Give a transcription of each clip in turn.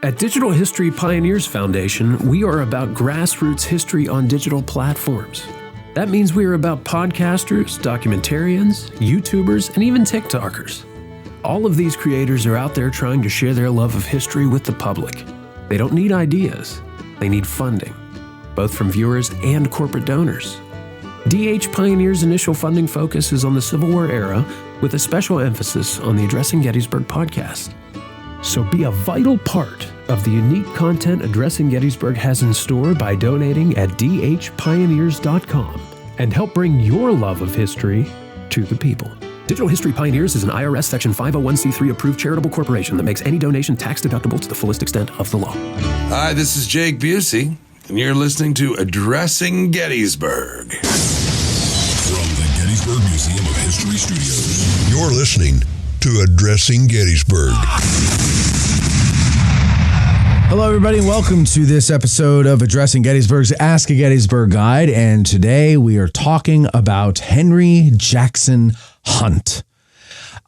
At Digital History Pioneers Foundation, we are about grassroots history on digital platforms. That means we are about podcasters, documentarians, YouTubers, and even TikTokers. All of these creators are out there trying to share their love of history with the public. They don't need ideas, they need funding, both from viewers and corporate donors. DH Pioneers' initial funding focus is on the Civil War era, with a special emphasis on the Addressing Gettysburg podcast. So be a vital part of the unique content Addressing Gettysburg has in store by donating at dhpioneers.com and help bring your love of history to the people. Digital History Pioneers is an IRS Section 501c3 approved charitable corporation that makes any donation tax deductible to the fullest extent of the law. Hi, this is Jake Busey, and you're listening to Addressing Gettysburg. From the Gettysburg Museum of History Studios, you're listening to Addressing Gettysburg. Hello, everybody, and welcome to this episode of Addressing Gettysburg's Ask a Gettysburg Guide. And today we are talking about Henry Jackson Hunt.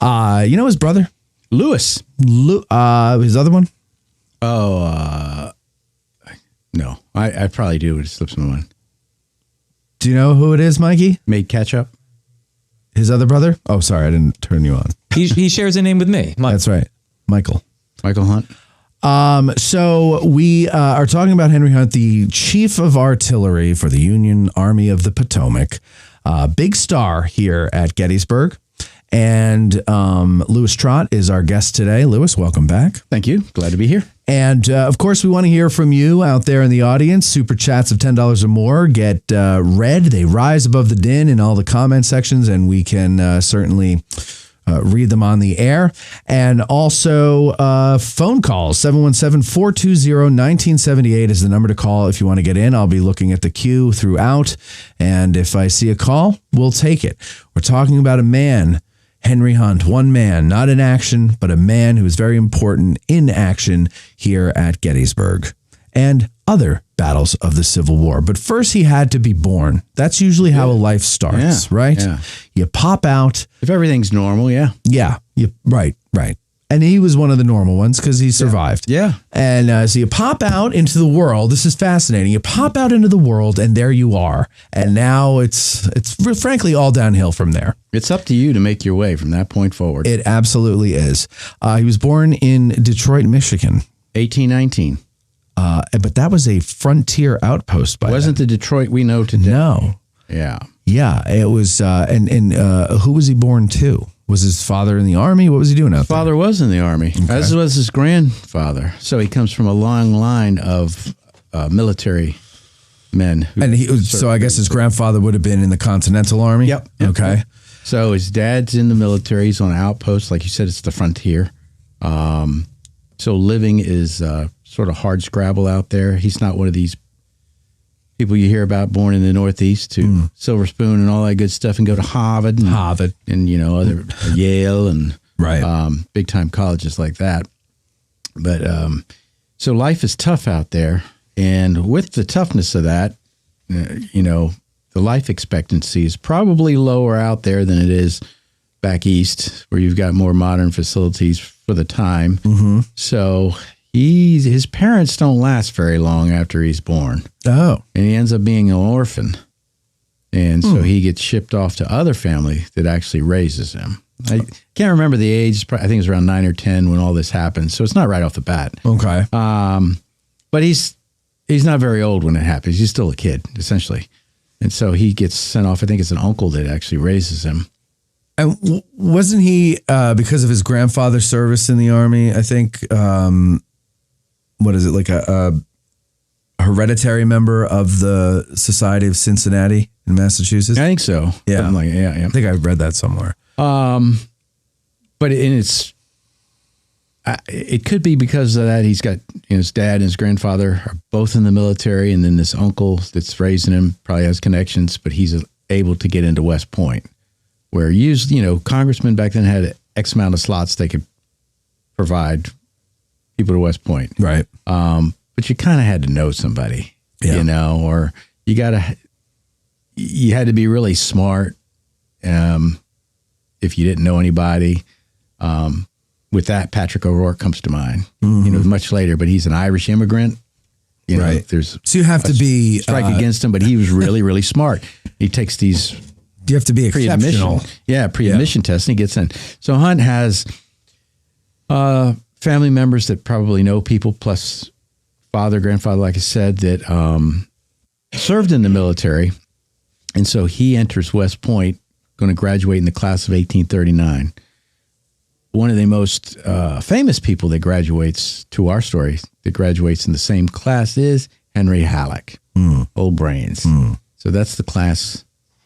You know his brother? Lewis. His other one? No. I probably do. It slips my mind. Do you know who it is, Mikey? Made ketchup. His other brother? Oh, sorry, I didn't turn you on. He shares a name with me. That's right. Michael Hunt. So we are talking about Henry Hunt, the chief of artillery for the Union Army of the Potomac, big star here at Gettysburg. And Lewis Trott is our guest today. Lewis, welcome back. Thank you. Glad to be here. And of course, we want to hear from you out there in the audience. Super chats of $10 or more get read. They rise above the din in all the comment sections, and we can certainly read them on the air. And also phone calls. 717-420-1978 is the number to call if you want to get in. I'll be looking at the queue throughout. And if I see a call, we'll take it. We're talking about a man, Henry Hunt, one man, not in action, but a man who is very important in action here at Gettysburg and other battles of the Civil War. But first, he had to be born. That's usually how a life starts, right? Yeah. You pop out. If everything's normal, yeah. Yeah. Right. And he was one of the normal ones because he survived. Yeah. And so you pop out into the world. This is fascinating. You pop out into the world, and there you are. And now it's frankly all downhill from there. It's up to you to make your way from that point forward. It absolutely is. He was born in Detroit, Michigan. 1819. But that was a frontier outpost by Wasn't then. the Detroit we know today? No. Yeah. Yeah, it was. And who was he born to? Was his father in the Army? What was he doing out there? Father was in the Army, as was his grandfather. So he comes from a long line of military men. So I guess his grandfather would have been in the Continental Army? Yep. Okay. So his dad's in the military. He's on an outpost. Like you said, it's the frontier. So living is sort of hard scrabble out there. He's not one of these people you hear about born in the Northeast to Silver Spoon and all that good stuff and go to Harvard and other Yale and big time colleges like that. But so life is tough out there, and with the toughness of that, the life expectancy is probably lower out there than it is back east, where you've got more modern facilities for the time. Mm-hmm. So his parents don't last very long after he's born. Oh. And he ends up being an orphan. And so he gets shipped off to other family that actually raises him. I can't remember the age. I think it was around 9 or 10 when all this happened. So it's not right off the bat. Okay. But he's not very old when it happens. He's still a kid, essentially. And so he gets sent off. I think it's an uncle that actually raises him. And wasn't he, because of his grandfather's service in the Army, I think, what is it, like a hereditary member of the Society of Cincinnati in Massachusetts? I think so. Yeah. Yeah. I think I read that somewhere. But it could be because of that. He's got his dad and his grandfather are both in the military, and then this uncle that's raising him probably has connections, but he's able to get into West Point, where congressmen back then had X amount of slots they could provide people to West Point. Right. But you kind of had to know somebody, or you had to be really smart if you didn't know anybody. with that, Patrick O'Rourke comes to mind. Much later, but he's an Irish immigrant. Right. There's so you have to be strike against him, but he was really, really smart. He takes these. You have to be exceptional. Pre-admission tests, and he gets in. So Hunt has family members that probably know people, plus father, grandfather, like I said, that served in the military. And so he enters West Point, going to graduate in the class of 1839. One of the most famous people that graduates, to our story, that graduates in the same class is Henry Halleck, Old Brains. So that's the class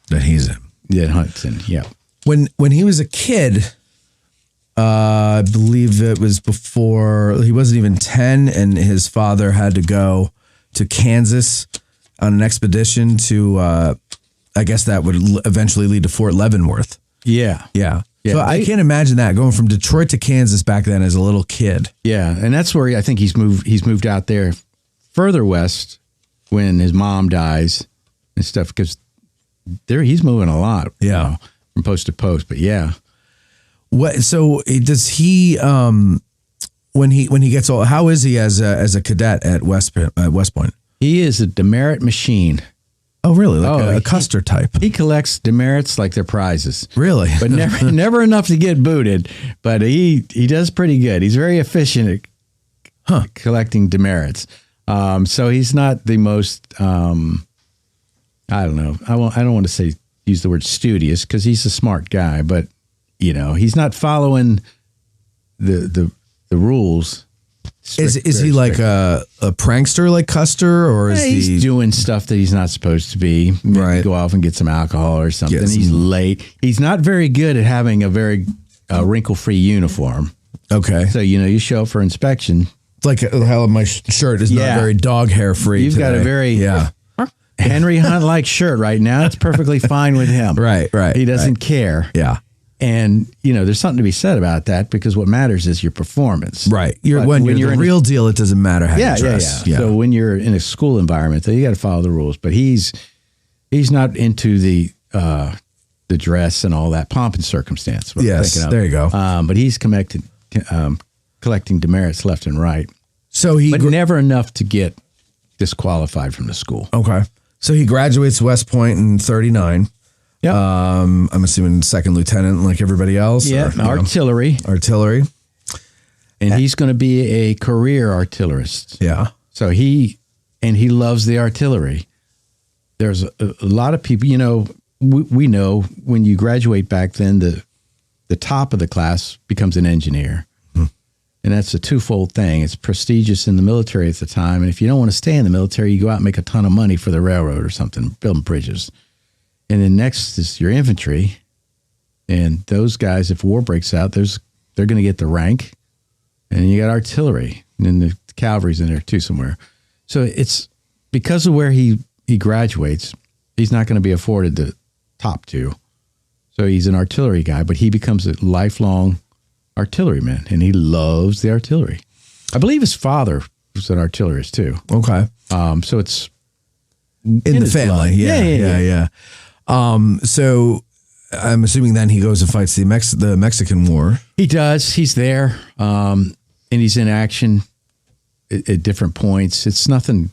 that he's in. That Hunt's in, yeah. When he was a kid, I believe it was before, he wasn't even 10, and his father had to go to Kansas on an expedition to, I guess that would eventually lead to Fort Leavenworth. Yeah. Yeah. So I can't imagine that, going from Detroit to Kansas back then as a little kid. Yeah, and that's where I think he's moved out there further west when his mom dies and stuff, because he's moving a lot. Yeah. From post to post, but yeah. So does he when he gets old, how is he as a cadet at West Point? He is a demerit machine. Oh, really? Like a Custer type. He collects demerits like they're prizes. Really? But never enough to get booted. But he does pretty good. He's very efficient at collecting demerits. So he's not the most, I don't know. I don't want to use the word studious, because he's a smart guy, but he's not following the rules. Is he like a prankster like Custer, or is he's doing stuff that he's not supposed to be? Maybe go off and get some alcohol or something. He's late. He's not very good at having a very wrinkle-free uniform. Okay. So, you show up for inspection. It's like how my shirt is not very dog hair free. You've got a very Henry Hunt-like shirt right now. It's perfectly fine with him. Right. He doesn't care. Yeah. And, there's something to be said about that, because what matters is your performance. Right. When you're the real deal, it doesn't matter how you dress. Yeah. So when you're in a school environment, you got to follow the rules. But he's not into the dress and all that pomp and circumstance. Yes, there you go. But he's collecting demerits left and right. So but never enough to get disqualified from the school. Okay. So he graduates West Point in 1939. Yep. I'm assuming second lieutenant like everybody else. Yeah, artillery. Artillery. And he's going to be a career artillerist. Yeah. So he loves the artillery. There's a lot of people, we know when you graduate back then, the top of the class becomes an engineer. And that's a twofold thing. It's prestigious in the military at the time. And if you don't want to stay in the military, you go out and make a ton of money for the railroad or something, building bridges. And then next is your infantry. And those guys, if war breaks out, they're going to get the rank. And then you got artillery. And then the cavalry's in there too somewhere. So it's because of where he graduates, he's not going to be afforded the top two. So he's an artillery guy, but he becomes a lifelong artilleryman, and he loves the artillery. I believe his father was an artillerist too. Okay. So it's in the family. Yeah. So I'm assuming then he goes and fights the Mexican War. He does. He's there, and he's in action at different points. It's nothing,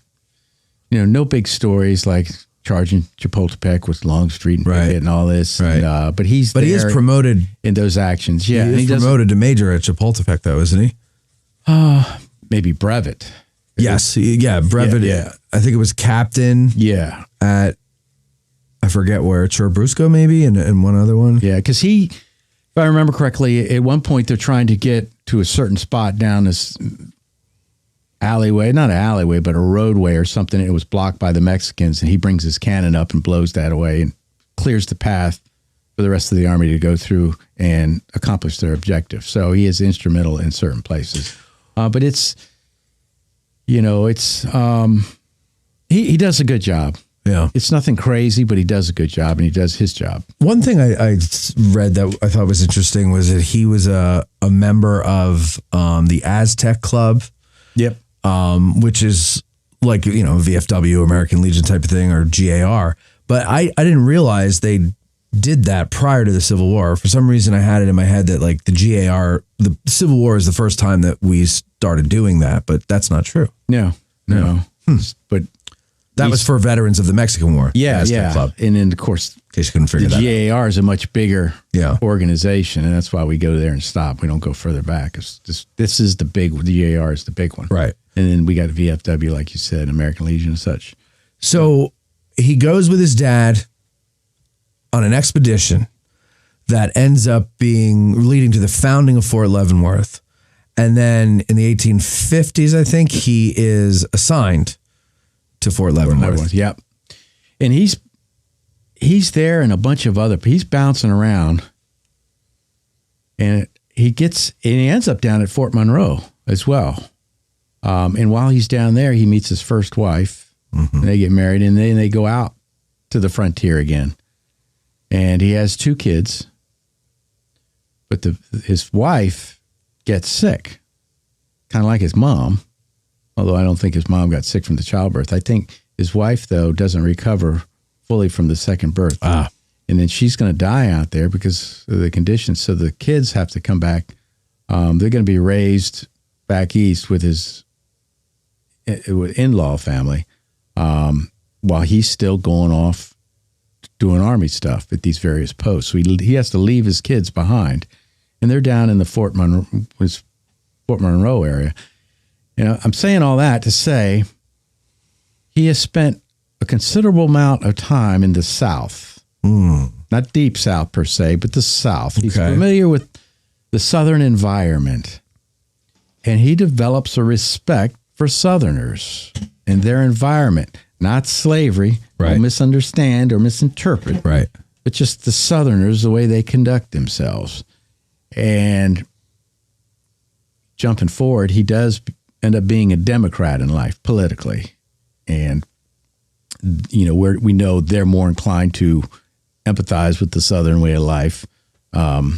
no big stories like charging Chapultepec with Longstreet and Pickett and all this. Right. But he is promoted in those actions. Yeah. He is promoted to major at Chapultepec, though, isn't he? Maybe brevet. Yes. Yeah. Brevet. Yeah. I think it was captain. Yeah. At, I forget where, Churubusco maybe, and one other one. Yeah. Because if I remember correctly, at one point they're trying to get to a certain spot down this alleyway, not an alleyway, but a roadway or something. It was blocked by the Mexicans, and he brings his cannon up and blows that away and clears the path for the rest of the army to go through and accomplish their objective. So he is instrumental in certain places. But it's, he does a good job. Yeah. It's nothing crazy, but he does a good job, and he does his job. One thing I read that I thought was interesting was that he was a member of the Aztec Club. Yep. Which is like, VFW, American Legion type of thing, or GAR. But I didn't realize they did that prior to the Civil War. For some reason, I had it in my head that like the GAR, the Civil War is the first time that we started doing that, but that's not true. No. But that was for veterans of the Mexican War. Yeah. Club. And then, of course, in case you couldn't figure that out. The GAR is a much bigger organization, and that's why we go there and stop. We don't go further back. This is the GAR is the big one. Right. And then we got VFW, like you said, American Legion and such. So he goes with his dad on an expedition that ends up leading to the founding of Fort Leavenworth. And then in the 1850s, I think, he is assigned to Fort Leavenworth. Yep. And he's there and a bunch of he's bouncing around. And he ends up down at Fort Monroe as well. And while he's down there, he meets his first wife. Mm-hmm. And they get married, and then they go out to the frontier again. And he has 2 kids. But his wife gets sick, kind of like his mom, although I don't think his mom got sick from the childbirth. I think his wife, though, doesn't recover fully from the second birth. And then she's going to die out there because of the conditions. So the kids have to come back. They're going to be raised back east with his in-law family while he's still going off doing Army stuff at these various posts. So he has to leave his kids behind. And they're down in the Fort Monroe area. You know, I'm saying all that to say he has spent a considerable amount of time in the South. Not deep South per se, but the South. He's familiar with the Southern environment. And he develops a respect for Southerners and their environment. Not slavery, don't misunderstand or misinterpret. Right. But just the Southerners, the way they conduct themselves. And jumping forward, he does end up being a Democrat in life politically. And, you know, we know they're more inclined to empathize with the Southern way of life, to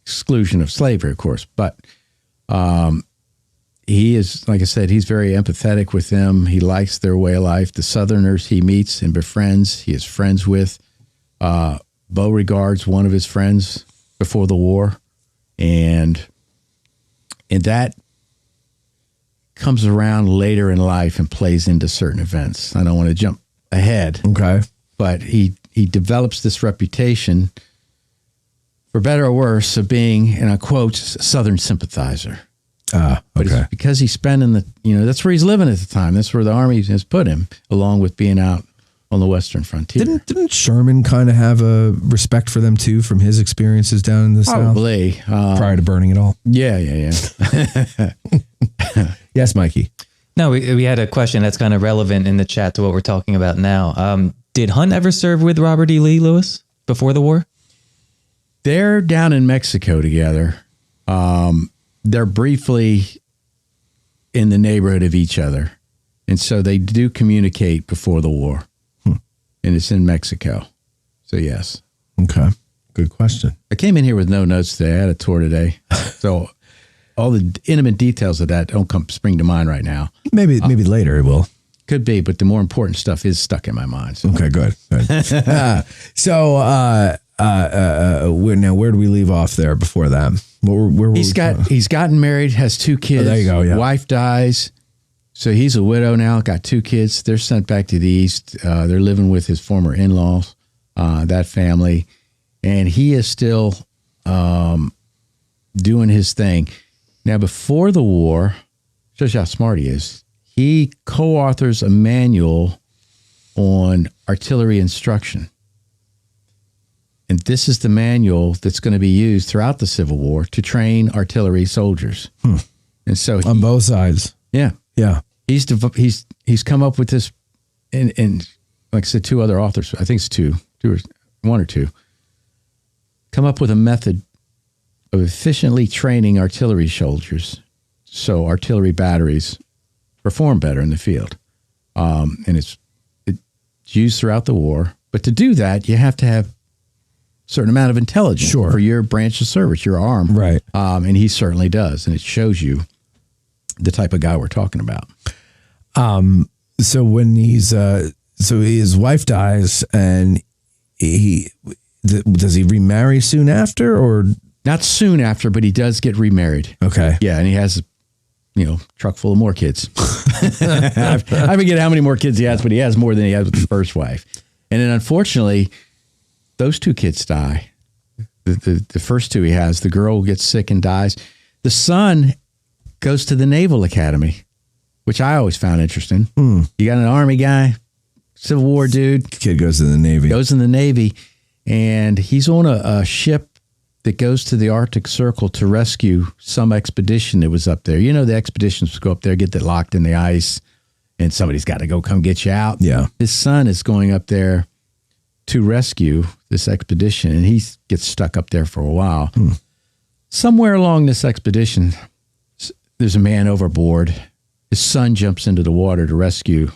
exclusion of slavery, of course. But he is, like I said, he's very empathetic with them. He likes their way of life. The Southerners he meets and befriends, he is friends with. Beauregard's one of his friends before the war. And that comes around later in life and plays into certain events. I don't want to jump ahead. Okay. But he develops this reputation, for better or worse, of being, and I quote, Southern sympathizer. Okay. But it's because he's spending that's where he's living at the time. That's where the Army has put him, along with being out on the Western frontier. Didn't Sherman kind of have a respect for them too from his experiences down in the Probably. South? Prior to burning it all? Yeah. Yes, Mikey. No, we had a question that's kind of relevant in the chat to what we're talking about now. Did Hunt ever serve with Robert E. Lee, Lewis, before the war? They're down in Mexico together. They're briefly in the neighborhood of each other. And so they do communicate before the war. And it's in Mexico. So, yes. Okay. Good question. I came in here with no notes today. I had a tour today. So all the intimate details of that don't spring to mind right now. Maybe later it will. Could be, but the more important stuff is stuck in my mind. So. Okay, good. So, where do we leave off there before that? He's gotten married, has 2 kids. Oh, there you go. Yeah. Wife dies. So he's a widow now, got 2 kids. They're sent back to the East. They're living with his former in-laws, that family. And he is still doing his thing. Now, before the war, shows you how smart he is, he co-authors a manual on artillery instruction. And this is the manual that's going to be used throughout the Civil War to train artillery soldiers. And so on both sides. Yeah. Yeah. He's come up with this, and like I said, 2 other authors, I think it's 1 or 2, come up with a method of efficiently training artillery soldiers so artillery batteries perform better in the field. And it's used throughout the war. But to do that, you have to have a certain amount of intelligence for your branch of service, your arm. Right. And he certainly does. And it shows you the type of guy we're talking about. So when he's so his wife dies, and does he remarry soon after, or not soon after? But he does get remarried. Okay, yeah, and he has, truck full of more kids. I forget how many more kids he has, but he has more than he had with his first wife. And then, unfortunately, those 2 kids die. The first 2 he has, the girl gets sick and dies. The son goes to the Naval Academy, which I always found interesting. You got an Army guy, Civil War dude. Kid goes to the Navy. Goes in the Navy, and he's on a ship that goes to the Arctic Circle to rescue some expedition that was up there. The expeditions go up there, get locked in the ice, and somebody's got to go come get you out. Yeah. His son is going up there to rescue this expedition, and he gets stuck up there for a while. Somewhere along this expedition, there's a man overboard. His son jumps into the water to rescue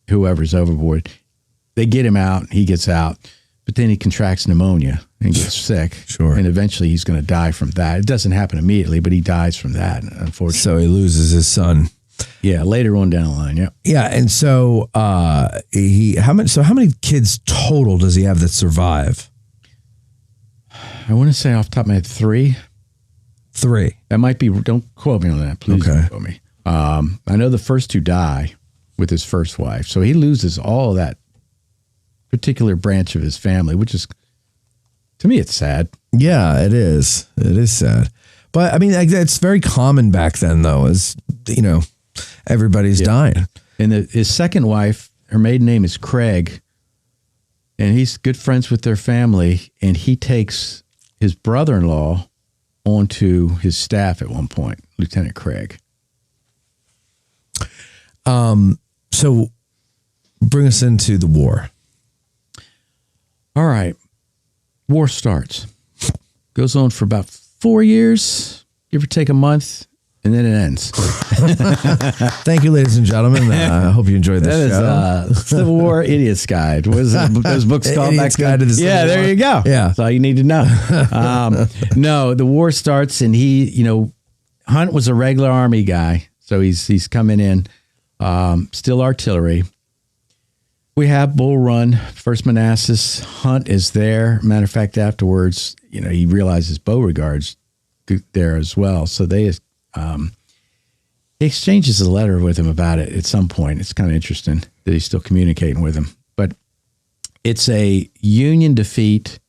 whoever's overboard. They get him out. He gets out. But then he contracts pneumonia and gets sick. Sure. And eventually he's going to die from that. It doesn't happen immediately, but he dies from that, unfortunately. So he loses his son. Yeah, later on down the line, yeah. Yeah, and so how many kids total does he have that survive? I want to say off the top of my head, 3. 3. That might be, don't quote me on that, please. Okay. Don't quote me. I know the first 2 die with his first wife. So he loses all of that particular branch of his family, which is, to me, it's sad. Yeah, it is. It is sad. But I mean, it's very common back then, though, as everybody's dying. And his second wife, her maiden name is Craig, and he's good friends with their family, and he takes his brother-in-law onto his staff at one point, Lieutenant Craig. So bring us into the war. All right. War starts. Goes on for about 4 years, give or take a month, and then it ends. Thank you, ladies and gentlemen. I hope you enjoyed this That is show. Civil War Idiot's Guide. What is those books called? Idiot's Guide to the Civil Yeah, there War. you go. Yeah. That's all you need to know. No, the war starts, and Hunt was a regular Army guy, so he's coming in, still artillery. We have Bull Run, First Manassas. Hunt is there. Matter of fact, afterwards, he realizes Beauregard's there as well. So he exchanges a letter with him about it at some point. It's kind of interesting that he's still communicating with him. But it's a Union defeat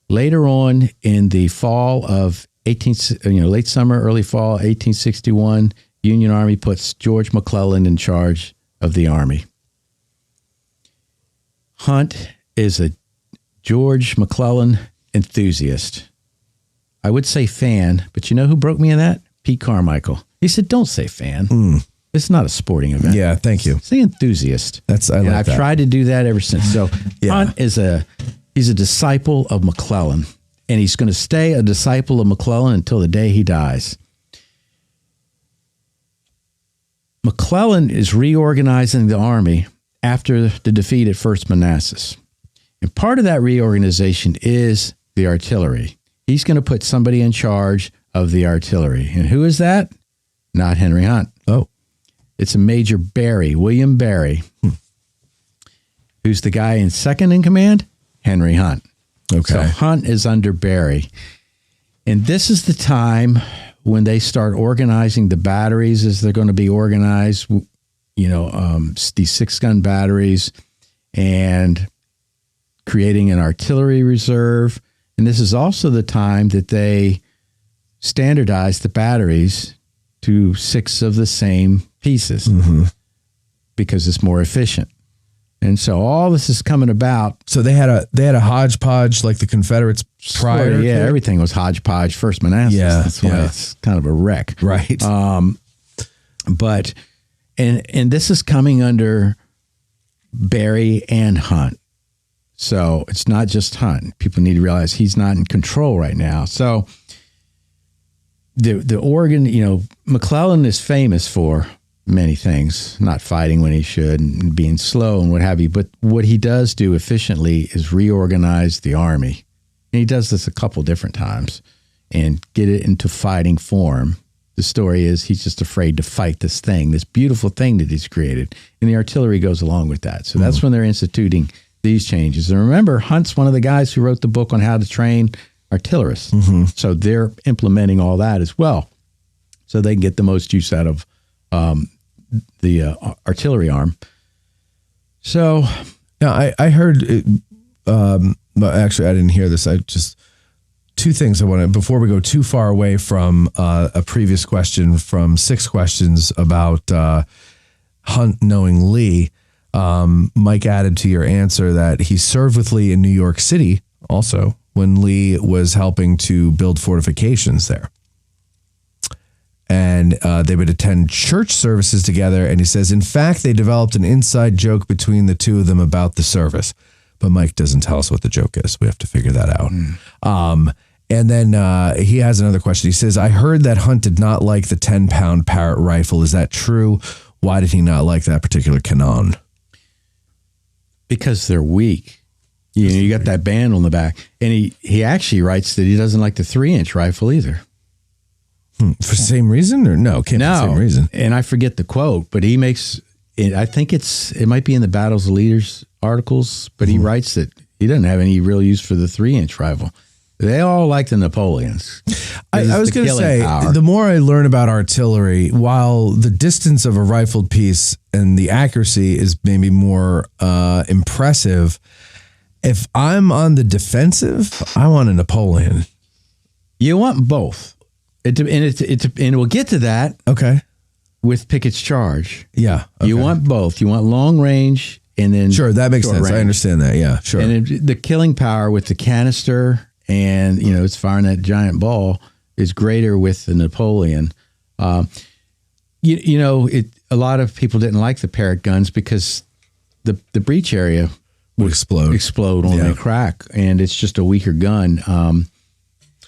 later on in the fall of late summer, early fall, 1861. Union Army puts George McClellan in charge of the Army. Hunt is a George McClellan enthusiast. I would say fan, but you know who broke me in that? Pete Carmichael. He said, "Don't say fan. It's not a sporting event." Yeah, thank you. Say enthusiast. I've tried to do that ever since. So Hunt is he's a disciple of McClellan, and he's going to stay a disciple of McClellan until the day he dies. McClellan is reorganizing the Army after the defeat at First Manassas. And part of that reorganization is the artillery. He's going to put somebody in charge of the artillery. And who is that? Not Henry Hunt. Oh. It's a Major Barry, William Barry. Who's the guy in second in command? Henry Hunt. Okay. So Hunt is under Barry. And this is the time when they start organizing the batteries as they're going to be organized, these 6-gun batteries, and creating an artillery reserve. And this is also the time that they standardize the batteries to 6 of the same pieces because it's more efficient. And so all this is coming about. So they had a hodgepodge like the Confederates prior. Yeah, to? everything was hodgepodge. First Manassas. Yeah, That's why it's kind of a wreck. Right. But and this is coming under Barry and Hunt. So it's not just Hunt. People need to realize he's not in control right now. So the Oregon, McClellan is famous for many things, not fighting when he should and being slow and what have you. But what he does do efficiently is reorganize the Army. And he does this a couple different times and get it into fighting form. the story is he's just afraid to fight this thing, this beautiful thing that he's created. And the artillery goes along with that. So that's when they're instituting these changes. And remember, Hunt's one of the guys who wrote the book on how to train artillerists. So they're implementing all that as well. So they can get the most use out of the artillery arm. So yeah, I heard, actually, I didn't hear this. I just, two things I want to, before we go too far away from a previous question from 6 questions about Hunt knowing Lee, Mike added to your answer that he served with Lee in New York City also when Lee was helping to build fortifications there. And they would attend church services together. And he says, in fact, they developed an inside joke between the two of them about the service. But Mike doesn't tell us what the joke is. We have to figure that out. And then he has another question. He says, I heard that Hunt did not like the 10-pound Parrott rifle. Is that true? Why did he not like that particular cannon? Because they're weak. You got that band on the back. And he actually writes that he doesn't like the 3-inch rifle either. For the same reason or no? Can't be the same reason. And I forget the quote, but he makes it. I think it might be in the Battles of Leaders articles, but he writes that he doesn't have any real use for the 3-inch rifle. They all like the Napoleons. I was going to say, the more I learn about artillery, while the distance of a rifled piece and the accuracy is maybe more impressive, if I'm on the defensive, I want a Napoleon. You want both. And we'll get to that. Okay. With Pickett's charge. Yeah. Okay. You want both. You want long range and then sure, that makes sense. Range. I understand that. Yeah, sure. And the killing power with the canister and, it's firing that giant ball is greater with the Napoleon. A lot of people didn't like the Parrott guns because the breech area would explode on the crack, and it's just a weaker gun.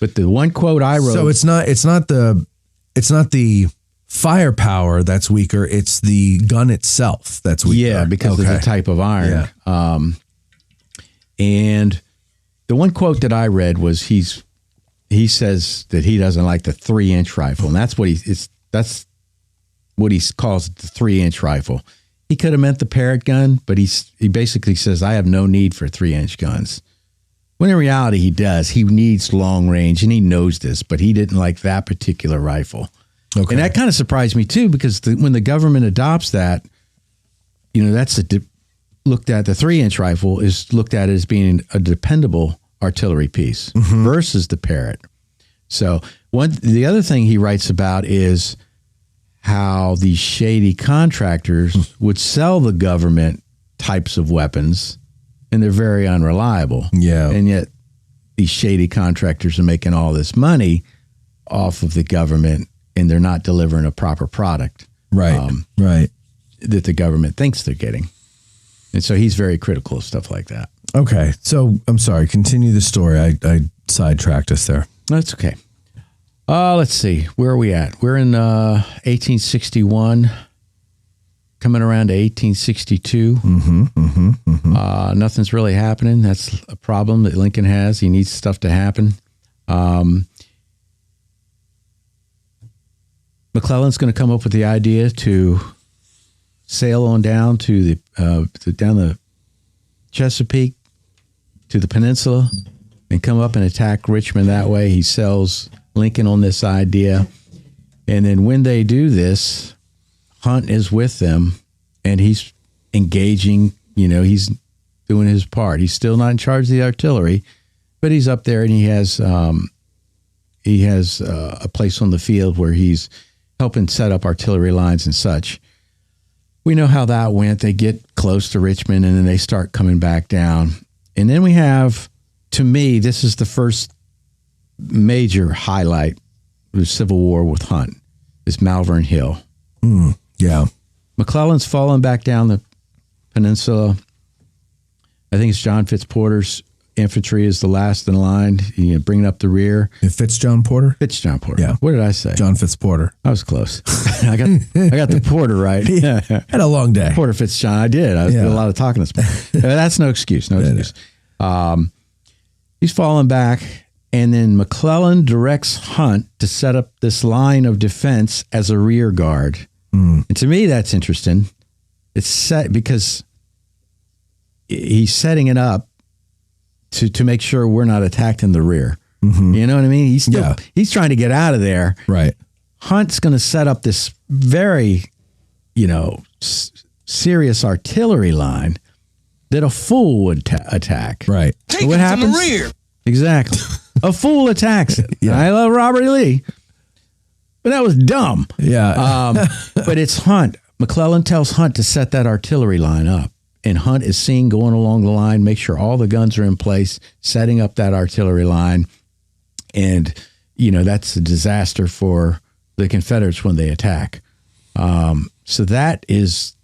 But the one quote I wrote, so it's not the firepower that's weaker; it's the gun itself that's weaker. Yeah, because of the type of iron. Yeah. And the one quote that I read was he says that he doesn't like the 3-inch rifle, and that's what he calls the 3-inch rifle. He could have meant the Parrott gun, but he basically says, I have no need for 3-inch guns. When in reality, he does. He needs long range, and he knows this, but he didn't like that particular rifle. Okay. And that kind of surprised me, too, because when the government adopts that, that's looked at, the 3-inch rifle is looked at as being a dependable artillery piece versus the Parrott. So the other thing he writes about is how these shady contractors would sell the government types of weapons, and they're very unreliable. Yeah. And yet these shady contractors are making all this money off of the government, and they're not delivering a proper product. Right. Right. That the government thinks they're getting. And so he's very critical of stuff like that. Okay. So I'm sorry. Continue the story. I sidetracked us there. That's okay. Let's see. Where are we at? We're in 1861, coming around to 1862. Nothing's really happening. That's a problem that Lincoln has. He needs stuff to happen. McClellan's going to come up with the idea to sail on down to down the Chesapeake to the peninsula and come up and attack Richmond that way. He sells Lincoln on this idea. And then when they do this, Hunt is with them and he's engaging, he's doing his part. He's still not in charge of the artillery, but he's up there and he has a place on the field where he's helping set up artillery lines and such. We know how that went. They get close to Richmond and then they start coming back down. And then we have, to me, this is the first major highlight of the Civil War with Hunt, is Malvern Hill. Yeah. McClellan's falling back down the peninsula. I think it's John Fitzporter's infantry is the last in line, bringing up the rear. John Porter? John Porter. Yeah. What did I say? John Fitzporter. I was close. I got the Porter right. Had a long day. Porter Fitzjohn. I did. I did a lot of talking this morning. That's no excuse. No excuse. He's falling back, And then McClellan directs Hunt to set up this line of defense as a rear guard. And to me, that's interesting. It's set because he's setting it up to make sure we're not attacked in the rear. You know what I mean? He's trying to get out of there. Right. Hunt's going to set up this very, serious artillery line that a fool would attack. Right. So what happens? In the rear. Exactly. A fool attacks it. Yeah. I love Robert E. Lee, but that was dumb. Yeah. But it's Hunt. McClellan tells Hunt to set that artillery line up. And Hunt is seen going along the line, make sure all the guns are in place, setting up that artillery line. And, that's a disaster for the Confederates when they attack. So that is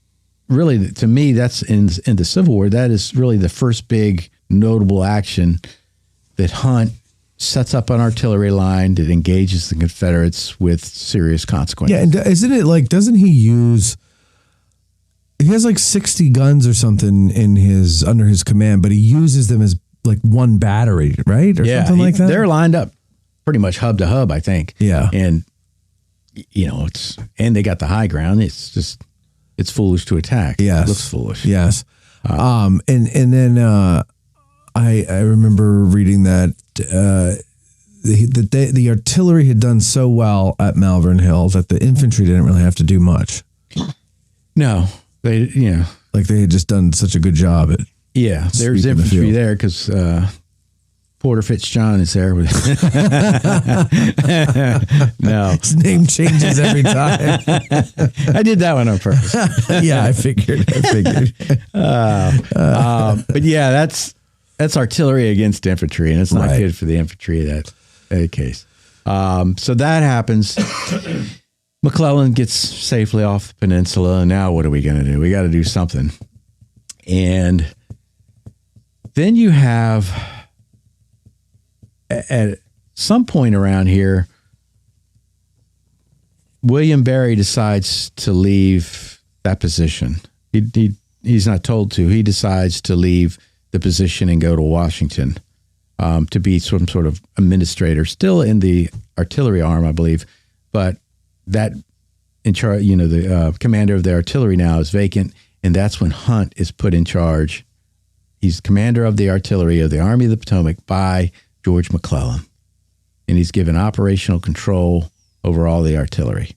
really, to me, that's in the Civil War, that is really the first big notable action that Hunt sets up an artillery line that engages the Confederates with serious consequences. Yeah, and isn't it like, doesn't he has like 60 guns or something under his command, but he uses them as like one battery, right? Or something like that? They're lined up pretty much hub to hub, I think. Yeah. And, and they got the high ground. It's foolish to attack. Yes. It looks foolish. Yes. And then I remember reading that the artillery had done so well at Malvern Hill that the infantry didn't really have to do much. No, they had just done such a good job at there's infantry there because Porter Fitzjohn is there with no. His name changes every time. I did that one on purpose. Yeah, I figured. But yeah, that's artillery against infantry, and it's not good for the infantry in that case. So that happens. McClellan gets safely off the peninsula, and now what are we going to do? We got to do something. And then you have, at some point around here, William Barry decides to leave that position. He's not told to. He decides to leave the position and go to Washington to be some sort of administrator, still in the artillery arm, I believe, but that in charge, the commander of the artillery now is vacant, and that's when Hunt is put in charge. He's commander of the artillery of the Army of the Potomac by George McClellan, and he's given operational control over all the artillery.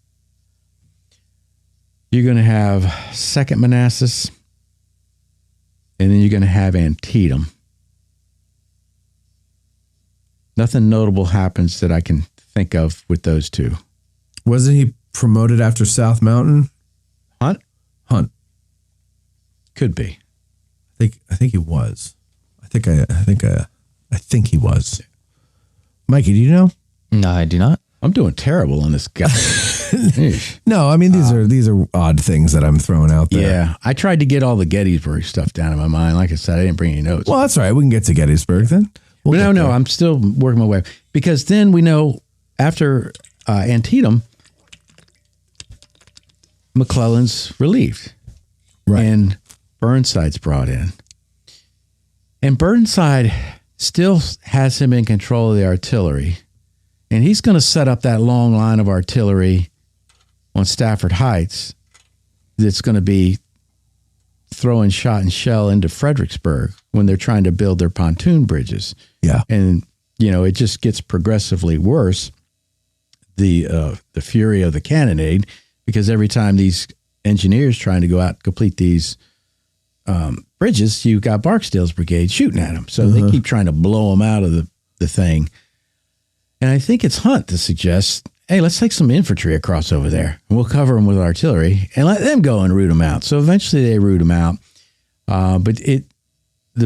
You're going to have 2nd Manassas, and then you're going to have Antietam. Nothing notable happens that I can think of with those two. Wasn't he promoted after South Mountain? Hunt? Could be. I think he was. I think he was. Mikey, do you know? No, I do not. I'm doing terrible on this guy. No, I mean these are odd things that I'm throwing out there. Yeah, I tried to get all the Gettysburg stuff down in my mind. Like I said, I didn't bring any notes. Well, that's all right. We can get to Gettysburg then. No, I'm still working my way, because then we know after Antietam, McClellan's relieved, right, and Burnside's brought in, and Burnside still has him in control of the artillery. And he's going to set up that long line of artillery on Stafford Heights that's going to be throwing shot and shell into Fredericksburg when they're trying to build their pontoon bridges. Yeah. And, it just gets progressively worse, the fury of the cannonade, because every time these engineers trying to go out and complete these bridges, you've got Barksdale's brigade shooting at them. So they keep trying to blow them out of the thing. And I think it's Hunt that suggests, hey, let's take some infantry across over there, and we'll cover them with artillery and let them go and root them out. So eventually they root them out. But the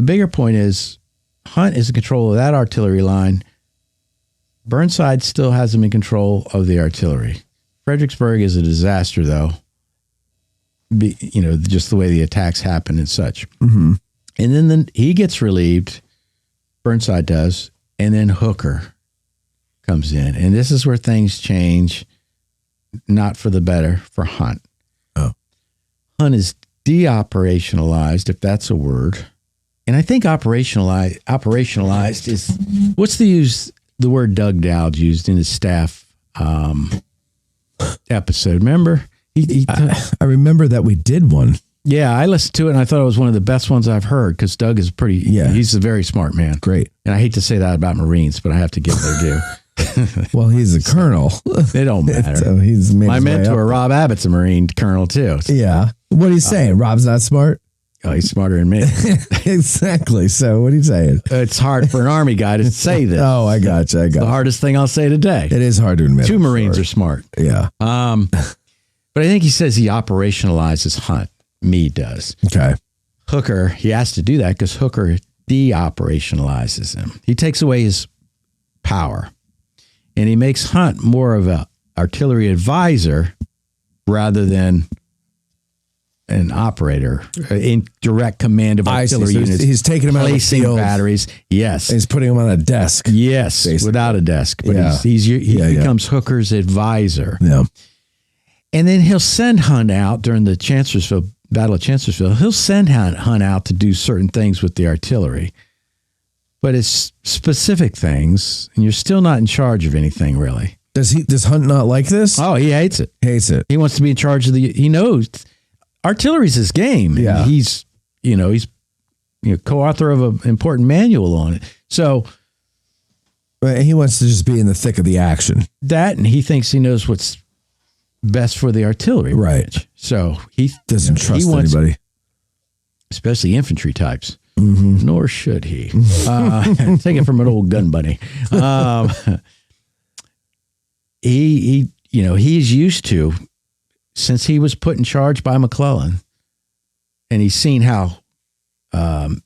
bigger point is Hunt is in control of that artillery line. Burnside still has him in control of the artillery. Fredericksburg is a disaster, though. Just the way the attacks happen and such. Mm-hmm. And then he gets relieved, Burnside does, and then Hooker comes in. And this is where things change, not for the better, for Hunt. Oh. Hunt is de-operationalized, if that's a word. And I think operationalized is, what's the use the word Doug Dowd used in his staff episode. Remember? I remember that we did one. Yeah, I listened to it and I thought it was one of the best ones I've heard because Doug is he's a very smart man. Great. And I hate to say that about Marines, but I have to give their due. Well, he's a colonel. It don't matter. So he's made My his way mentor, up. Rob Abbott's a Marine colonel too. Yeah. What are you saying? Rob's not smart? Oh, he's smarter than me. Exactly. So what are you saying? It's hard for an Army guy to say this. Oh, I got you. The hardest thing I'll say today. It is hard to admit. 2 Marines are smart. Yeah. But I think he says he operationalizes Hunt. Meade does. Okay. Hooker, he has to do that because Hooker de-operationalizes him. He takes away his power. And he makes Hunt more of a artillery advisor rather than an operator in direct command of artillery So units. he's taking him out of the placing field. batteries. Yes. And he's putting him on a desk. Yes. basically. Without a desk. But Yeah. he Yeah. becomes Hooker's advisor. Yeah. And then he'll send Hunt out during the Battle of Chancellorsville. He'll send Hunt out to do certain things with the artillery. But it's specific things, and you're still not in charge of anything, really. Does Hunt not like this? Oh, he hates it. Hates it. He wants to be in charge of he knows artillery's his game. Yeah. He's co-author of an important manual on it. So But he wants to just be in the thick of the action. and he thinks he knows what's best for the artillery. Right. branch. So he Doesn't trust anybody. especially infantry types. Mm-hmm. Nor should he. Take it from an old gun buddy. He's used to, since he was put in charge by McClellan, and he's seen how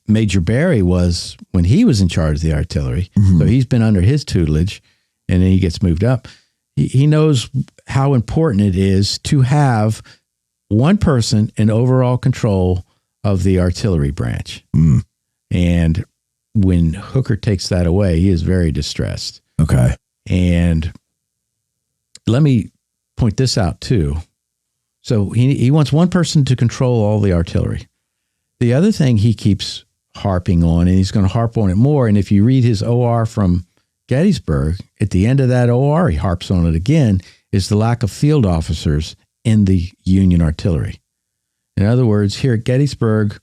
Major Barry was when he was in charge of the artillery. Mm-hmm. So he's been under his tutelage, and then he gets moved up. He knows how important it is to have one person in overall control of the artillery branch. Mm. And when Hooker takes that away, he is very distressed. Okay. And let me point this out too. So he wants one person to control all the artillery. The other thing he keeps harping on, and he's going to harp on it more, and if you read his OR from Gettysburg, at the end of that OR, he harps on it again, is the lack of field officers in the Union artillery. In other words, here at Gettysburg,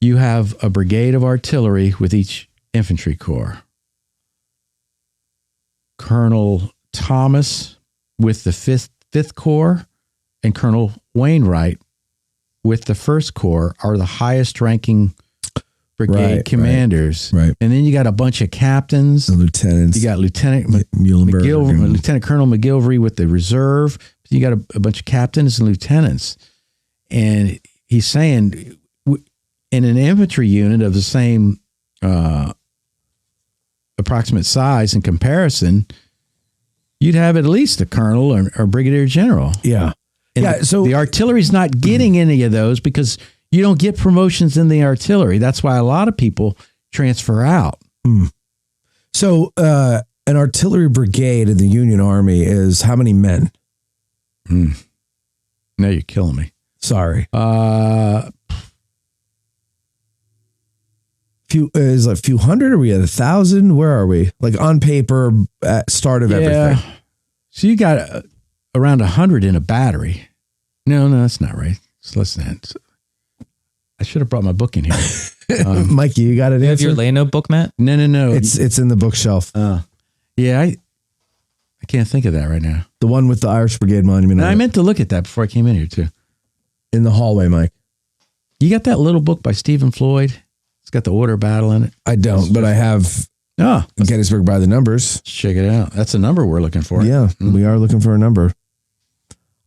you have a brigade of artillery with each infantry corps. Colonel Thomas with the 5th Corps and Colonel Wainwright with the 1st Corps are the highest ranking brigade commanders. Right. And then you got a bunch of captains. The lieutenants. You got Lieutenant Muhlenberg. Lieutenant Colonel McGilvery with the reserve. You got a bunch of captains and lieutenants. And he's saying in an infantry unit of the same approximate size in comparison, you'd have at least a colonel or brigadier general. Yeah. And So the artillery's not getting any of those because you don't get promotions in the artillery. That's why a lot of people transfer out. So an artillery brigade in the Union Army is how many men? Now you're killing me. Sorry. Is it a few hundred? Are we at 1,000? Where are we? Like on paper at start of everything. So you got around 100 in a battery. No, that's not right. It's less than that. I should have brought my book in here. Mikey, you got it. You have your lay note book, Matt? No. It's in the bookshelf. Yeah, I can't think of that right now. The one with the Irish Brigade monument. And on I it. meant to look at that before I came in here too. In the hallway, Mike. You got that little book by Stephen Floyd? It's got the order of battle in it. I don't, but I have Gettysburg by the numbers. Check it out. That's the number we're looking for. Yeah, we are looking for a number.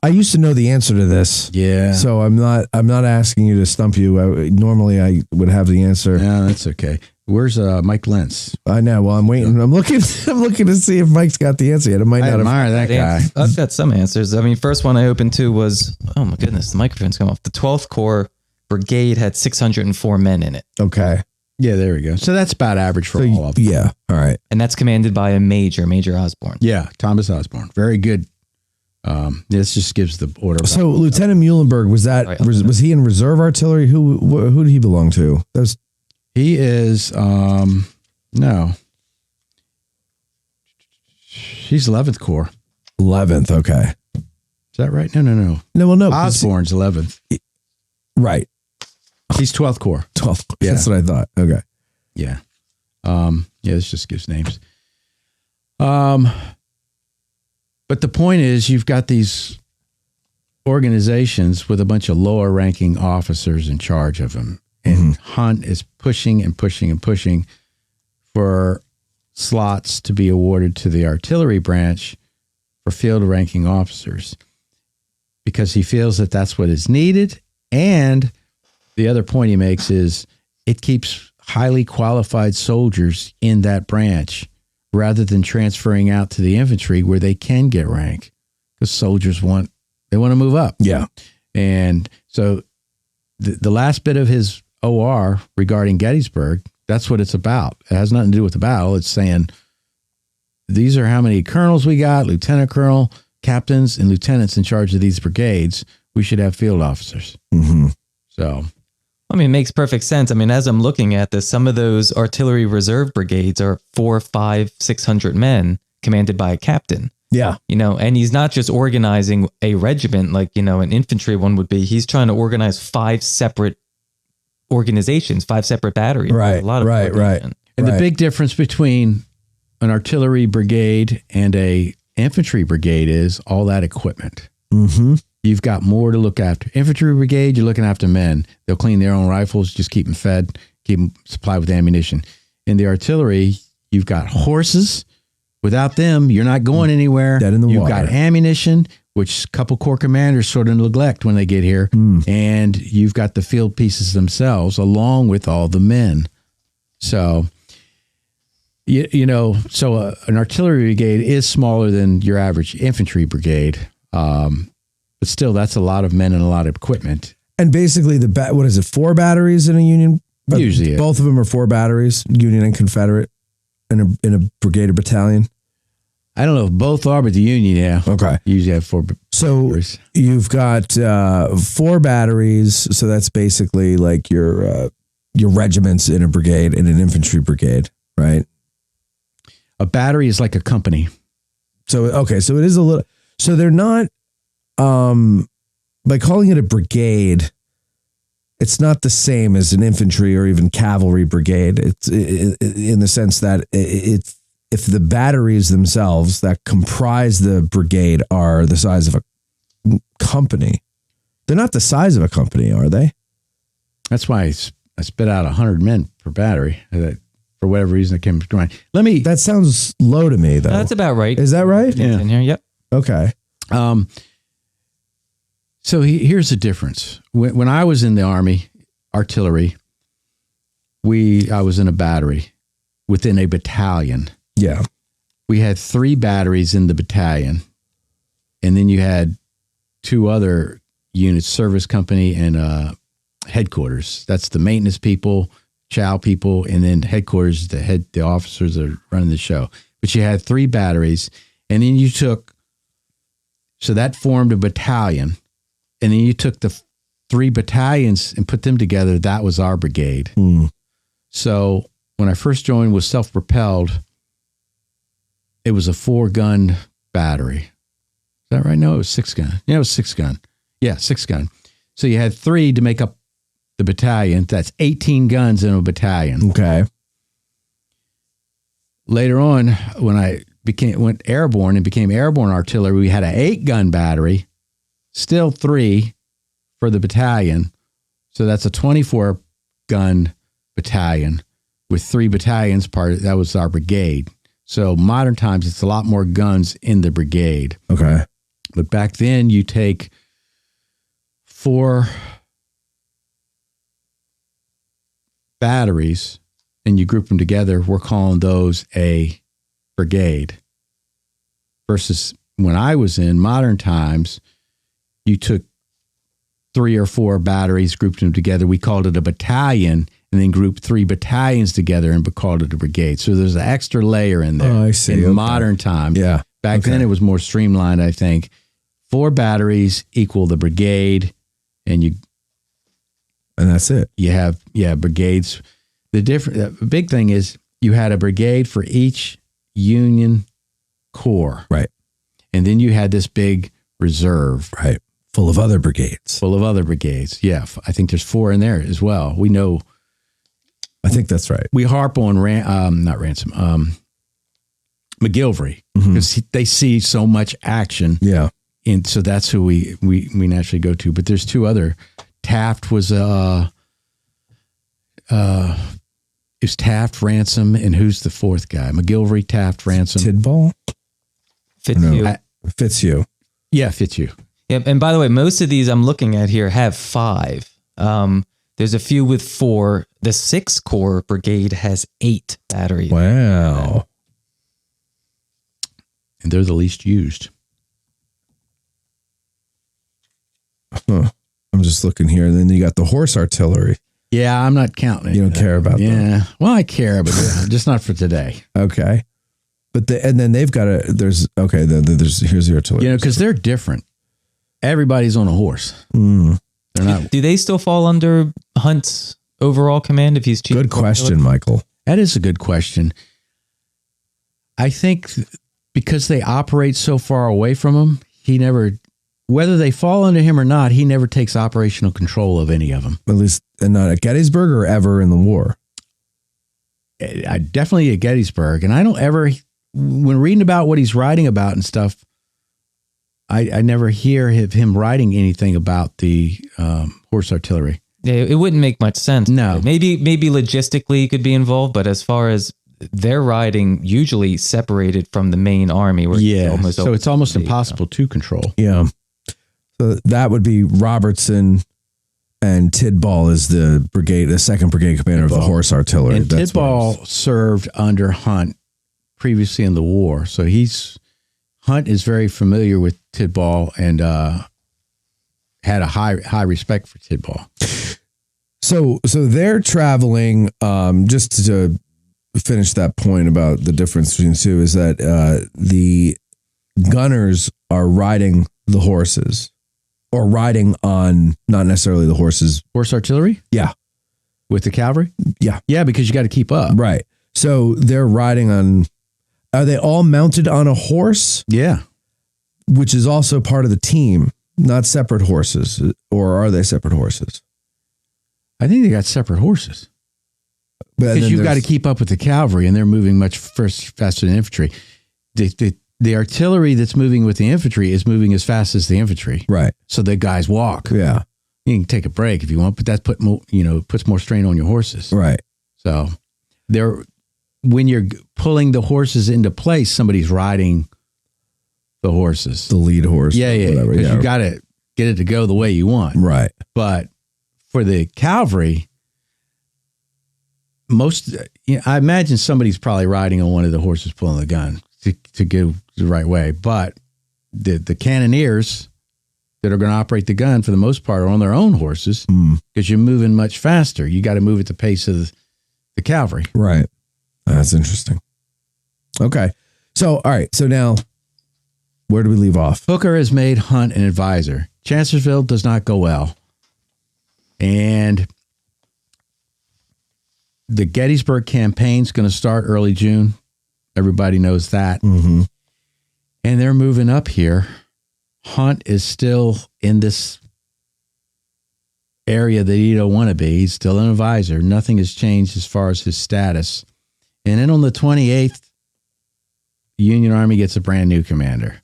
I used to know the answer to this. Yeah. So I'm not asking you to stump you. Normally I would have the answer. Yeah, that's okay. Where's Mike Lentz? I know. Well, I'm waiting. I'm looking to see if Mike's got the answer yet. It might I not have. admire that guy. I've got some answers. I mean, first one I opened to was, oh my goodness, the microphone's come off. The 12th Corps Brigade had 604 men in it. Okay. Yeah, there we go. So that's about average for all of them. Yeah. All right. And that's commanded by a Major Osborne. Yeah, Thomas Osborne. Very good. This just gives the order. So Lieutenant Muhlenberg, was he in reserve artillery? Who did he belong to? He is no. He's 11th Corps. 11th. Okay. Is that right? No. No, well, no. Osborne's 11th. Right. He's 12th Corps. 12th. Yeah. That's what I thought. Okay. Yeah. This just gives names. But the point is, you've got these organizations with a bunch of lower ranking officers in charge of them. And Hunt is pushing and pushing and pushing for slots to be awarded to the artillery branch for field ranking officers because he feels that that's what is needed. And the other point he makes is it keeps highly qualified soldiers in that branch rather than transferring out to the infantry where they can get rank because soldiers want to move up. Yeah. And so the last bit of his OR regarding Gettysburg, that's what it's about. It has nothing to do with the battle. It's saying these are how many colonels we got, lieutenant colonel, captains, and lieutenants in charge of these brigades. We should have field officers. Mm-hmm. So, I mean, it makes perfect sense. I mean, as I'm looking at this, some of those artillery reserve brigades are 400, 500, 600 men commanded by a captain. Yeah. And he's not just organizing a regiment like, an infantry one would be. He's trying to organize 5 separate organizations, 5 separate batteries. Right. A lot of Right. And the big difference between an artillery brigade and a infantry brigade is all that equipment. Mm-hmm. You've got more to look after. Infantry brigade, you're looking after men. They'll clean their own rifles, just keep them fed, keep them supplied with ammunition. In the artillery, you've got horses. Without them, you're not going anywhere. Dead in the You've water. got ammunition, which a couple corps commanders sort of neglect when they get here. And you've got the field pieces themselves along with all the men. So, an artillery brigade is smaller than your average infantry brigade. But still, that's a lot of men and a lot of equipment. And basically, 4 batteries in a Union? Usually, both of them are 4 batteries, Union and Confederate, in a brigade or battalion. I don't know if both are, but the Union, yeah. Okay. Usually have 4 batteries. You've got 4 batteries, so that's basically like your regiments in a brigade and an infantry brigade, right? A battery is like a company. So it is a little. So they're not. By calling it a brigade, it's not the same as an infantry or even cavalry brigade. It's in the sense that if the batteries themselves that comprise the brigade are the size of a company, they're not the size of a company, are they? That's why I spit out 100 men per battery. For whatever reason, it came to mind. That sounds low to me, though. That's about right. Is that right? Yeah. In here, yep. Okay. So here's the difference. When I was in the Army, artillery, I was in a battery within a battalion. Yeah. We had 3 batteries in the battalion, and then you had 2 other units, service company and headquarters. That's the maintenance people, chow people, and then headquarters, the officers that are running the show. But you had 3 batteries, and then so that formed a battalion. And then you took the 3 battalions and put them together. That was our brigade. So when I first joined was self-propelled, it was a 4-gun battery. Is that right? No, it was 6-gun. Yeah, it was 6-gun. Yeah, 6-gun. So you had 3 to make up the battalion. That's 18 guns in a battalion. Okay. Later on, when I went airborne and became airborne artillery, we had an 8-gun battery. Still 3 for the battalion. So that's a 24-gun battalion with 3 battalions that was our brigade. So modern times, it's a lot more guns in the brigade. Okay. But back then, you take 4 batteries and you group them together. We're calling those a brigade. Versus when I was in modern times, you took 3 or 4 batteries, grouped them together. We called it a battalion, and then grouped 3 battalions together and called it a brigade. So there's an extra layer in there. Oh, I see. In modern times. Yeah. Back then it was more streamlined, I think. 4 batteries equal the brigade, and that's it. You have brigades. The big thing is you had a brigade for each Union corps. Right. And then you had this big reserve. Right. Full of other brigades. Yeah. I think there's 4 in there as well. We know. I think that's right. We harp on McGillivray, because they see so much action. Yeah. And so that's who we naturally go to. But there's 2 other. Taft was is Taft, Ransom, and who's the 4th guy? McGillivray, Taft, Ransom. Tidball? Fitzhugh. Fitzhugh. Yeah, Fitzhugh. Yeah, and by the way, most of these I'm looking at here have 5. There's a few with 4. The 6th Corps Brigade has 8 batteries. Wow. And they're the least used. Huh. I'm just looking here. And then you got the horse artillery. Yeah, I'm not counting it. You don't care about that. Yeah. Well, I care, but just not for today. Okay. But and then they've got here's the artillery. You know, because they're different. Everybody's on a horse. Mm. They're not. Do they still fall under Hunt's overall command if he's chief? Good question, Michael. That is a good question. I think because they operate so far away from him, he never, whether they fall under him or not, he never takes operational control of any of them. At least not at Gettysburg or ever in the war. I definitely at Gettysburg. And I don't ever, when reading about what he's writing about and stuff, I never hear him writing anything about the horse artillery. Yeah, it wouldn't make much sense. No. Maybe logistically he could be involved, but as far as their riding, usually separated from the main army. Where it's almost impossible to control. Yeah. So that would be Robertson, and Tidball is the brigade, the 2nd Brigade commander of the horse artillery. And Tidball served under Hunt previously in the war. So Hunt is very familiar with Tidball and had a high respect for Tidball. So they're traveling, just to finish that point about the difference between the two, is that the gunners are riding the horses, or riding on, not necessarily the horses. Horse artillery? Yeah. With the cavalry? Yeah. Yeah, because you got to keep up. Right. So they're riding on, are they all mounted on a horse? Yeah. Which is also part of the team, not separate horses, or are they separate horses? I think they got separate horses. Because you've got to keep up with the cavalry, and they're moving much faster than infantry. The artillery that's moving with the infantry is moving as fast as the infantry. Right. So the guys walk. Yeah. You can take a break if you want, but that puts more strain on your horses. Right. So when you're pulling the horses into place, somebody's riding the horses. The lead horse. Yeah. Because you got to get it to go the way you want. Right. But for the cavalry, I imagine somebody's probably riding on one of the horses pulling the gun to go the right way. But the cannoneers that are going to operate the gun, for the most part, are on their own horses because you're moving much faster. You got to move at the pace of the cavalry. Right. That's interesting. Okay. So, all right. So now, where do we leave off? Hooker has made Hunt an advisor. Chancellorsville does not go well. And the Gettysburg campaign is going to start early June. Everybody knows that. Mm-hmm. And they're moving up here. Hunt is still in this area that he don't want to be. He's still an advisor. Nothing has changed as far as his status. And then on the 28th, the Union Army gets a brand new commander,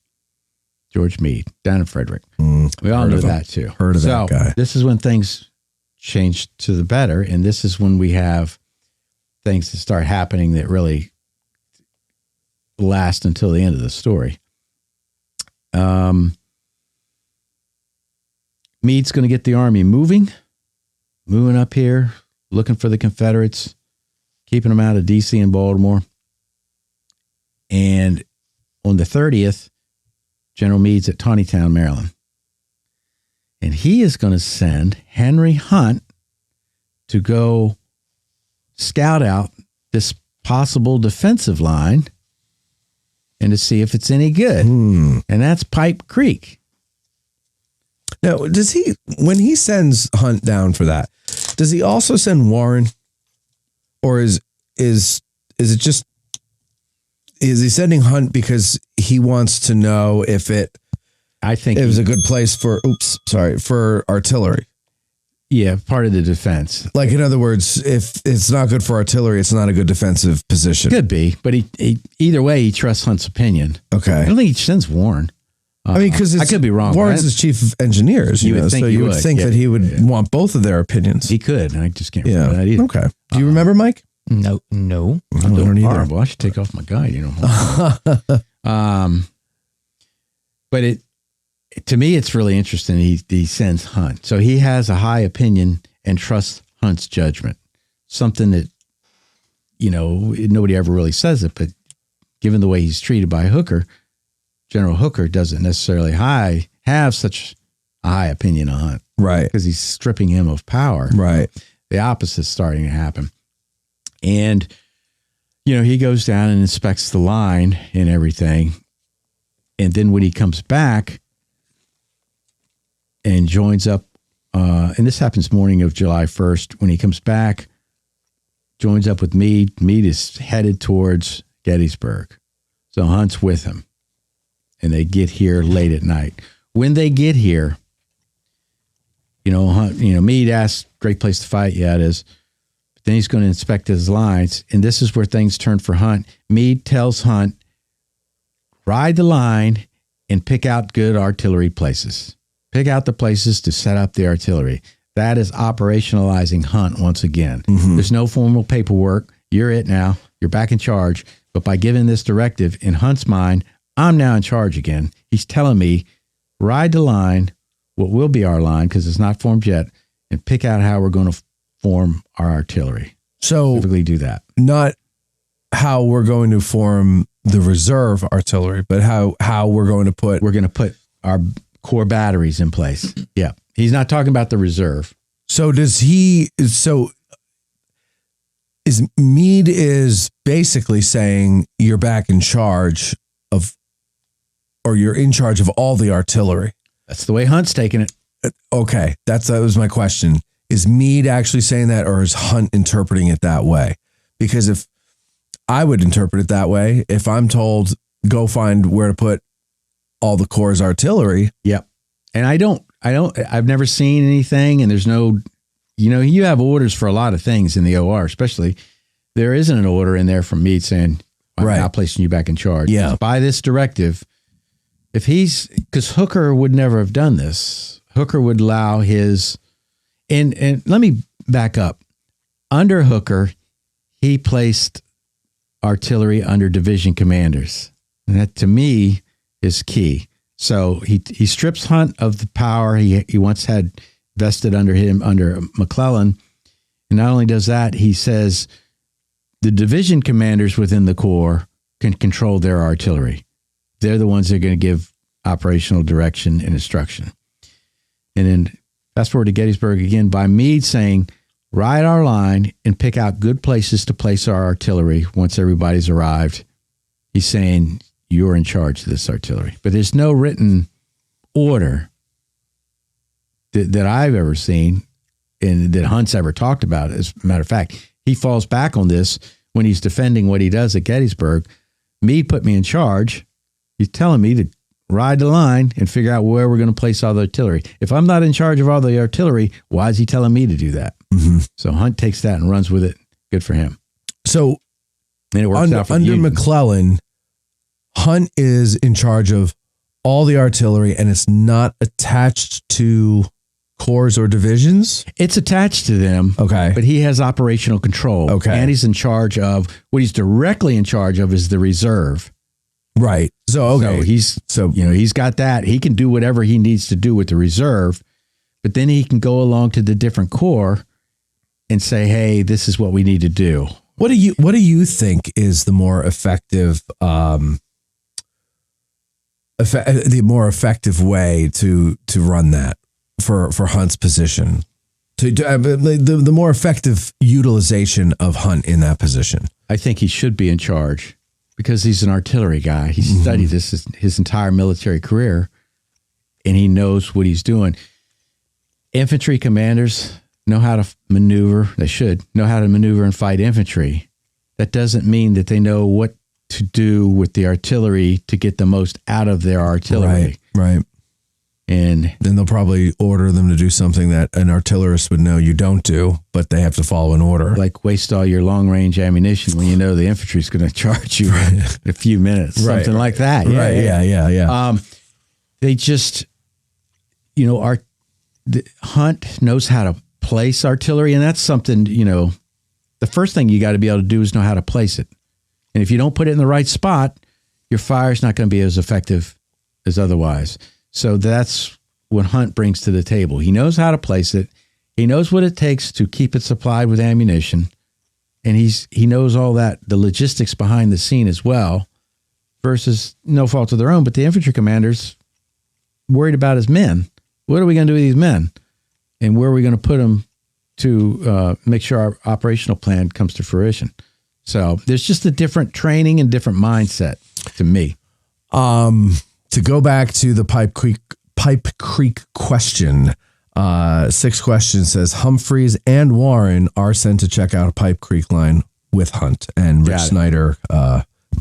George Meade, down in Frederick. We all know that too. Heard of that guy. This is when things change to the better, and this is when we have things that start happening that really last until the end of the story. Meade's going to get the army moving up here, looking for the Confederates, keeping them out of D.C. and Baltimore. And on the 30th, General Meade's at Antietam, Maryland. And he is going to send Henry Hunt to go scout out this possible defensive line and to see if it's any good. And that's Pipe Creek. Now, when he sends Hunt down for that, does he also send Warren? Or is it just, he sending Hunt because he wants to know if I think it was a good place for artillery? Yeah, part of the defense. Like, in other words, if it's not good for artillery, it's not a good defensive position. Could be, but he either way, he trusts Hunt's opinion. Okay. I don't think he sends Warren. I mean, because I could be wrong. Warren's his chief of engineers, You would think so he you would would, think yeah. that he would want both of their opinions. He could. I just can't remember that either. Okay. Do you remember, Mike? No. I don't either. Horrible. I should take off my guide. But to me, it's really interesting. He sends Hunt, so he has a high opinion and trusts Hunt's judgment. Something that nobody ever really says it, but given the way he's treated by Hooker, General Hooker doesn't necessarily have such a high opinion on Hunt, Right. because he's stripping him of power. Right. The opposite's starting to happen. And, he goes down and inspects the line and everything. And then when he comes back and joins up, and this happens morning of July 1st, when he comes back, joins up with Meade. Meade is headed towards Gettysburg. So Hunt's with him. And they get here late at night. When they get here, Hunt, Meade asks, great place to fight. Yeah, it is. But then he's going to inspect his lines. And this is where things turn for Hunt. Meade tells Hunt, ride the line and pick out good artillery places. Pick out the places to set up the artillery. That is operationalizing Hunt once again. Mm-hmm. There's no formal paperwork. You're it now. You're back in charge. But by giving this directive, in Hunt's mind, I'm now in charge again. He's telling me, ride the line, what will be our line, because it's not formed yet, and pick out how we're going to form our artillery. So specifically do that. Not how we're going to form the reserve artillery, but how we're going to put our core batteries in place. Yeah. He's not talking about the reserve. So is Meade is basically saying you're back in charge of, or you're in charge of all the artillery. That's the way Hunt's taking it. Okay. That was my question. Is Meade actually saying that, or is Hunt interpreting it that way? Because if I would interpret it that way, if I'm told go find where to put all the Corps' artillery. Yep. And I've never seen anything, and there's no, you have orders for a lot of things in the OR, especially. There isn't an order in there from Meade saying, I'm now placing you back in charge. Yeah. By this directive, because Hooker would never have done this. Hooker would allow his, and let me back up. Under Hooker, he placed artillery under division commanders. And that, to me, is key. So he strips Hunt of the power he once had vested under him, under McClellan. And not only does that, he says the division commanders within the Corps can control their artillery. They're the ones that are going to give operational direction and instruction. And then fast forward to Gettysburg again, by Meade saying, ride our line and pick out good places to place our artillery once everybody's arrived. He's saying, you're in charge of this artillery. But there's no written order that I've ever seen and that Hunt's ever talked about. As a matter of fact, he falls back on this when he's defending what he does at Gettysburg. Meade put me in charge. He's telling me to ride the line and figure out where we're going to place all the artillery. If I'm not in charge of all the artillery, why is he telling me to do that? Mm-hmm. So Hunt takes that and runs with it. Good for him. So and it works out for under Union. McClellan, Hunt is in charge of all the artillery, and it's not attached to corps or divisions? It's attached to them. Okay. But he has operational control. Okay. And he's in charge of, what he's directly in charge of is the reserve. Right. So, okay. He's got that. He can do whatever he needs to do with the reserve, but then he can go along to the different corps and say, hey, this is what we need to do. What do you think is the more effective, the more effective way to run that for Hunt's position, the more effective utilization of Hunt in that position? I think he should be in charge because he's an artillery guy. He studied this his entire military career, and he knows what he's doing. Infantry commanders know how to maneuver. They should know how to maneuver and fight infantry. That doesn't mean that they know what to do with the artillery to get the most out of their artillery. Right. And then they'll probably order them to do something that an artillerist would know you don't do, but they have to follow an order. like waste all your long range ammunition when you know the infantry is going to charge you in a few minutes, something like that. Yeah. They just, Hunt knows how to place artillery, and that's something, the first thing you got to be able to do is know how to place it. And if you don't put it in the right spot, your fire is not going to be as effective as otherwise. So that's what Hunt brings to the table. He knows how to place it. He knows what it takes to keep it supplied with ammunition. And he knows all that, the logistics behind the scene as well, versus no fault of their own. But the infantry commander's worried about his men. What are we going to do with these men? And where are we going to put them to make sure our operational plan comes to fruition? So there's just a different training and different mindset to me. To go back to the Pipe Creek question, 6 questions says Humphreys and Warren are sent to check out a Pipe Creek line with Hunt, and Rich Snyder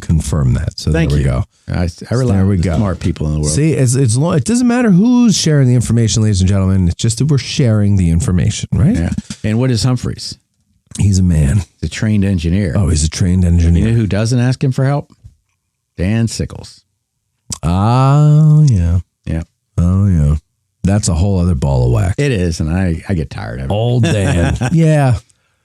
confirmed that. So Thank there we you. go. I rely on the smart people in the world. See, it doesn't matter who's sharing the information, ladies and gentlemen. It's just that we're sharing the information, right? Yeah. And what is Humphreys? He's a man. He's a trained engineer. Oh, he's a trained You engineer. know who doesn't ask him for help? Dan Sickles. Oh, yeah. Yeah. Oh, yeah. That's a whole other ball of wax. It is, and I get tired of it. Old Dan. Yeah.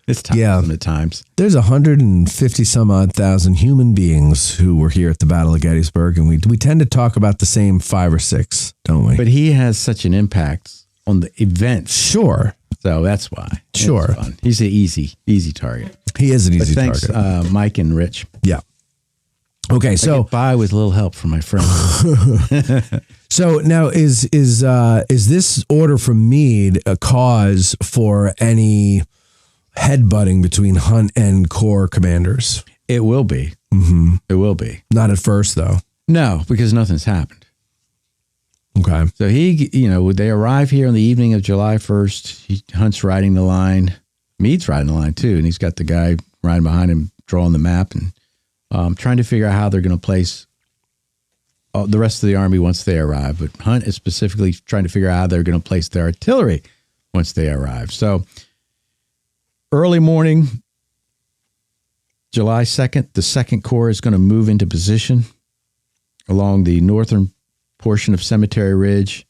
It's tiresome at times. There's 150 some odd thousand human beings who were here at the Battle of Gettysburg, and we tend to talk about the same 5 or 6, don't we? But he has such an impact on the events. Sure. So that's why. Sure. It's fun. He's an easy target. He is an easy Thanks, target. Mike and Rich. Yeah. Okay, so Get by with a little help from my friend. so now is this order from Meade a cause for any headbutting between Hunt and Corps commanders? It will be. Mm-hmm. It will be. Not at first, though. No, because nothing's happened. Okay. So they arrive here on the evening of July 1st. Hunt's riding the line. Meade's riding the line too, and he's got the guy riding behind him drawing the map and trying to figure out how they're going to place the rest of the army once they arrive. But Hunt is specifically trying to figure out how they're going to place their artillery once they arrive. So early morning, July 2nd, the 2nd Corps is going to move into position along the northern portion of Cemetery Ridge.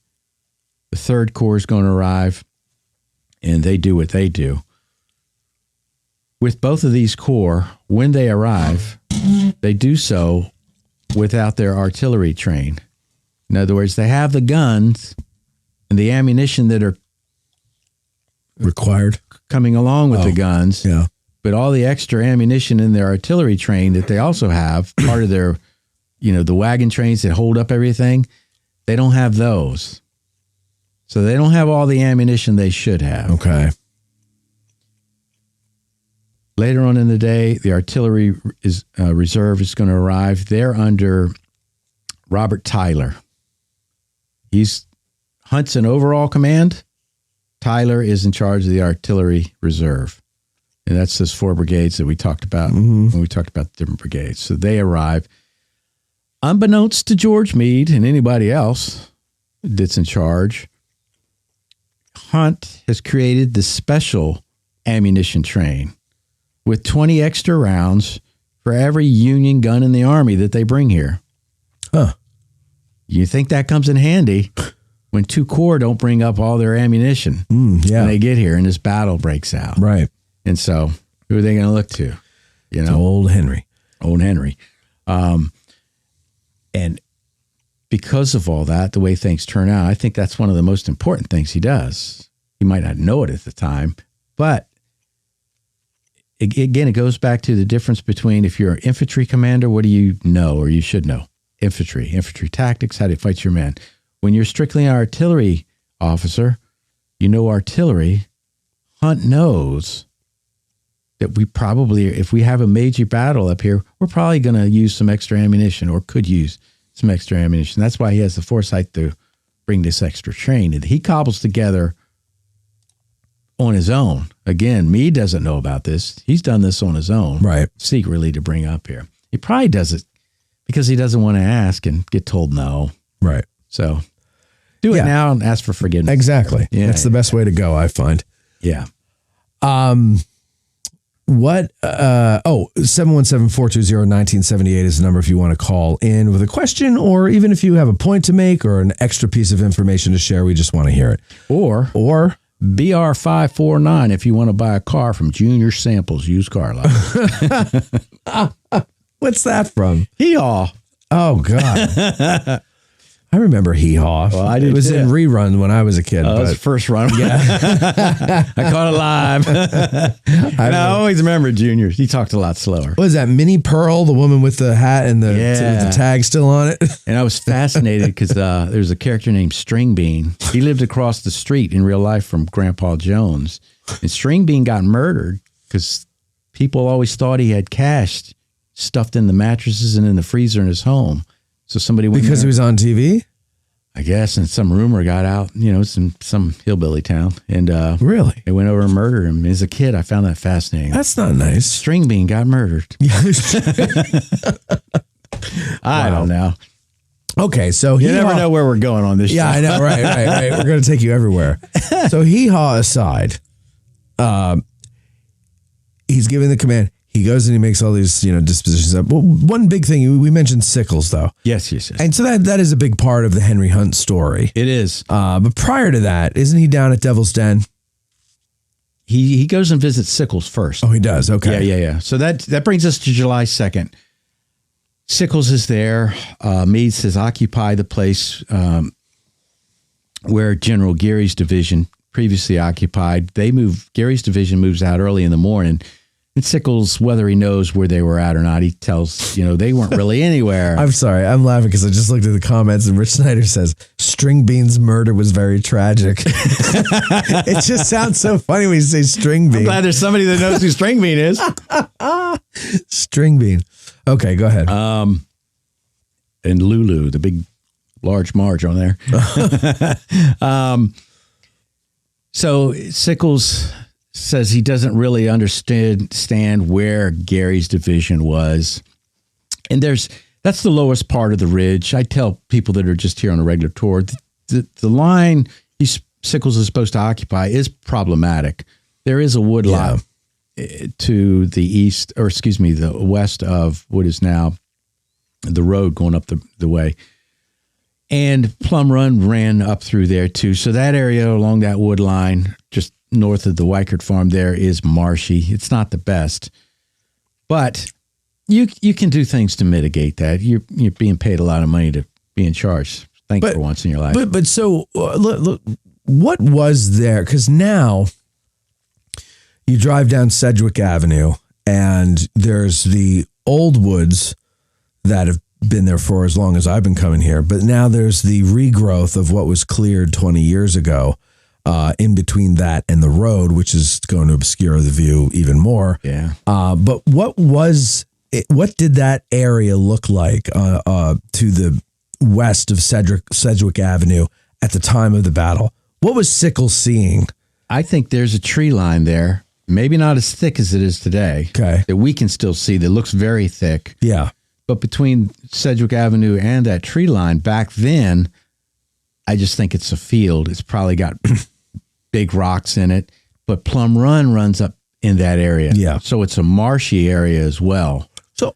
The 3rd Corps is going to arrive, and they do what they do. With both of these corps, when they arrive, they do so without their artillery train. In other words, they have the guns and the ammunition that are required coming along with the guns. Yeah. But all the extra ammunition in their artillery train that they also have, part of their, the wagon trains that hold up everything, they don't have those. So they don't have all the ammunition they should have. Okay. Later on in the day, the artillery reserve is going to arrive. They're under Robert Tyler. He's Hunt's in overall command. Tyler is in charge of the artillery reserve. And that's those 4 brigades that we talked about when we talked about the different brigades. So they arrive. Unbeknownst to George Meade and anybody else that's in charge, Hunt has created the special ammunition train with 20 extra rounds for every Union gun in the Army that they bring here. Huh. You think that comes in handy when 2 corps don't bring up all their ammunition when they get here and this battle breaks out. Right. And so who are they going to look to? It's old Henry. Old Henry. And because of all that, the way things turn out, I think that's one of the most important things he does. He might not know it at the time, but again, it goes back to the difference between if you're an infantry commander, what do you know or you should know? Infantry tactics, how to fight your men. When you're strictly an artillery officer, you know artillery. Hunt knows that we probably, if we have a major battle up here, we're probably going to use some extra ammunition or could use some extra ammunition. That's why he has the foresight to bring this extra train. He cobbles together on his own. Again, Meade doesn't know about this. He's done this on his own. Right. Secretly to bring up here. He probably does it because he doesn't want to ask and get told no. Right. So do it now and ask for forgiveness. Exactly. Yeah, That's the best way to go, I find. Yeah. What? 717-420-1978 is the number if you want to call in with a question, or even if you have a point to make or an extra piece of information to share. We just want to hear it. Or BR549 if you want to buy a car from Junior Samples Used Car Lot. What's that from? Hee-haw. Oh, God. I remember Hee Haw. Well, I did It was too. in rerun when I was a kid. That was But the first run. Yeah. I caught it live. I always remember Junior. He talked a lot slower. what is that? Minnie Pearl, the woman with the hat and the tag still on it? And I was fascinated because there's a character named String Bean. He lived across the street in real life from Grandpa Jones. And String Bean got murdered because people always thought he had cash stuffed in the mattresses and in the freezer in his home. So somebody went Because there, he was on TV? I guess, and some rumor got out, it's in some hillbilly town. And Really? they went over and murdered him. As a kid, I found that fascinating. That's not nice. String Bean got murdered. I don't know. Okay, so You never know where we're going on this Yeah, show. I know. Right. We're going to take you everywhere. So Hee Haw aside, he's giving the command. He goes and he makes all these, dispositions up. Well, one big thing, we mentioned Sickles, though. Yes. And so that is a big part of the Henry Hunt story. It is. But prior to that, isn't he down at Devil's Den? He goes and visits Sickles first. Oh, he does. Okay. Yeah. So that brings us to July 2nd. Sickles is there. Meade says, occupy the place where General Geary's division previously occupied. Geary's division moves out early in the morning. And Sickles, whether he knows where they were at or not, he tells, they weren't really anywhere. I'm sorry. I'm laughing because I just looked at the comments and Rich Snyder says, String Bean's murder was very tragic. It just sounds so funny when you say String Bean. I'm glad there's somebody that knows who String Bean is. String Bean. Okay, go ahead. And Lulu, the big, large Marge on there. So Sickles says he doesn't really understand where Gary's division was. And that's the lowest part of the ridge. I tell people that are just here on a regular tour, the line Sickles is supposed to occupy is problematic. There is a wood lot to the east, or excuse me, the west of what is now the road going up the way. And Plum Run ran up through there too. So that area along that wood line, just north of the Weichert farm there, is marshy. It's not the best, but you can do things to mitigate that. You're being paid a lot of money to be in charge. For once in your life. But so look, what was there? Because now you drive down Sedgwick Avenue and there's the old woods that have been there for as long as I've been coming here. But now there's the regrowth of what was cleared 20 years ago. In between that and the road, which is going to obscure the view even more. Yeah. But what did that area look like to the west of Sedgwick Avenue at the time of the battle? What was Sickles seeing? I think there's a tree line there, maybe not as thick as it is today. Okay. That we can still see that looks very thick. Yeah. But between Sedgwick Avenue and that tree line back then, I just think it's a field. It's probably got big rocks in it, but Plum Run runs up in that area. Yeah. So it's a marshy area as well. So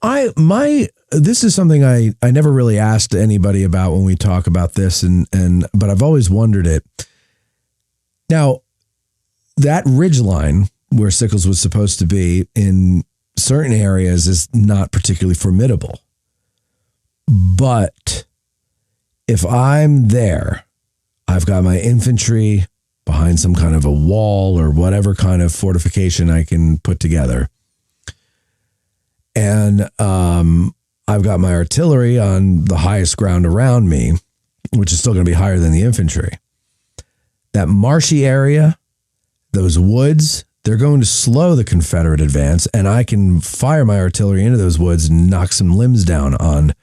this is something I never really asked anybody about when we talk about this, but I've always wondered it. Now, that ridge line where Sickles was supposed to be in certain areas is not particularly formidable. But if I'm there, I've got my infantry behind some kind of a wall or whatever kind of fortification I can put together. And I've got my artillery on the highest ground around me, which is still going to be higher than the infantry. That marshy area, those woods, they're going to slow the Confederate advance, and I can fire my artillery into those woods and knock some limbs down on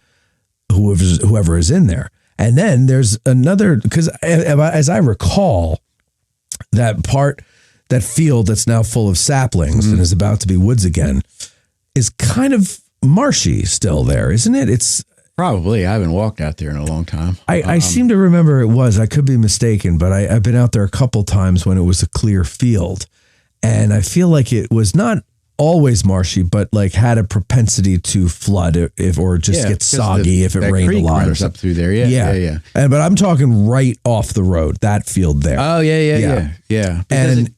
whoever is in there. And then there's another, because as I recall, that field that's now full of saplings and is about to be woods again is kind of marshy still there, isn't it? It's Probably. I haven't walked out there in a long time. I seem to remember it was. I could be mistaken, but I've been out there a couple times when it was a clear field. And I feel like it was not always marshy, but like had a propensity to flood or just get soggy if it rained a lot or something. Up through there. Yeah. But I'm talking right off the road, that field there. Oh, yeah. Because And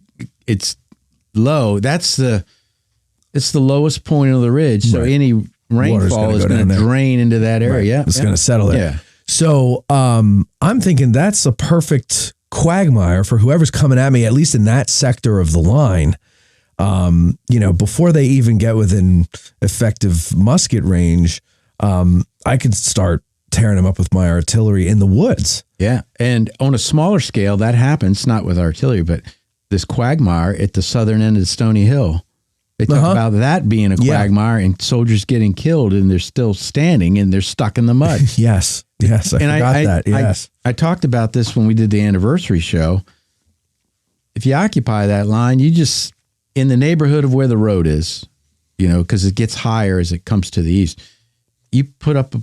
it's low. It's the lowest point of the ridge. So any rainfall is going to drain into that area. Right. Yeah. It's going to settle there. Yeah. So I'm thinking that's a perfect quagmire for whoever's coming at me, at least in that sector of the line. Before they even get within effective musket range, I could start tearing them up with my artillery in the woods. Yeah. And on a smaller scale, that happens, not with artillery, but this quagmire at the southern end of Stony Hill. They talk about that being a quagmire and soldiers getting killed and they're still standing and they're stuck in the mud. Yes. I forgot that. Yes. I talked about this when we did the anniversary show. If you occupy that line, you just, in the neighborhood of where the road is, because it gets higher as it comes to the east, you put up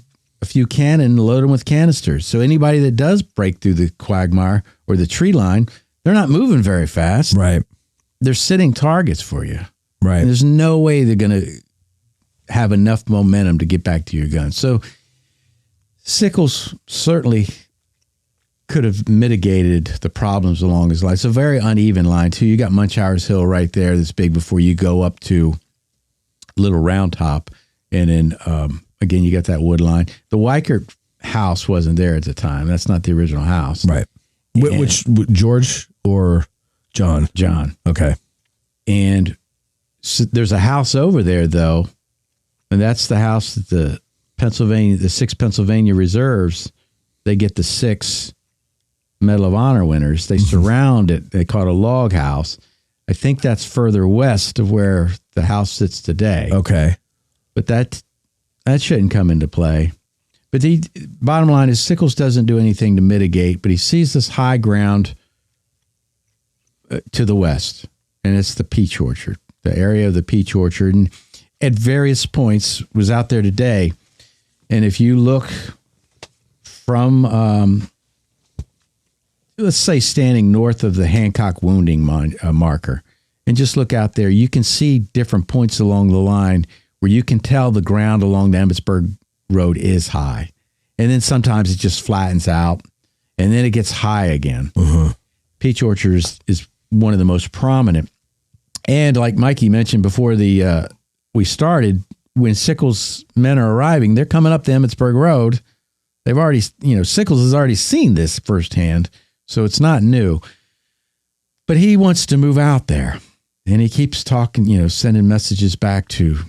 a few cannon and load them with canisters. So anybody that does break through the quagmire or the tree line, they're not moving very fast. Right. They're sitting targets for you. Right. And there's no way they're going to have enough momentum to get back to your gun. So Sickles certainly could have mitigated the problems along his line. It's a very uneven line, too. You got Munchauer's Hill right there that's big before you go up to Little Round Top. And then, again, you got that wood line. The Weichert house wasn't there at the time. That's not the original house. Right. Which George or John? John. Okay. And so there's a house over there, though, and that's the house that the 6 Pennsylvania Reserves, they get the 6 Medal of Honor winners. They surround it. They call it a log house. I think that's further west of where the house sits today. Okay. But that shouldn't come into play. But the bottom line is Sickles doesn't do anything to mitigate, but he sees this high ground to the west, and it's the peach orchard. The area of the peach orchard, and at various points was out there today. And if you look from, let's say, standing north of the Hancock wounding marker, and just look out there, you can see different points along the line where you can tell the ground along the Emmitsburg Road is high. And then sometimes it just flattens out, and then it gets high again. Peach orchard is one of the most prominent. And like Mikey mentioned before we started, when Sickles' men are arriving, they're coming up the Emmitsburg Road. They've already, Sickles has already seen this firsthand, so it's not new. But he wants to move out there, and he keeps talking, sending messages back to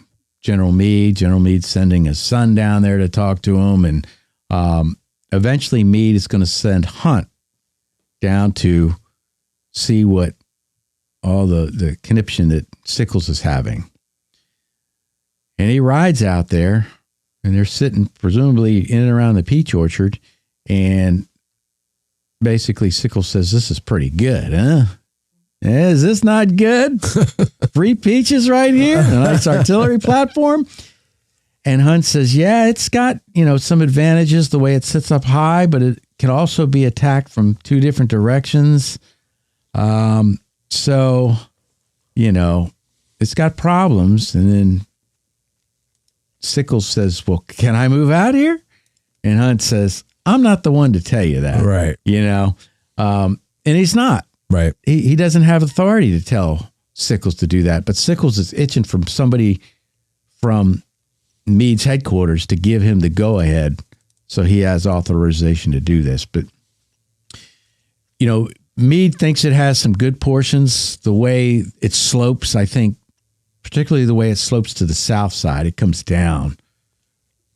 General Meade. General Meade sending his son down there to talk to him, and eventually Meade is going to send Hunt down to see what all the conniption that Sickles is having. And he rides out there, and they're sitting presumably in and around the peach orchard, and basically Sickles says, "This is pretty good, huh? Is this not good? Free peaches right here, a nice artillery platform." And Hunt says, "Yeah, it's got, some advantages the way it sits up high, but it can also be attacked from 2 different directions. So, it's got problems." And then Sickles says, "Well, can I move out here?" And Hunt says, "I'm not the one to tell you that." Right. And he's not. Right. He doesn't have authority to tell Sickles to do that. But Sickles is itching from somebody from Meade's headquarters to give him the go-ahead, so he has authorization to do this. But, Meade thinks it has some good portions. The way it slopes, I think, particularly the way it slopes to the south side, it comes down.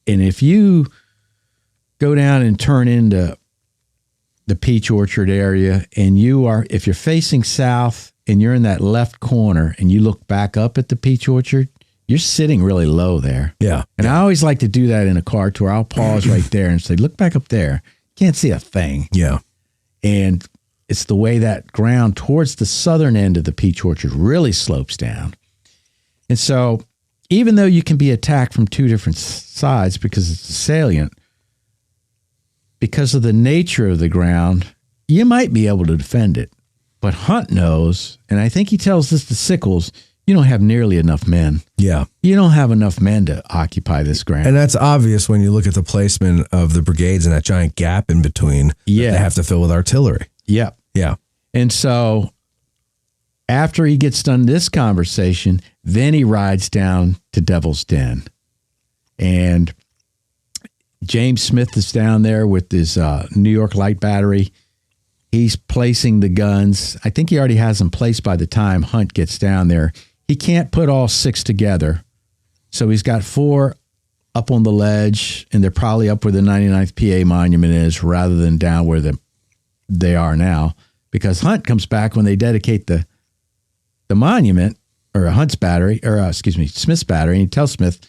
And if you go down and turn into the peach orchard area, and if you're facing south and you're in that left corner and you look back up at the peach orchard, you're sitting really low there. Yeah. And I always like to do that in a car tour. I'll pause right there and say, "Look back up there. Can't see a thing." Yeah. And it's the way that ground towards the southern end of the peach orchard really slopes down. And so even though you can be attacked from two different sides because it's a salient, because of the nature of the ground, you might be able to defend it. But Hunt knows, and I think he tells this to Sickles, you don't have nearly enough men. Yeah. You don't have enough men to occupy this ground. And that's obvious when you look at the placement of the brigades and that giant gap in between that they have to fill with artillery. Yeah. Yeah. And so after he gets done this conversation, then he rides down to Devil's Den. And James Smith is down there with his New York light battery. He's placing the guns. I think he already has them placed by the time Hunt gets down there. He can't put all 6 together. So he's got 4 up on the ledge, and they're probably up where the 99th PA monument is rather than down where they are now. Because Hunt comes back when they dedicate the monument, or Hunt's battery, or Smith's battery, and he tells Smith,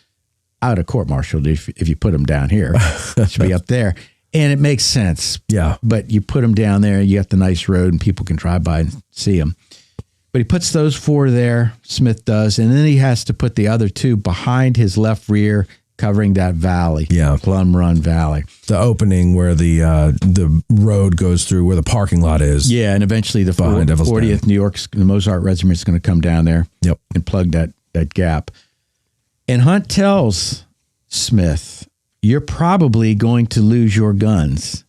I would have court-martialed if you put him down here. It should be up there. And it makes sense. Yeah. But you put them down there, you got the nice road, and people can drive by and see them. But he puts those 4 there, Smith does, and then he has to put the other 2 behind his left rear, covering that valley. Yeah. Plum Run Valley. The opening where the road goes through, where the parking lot is. Yeah, and eventually the Behind Devil's 40th Den. New York, the Mozart Regiment is going to come down there. Yep. And plug that gap. And Hunt tells Smith, you're probably going to lose your guns.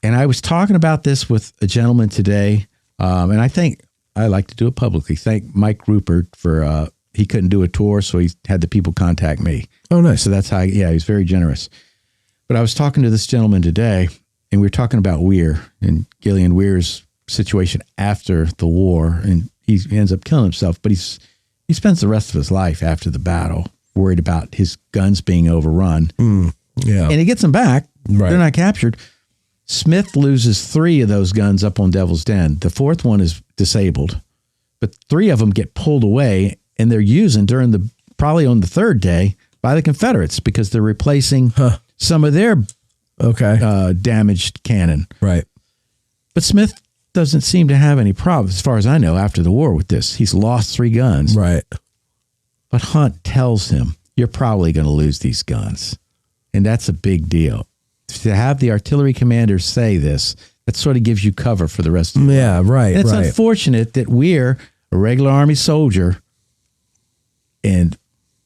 And I was talking about this with a gentleman today, and I think I like to do it publicly. Thank Mike Rupert for, he couldn't do a tour, so he had the people contact me. Oh, nice. So that's how, he's very generous. But I was talking to this gentleman today, and we were talking about Weir and Gillian Weir's situation after the war, and he ends up killing himself, but he spends the rest of his life after the battle worried about his guns being overrun. Yeah. And he gets them back. Right. They're not captured. Smith loses 3 of those guns up on Devil's Den. The 4th one is disabled, but 3 of them get pulled away, and they're using probably on the 3rd day by the Confederates because they're replacing some of their damaged cannon. Right. But Smith doesn't seem to have any problem, as far as I know, after the war with this. He's lost 3 guns. Right. But Hunt tells him, you're probably going to lose these guns. And that's a big deal. To have the artillery commander say this, that sort of gives you cover for the rest of the Yeah, right. And it's unfortunate that we're a regular Army soldier and,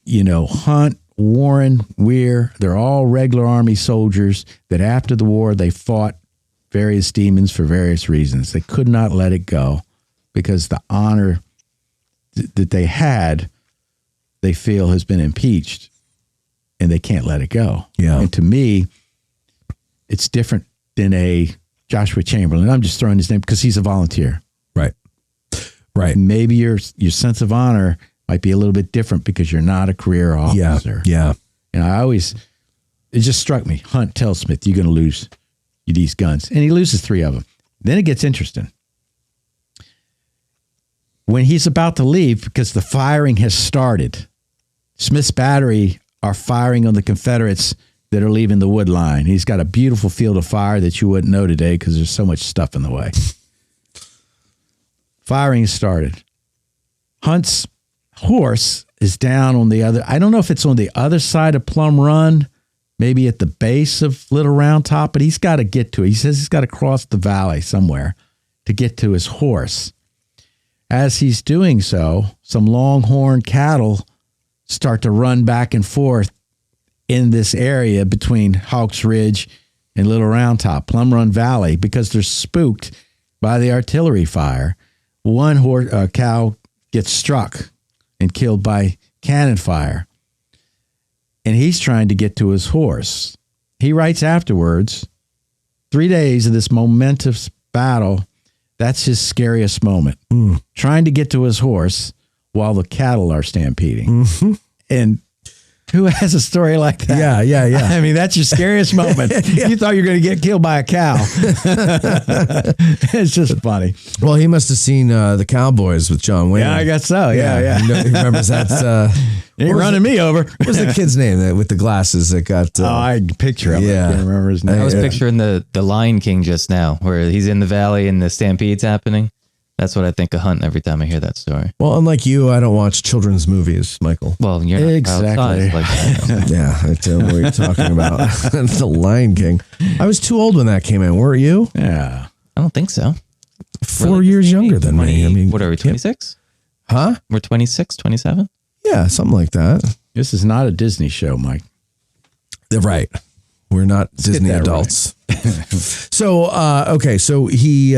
Hunt, Warren, Weir, they're all regular Army soldiers that after the war, they fought various demons for various reasons. They could not let it go because the honor that they had, they feel has been impeached, and they can't let it go. Yeah. And to me, it's different than a Joshua Chamberlain. I'm just throwing his name because he's a volunteer. Right. Right. Maybe your sense of honor might be a little bit different because you're not a career officer. Yeah. And it just struck me. Hunt tells Smith, you're going to lose these guns. And he loses 3 of them. Then it gets interesting. When he's about to leave, because the firing has started, Smith's battery are firing on the Confederates that are leaving the wood line. He's got a beautiful field of fire that you wouldn't know today because there's so much stuff in the way. Firing started. Hunt's horse is down on the other. I don't know if it's on the other side of Plum Run, maybe at the base of Little Round Top, but he's got to get to it. He says he's got to cross the valley somewhere to get to his horse. As he's doing so, some longhorn cattle start to run back and forth in this area between Hawks Ridge and Little Round Top, Plum Run Valley, because they're spooked by the artillery fire. One cow gets struck and killed by cannon fire, and he's trying to get to his horse. He writes afterwards, 3 days of this momentous battle, that's his scariest moment. Trying to get to his horse while the cattle are stampeding. Mm-hmm. And who has a story like that? Yeah. I mean, that's your scariest moment. You thought you were going to get killed by a cow. It's just funny. Well, he must have seen the Cowboys with John Wayne. Yeah, I guess so. Yeah. He remembers that. He ain't running me over. What was the kid's name with the glasses that got... I picture him. Yeah. I can't remember his name. I was picturing the Lion King just now, where he's in the valley and the stampede's happening. That's what I think of Hunt every time I hear that story. Well, unlike you, I don't watch children's movies, Michael. Well, you're not Exactly. outside, Yeah, I don't know what you're talking about. That's The Lion King. I was too old when that came in. Weren't you? Yeah. I don't think so. 4 years younger than me. I mean, What are we, 26? Huh? We're 26, 27? Yeah, something like that. This is not a Disney show, Mike. They're right. We're not Disney that adults. So, okay. So he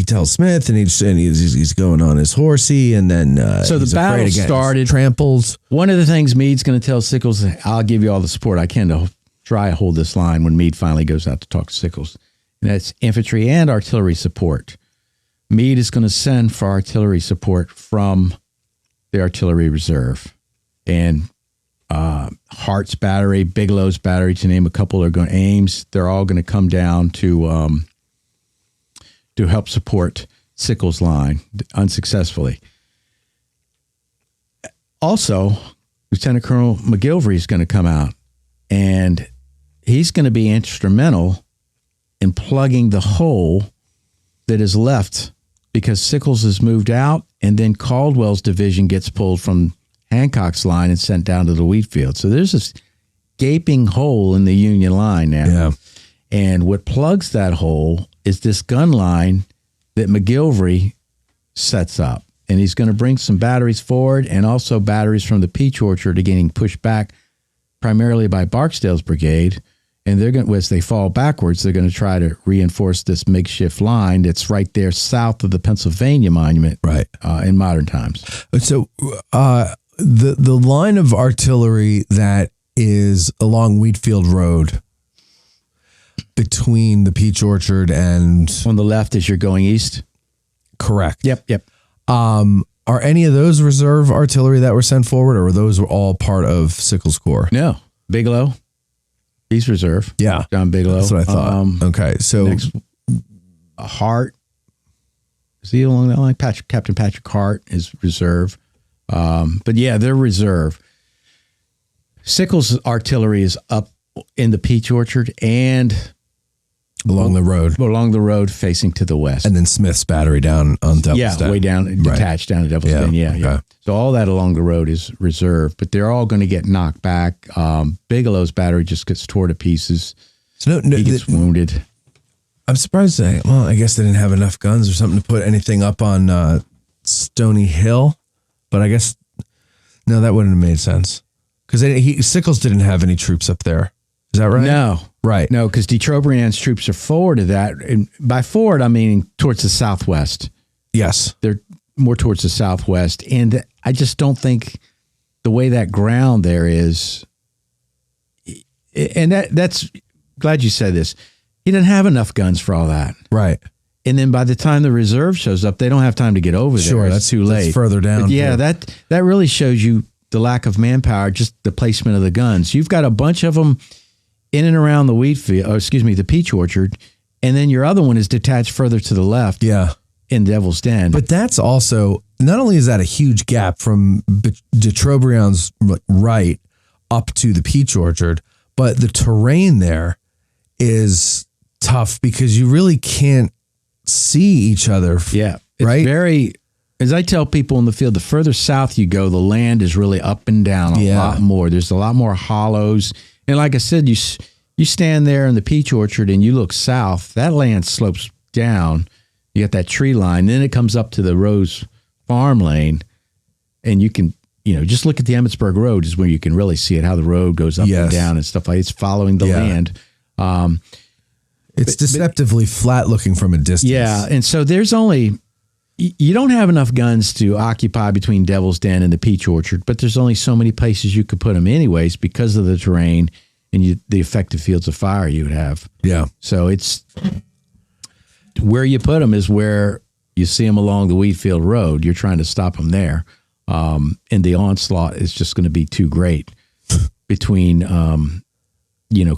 tells Smith, and he's going on his horsey, and then So the he's battle afraid again. started. Tramples. One of the things Meade's going to tell Sickles, I'll give you all the support I can to try to hold this line when Meade finally goes out to talk to Sickles. And that's infantry and artillery support. Meade is going to send for artillery support from the artillery reserve. And Hart's battery, Bigelow's battery, to name a couple, are going. Ames, they're all going to come down to help support Sickles' line unsuccessfully. Also, Lieutenant Colonel McGilvery is going to come out, and he's going to be instrumental in plugging the hole that is left because Sickles has moved out, and then Caldwell's division gets pulled from Hancock's line and sent down to the wheat field. So there's this gaping hole in the Union line now. Yeah. And what plugs that hole is this gun line that McGilvery sets up. And he's going to bring some batteries forward and also batteries from the Peach Orchard are getting pushed back primarily by Barksdale's brigade. And they're going to, as they fall backwards, they're going to try to reinforce this makeshift line that's right there south of the Pennsylvania Monument, Right. In modern times. So the line of artillery that is along Wheatfield Road between the Peach Orchard and On the left as you're going east. correct. Yep. Are any of those reserve artillery that were sent forward, or were those all part of Sickles' Corps? No, Bigelow. He's reserve. Yeah. John Bigelow. That's what I thought. Okay, so Next, Hart. Is he along that line? Captain Patrick Hart is reserve. But yeah, they're reserve. Sickles' artillery is up in the Peach Orchard and along the road, facing to the west. and then Smith's battery down on Devil's Den. Way down, Right. detached down to Devil's Den. Yeah. okay. So all that along the road is reserve, but they're all going to get knocked back. Bigelow's battery just gets torn to pieces. So He gets wounded. I'm surprised. I guess they didn't have enough guns or something to put anything up on Stony Hill, but I guess no, that wouldn't have made sense because Sickles didn't have any troops up there. Is that right? No. Right. No, because de Trobriand's troops are forward of that. And by forward, I mean towards the southwest. Yes. They're more towards the southwest. And I just don't think the way that ground there is, and that's, glad you said this. He didn't have enough guns for all that. Right. And then by the time the reserve shows up, they don't have time to get over there. Sure, It's that's too late. That's further down. But yeah, that really shows you the lack of manpower, just the placement of the guns. You've got a bunch of them in and around the the Peach Orchard, and then your other one is detached further to the left. Yeah. In Devil's Den. But that's also, not only is that a huge gap from de Trobriand's right up to the Peach Orchard, but the terrain there is tough because you really can't see each other. Yeah. It's right? very, as I tell people in the field, the further south you go, the land is really up and down a lot more. There's a lot more hollows. And like I said, you stand there in the Peach Orchard and you look south, that land slopes down. You got that tree line. Then it comes up to the Rose Farm Lane. And you can, just look at the Emmitsburg Road is where you can really see it, how the road goes up and down and stuff like that. It's following the land. It's deceptively flat looking from a distance. Yeah. And so there's only, you don't have enough guns to occupy between Devil's Den and the Peach Orchard, but there's only so many places you could put them anyways because of the terrain and the effective fields of fire you would have. Yeah. So it's where you put them is where you see them along the Wheatfield Road. You're trying to stop them there. And the onslaught is just going to be too great between,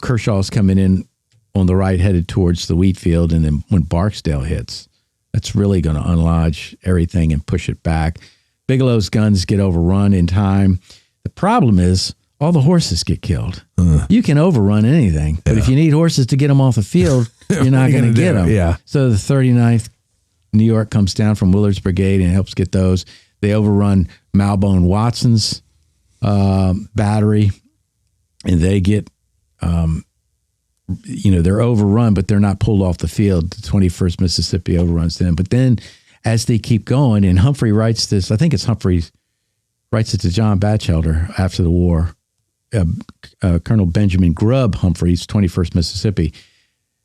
Kershaw's coming in on the right headed towards the Wheatfield. And then when Barksdale hits, that's really going to unlodge everything and push it back. Bigelow's guns get overrun in time. The problem is all the horses get killed. You can overrun anything, but if you need horses to get them off the field, you're not going to get them. Yeah. So the 39th New York comes down from Willard's brigade and helps get those. They overrun Malbone Watson's battery, and they get, they're overrun, but they're not pulled off the field. The 21st Mississippi overruns them. But then as they keep going, and Humphrey writes this, I think it's Humphrey writes it to John Batchelder after the war, Colonel Benjamin Grubb Humphreys, 21st Mississippi.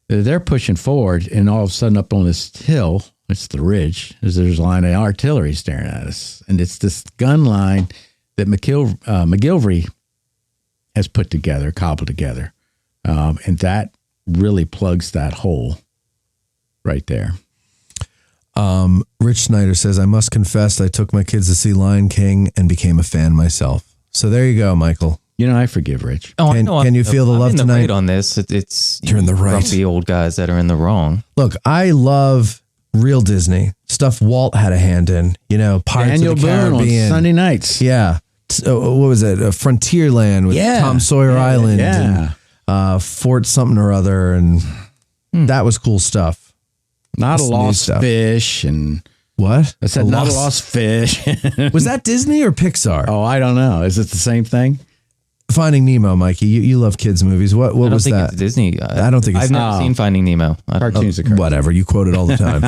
They're pushing forward, and all of a sudden up on this hill, it's the ridge, there's a line of artillery staring at us. And it's this gun line that McGilvery has put together, cobbled together. And that really plugs that hole right there. Rich Snyder says, I must confess I took my kids to see Lion King and became a fan myself. So there you go, Michael. I forgive Rich. Oh, Can you feel the love I'm in the tonight? right on this. It's You're in the right. Grumpy old guys that are in the wrong. Look, I love real Disney stuff Walt had a hand in, Pirates Daniel of the Boone Caribbean. on Sunday nights. Yeah. What was it? Frontierland with Tom Sawyer Island and Fort something or other. And that was cool stuff. Not That's a new lost stuff. fish. And What? I said not a lost fish. Was that Disney or Pixar? Oh, I don't know. Is it the same thing? Finding Nemo, Mikey. You love kids movies. What I don't was think that? it's Disney. I don't think it's I've never seen Finding Nemo. Cartoons are cartoons. Whatever. You quote it all the time.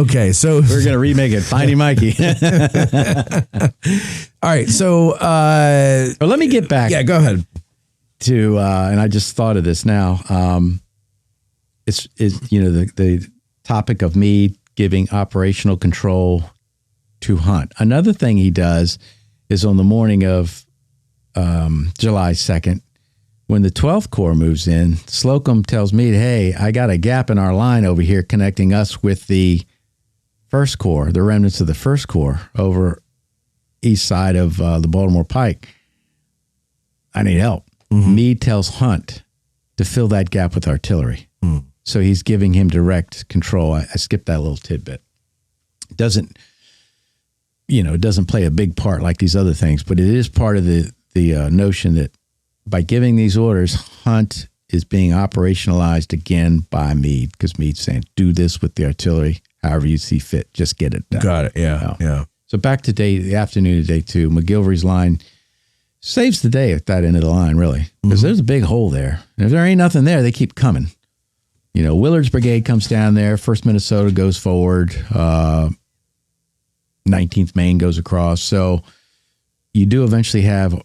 Okay. So We're going to remake it. Finding Mikey. all right. So But let me get back go ahead. to, and I just thought of this now. It's the topic of Meade giving operational control to Hunt. Another thing he does is on the morning of July 2nd, when the 12th Corps moves in, Slocum tells Meade, hey, I got a gap in our line over here connecting us with the 1st Corps, the remnants of the 1st Corps over east side of the Baltimore Pike. I need help. Mm-hmm. Meade tells Hunt to fill that gap with artillery. Mm. So he's giving him direct control. I skipped that little tidbit. It doesn't play a big part like these other things, but it is part of the notion that by giving these orders, Hunt is being operationalized again by Meade, because Meade's saying, do this with the artillery however you see fit. Just get it done. Got it. Yeah. Yeah. So back to the afternoon of day 2, McGilvery's line saves the day at that end of the line, really, because there's a big hole there. And if there ain't nothing there, they keep coming. Willard's brigade comes down there. 1st Minnesota goes forward. 19th Maine goes across. So you do eventually have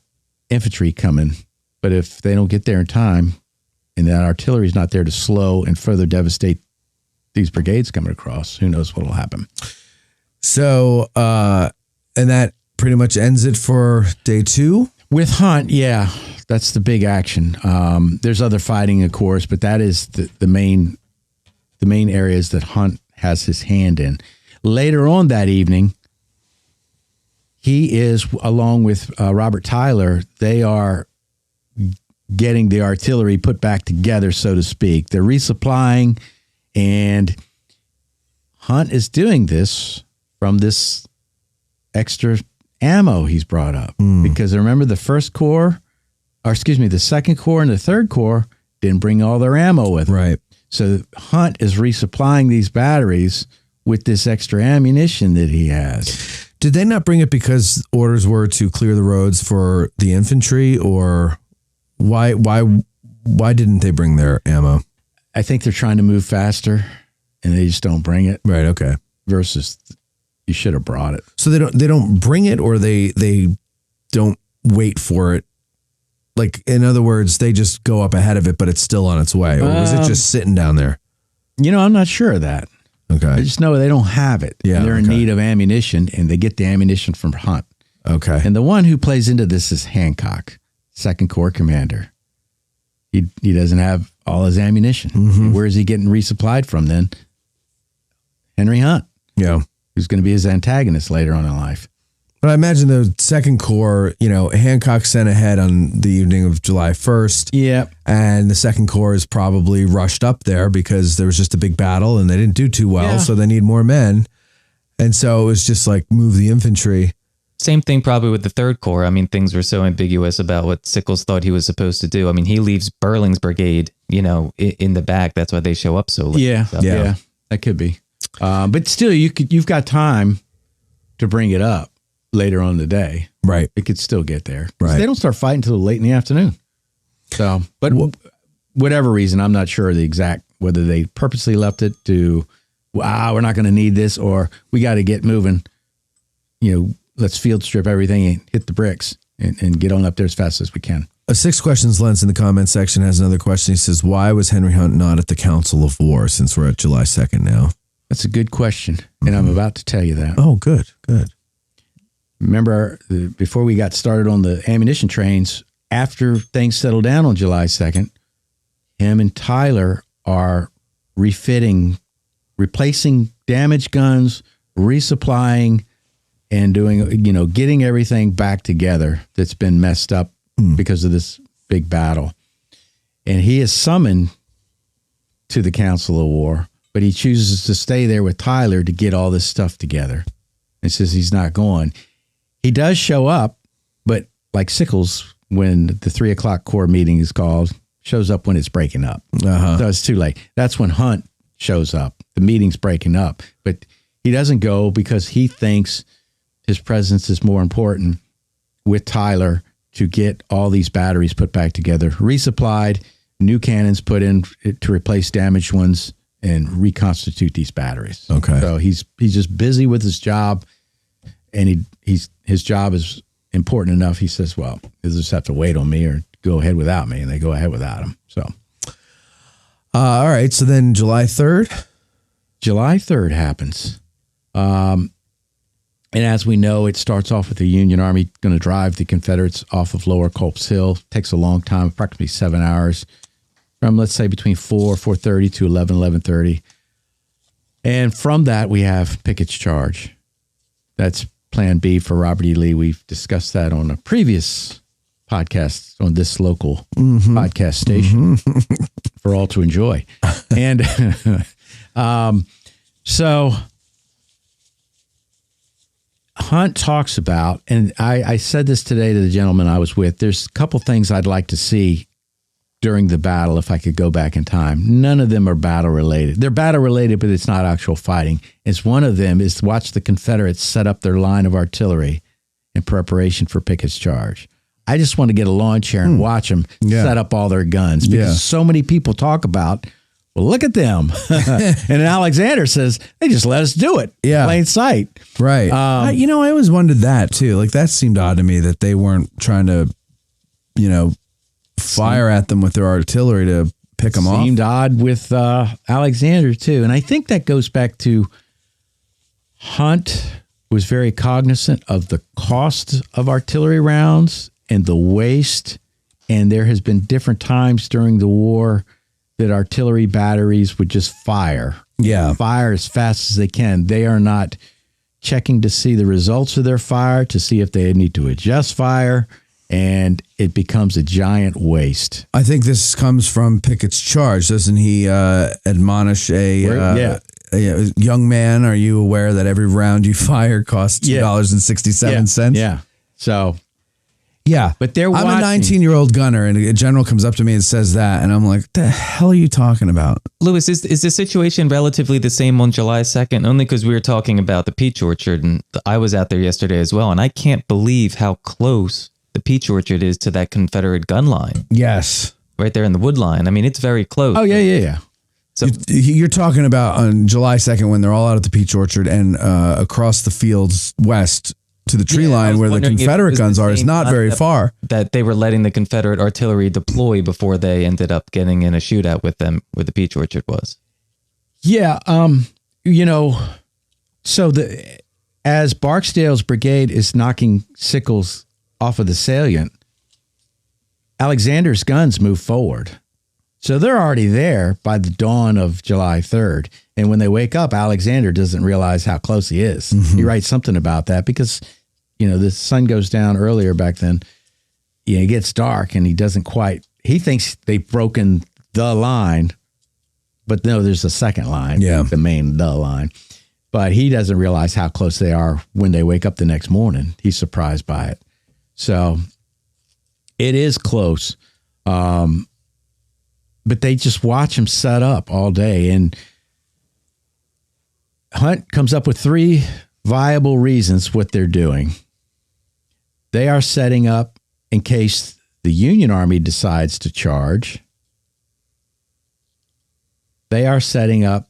infantry coming, but if they don't get there in time and that artillery is not there to slow and further devastate these brigades coming across, who knows what will happen. So, and that pretty much ends it for day 2? With Hunt, yeah, that's the big action. There's other fighting, of course, but that is the main areas that Hunt has his hand in. Later on that evening, he is, along with Robert Tyler, they are getting the artillery put back together, so to speak. They're resupplying, and Hunt is doing this from this extra ammo he's brought up. Because remember, the 2nd Corps and the 3rd Corps didn't bring all their ammo with them. Right. So Hunt is resupplying these batteries with this extra ammunition that he has. Did they not bring it because orders were to clear the roads for the infantry, or why didn't they bring their ammo? I think they're trying to move faster and they just don't bring it. Right. Okay. Versus you should have brought it. So they don't bring it, or they don't wait for it. Like, in other words, they just go up ahead of it, but it's still on its way. Or was it just sitting down there? I'm not sure of that. Okay. I just know they don't have it. Yeah. They're in need of ammunition, and they get the ammunition from Hunt. Okay. And the one who plays into this is Hancock, 2nd Corps commander. He doesn't have all his ammunition. Mm-hmm. Where is he getting resupplied from then? Henry Hunt. Yeah. Who's going to be his antagonist later on in life. But I imagine the 2nd Corps, Hancock sent ahead on the evening of July 1st. Yeah. And the 2nd Corps is probably rushed up there because there was just a big battle and they didn't do too well. Yeah. So they need more men. And so it was just like, move the infantry. Same thing probably with the 3rd Corps. I mean, things were so ambiguous about what Sickles thought he was supposed to do. I mean, he leaves Burling's brigade, in the back. That's why they show up so late. Yeah. So. Yeah. That could be. But still, you've got time to bring it up later on in the day. Right. It could still get there. Right. They don't start fighting until late in the afternoon. So, but whatever reason, I'm not sure the exact, whether they purposely left it to, we're not going to need this, or we got to get moving. Let's field strip everything and hit the bricks and get on up there as fast as we can. A 6 questions Lens in the comment section has another question. He says, why was Henry Hunt not at the Council of War, since we're at July 2nd now? That's a good question. And I'm about to tell you that. Oh, good. Remember, before we got started on the ammunition trains, after things settled down on July 2nd, him and Tyler are replacing damaged guns, resupplying, and doing, getting everything back together that's been messed up because of this big battle. And he is summoned to the Council of War, but he chooses to stay there with Tyler to get all this stuff together. And says he's not going. He does show up, but like Sickles, when the 3:00 Corps meeting is called, shows up when it's breaking up. So it's too late. That's when Hunt shows up. The meeting's breaking up, but he doesn't go because he thinks his presence is more important with Tyler to get all these batteries put back together, resupplied, new cannons put in to replace damaged ones, and reconstitute these batteries. Okay. So he's just busy with his job, and his job is important enough. He says, well, you'll just have to wait on me or go ahead without me. And they go ahead without him. So, all right. So then July 3rd? July 3rd happens. And as we know, it starts off with the Union Army going to drive the Confederates off of Lower Culp's Hill. Takes a long time, approximately 7 hours, from let's say between 4:30 to 11:30. And from that, we have Pickett's charge. That's Plan B for Robert E. Lee. We've discussed that on a previous podcast on this local podcast station for all to enjoy. And so Hunt talks about, and I said this today to the gentleman I was with, there's a couple things I'd like to see during the battle if I could go back in time. None of them are battle related. They're battle related, but it's not actual fighting. It's one of them is to watch the Confederates set up their line of artillery in preparation for Pickett's charge. I just want to get a lawn chair and watch them set up all their guns, because so many people talk about, well, look at them. And then Alexander says, they just let us do it. Yeah. Plain sight. Right. I always wondered that too. Like, that seemed odd to me that they weren't trying to, fire at them with their artillery to pick them off. Seemed odd with Alexander too. And I think that goes back to Hunt was very cognizant of the cost of artillery rounds and the waste. And there has been different times during the war that artillery batteries would just fire. Yeah. Fire as fast as they can. They are not checking to see the results of their fire, to see if they need to adjust fire, and it becomes a giant waste. I think this comes from Pickett's charge. Doesn't he admonish a young man, are you aware that every round you fire costs $2.67? Yeah. So... yeah, but they're I'm watching. a 19-year-old gunner, and a general comes up to me and says that, and I'm like, the hell are you talking about? Lewis, is the situation relatively the same on July 2nd? Only because we were talking about the peach orchard, and I was out there yesterday as well, and I can't believe how close the peach orchard is to that Confederate gun line. Yes. Right there in the wood line. I mean, it's very close. Oh, yeah. So you're talking about on July 2nd when they're all out at the peach orchard, and across the fields west to the tree line where the Confederate guns are is not very far. That they were letting the Confederate artillery deploy before they ended up getting in a shootout with them where the peach orchard was. Yeah. So as Barksdale's brigade is knocking Sickles off of the salient, Alexander's guns move forward. So they're already there by the dawn of July 3rd. And when they wake up, Alexander doesn't realize how close he is. He writes something about that because, the sun goes down earlier back then. It gets dark and he thinks they've broken the line, but no, there's a second line. Yeah. The main line. But he doesn't realize how close they are when they wake up the next morning. He's surprised by it. So it is close. But they just watch him set up all day. And Hunt comes up with 3 viable reasons what they're doing. They are setting up in case the Union Army decides to charge. They are setting up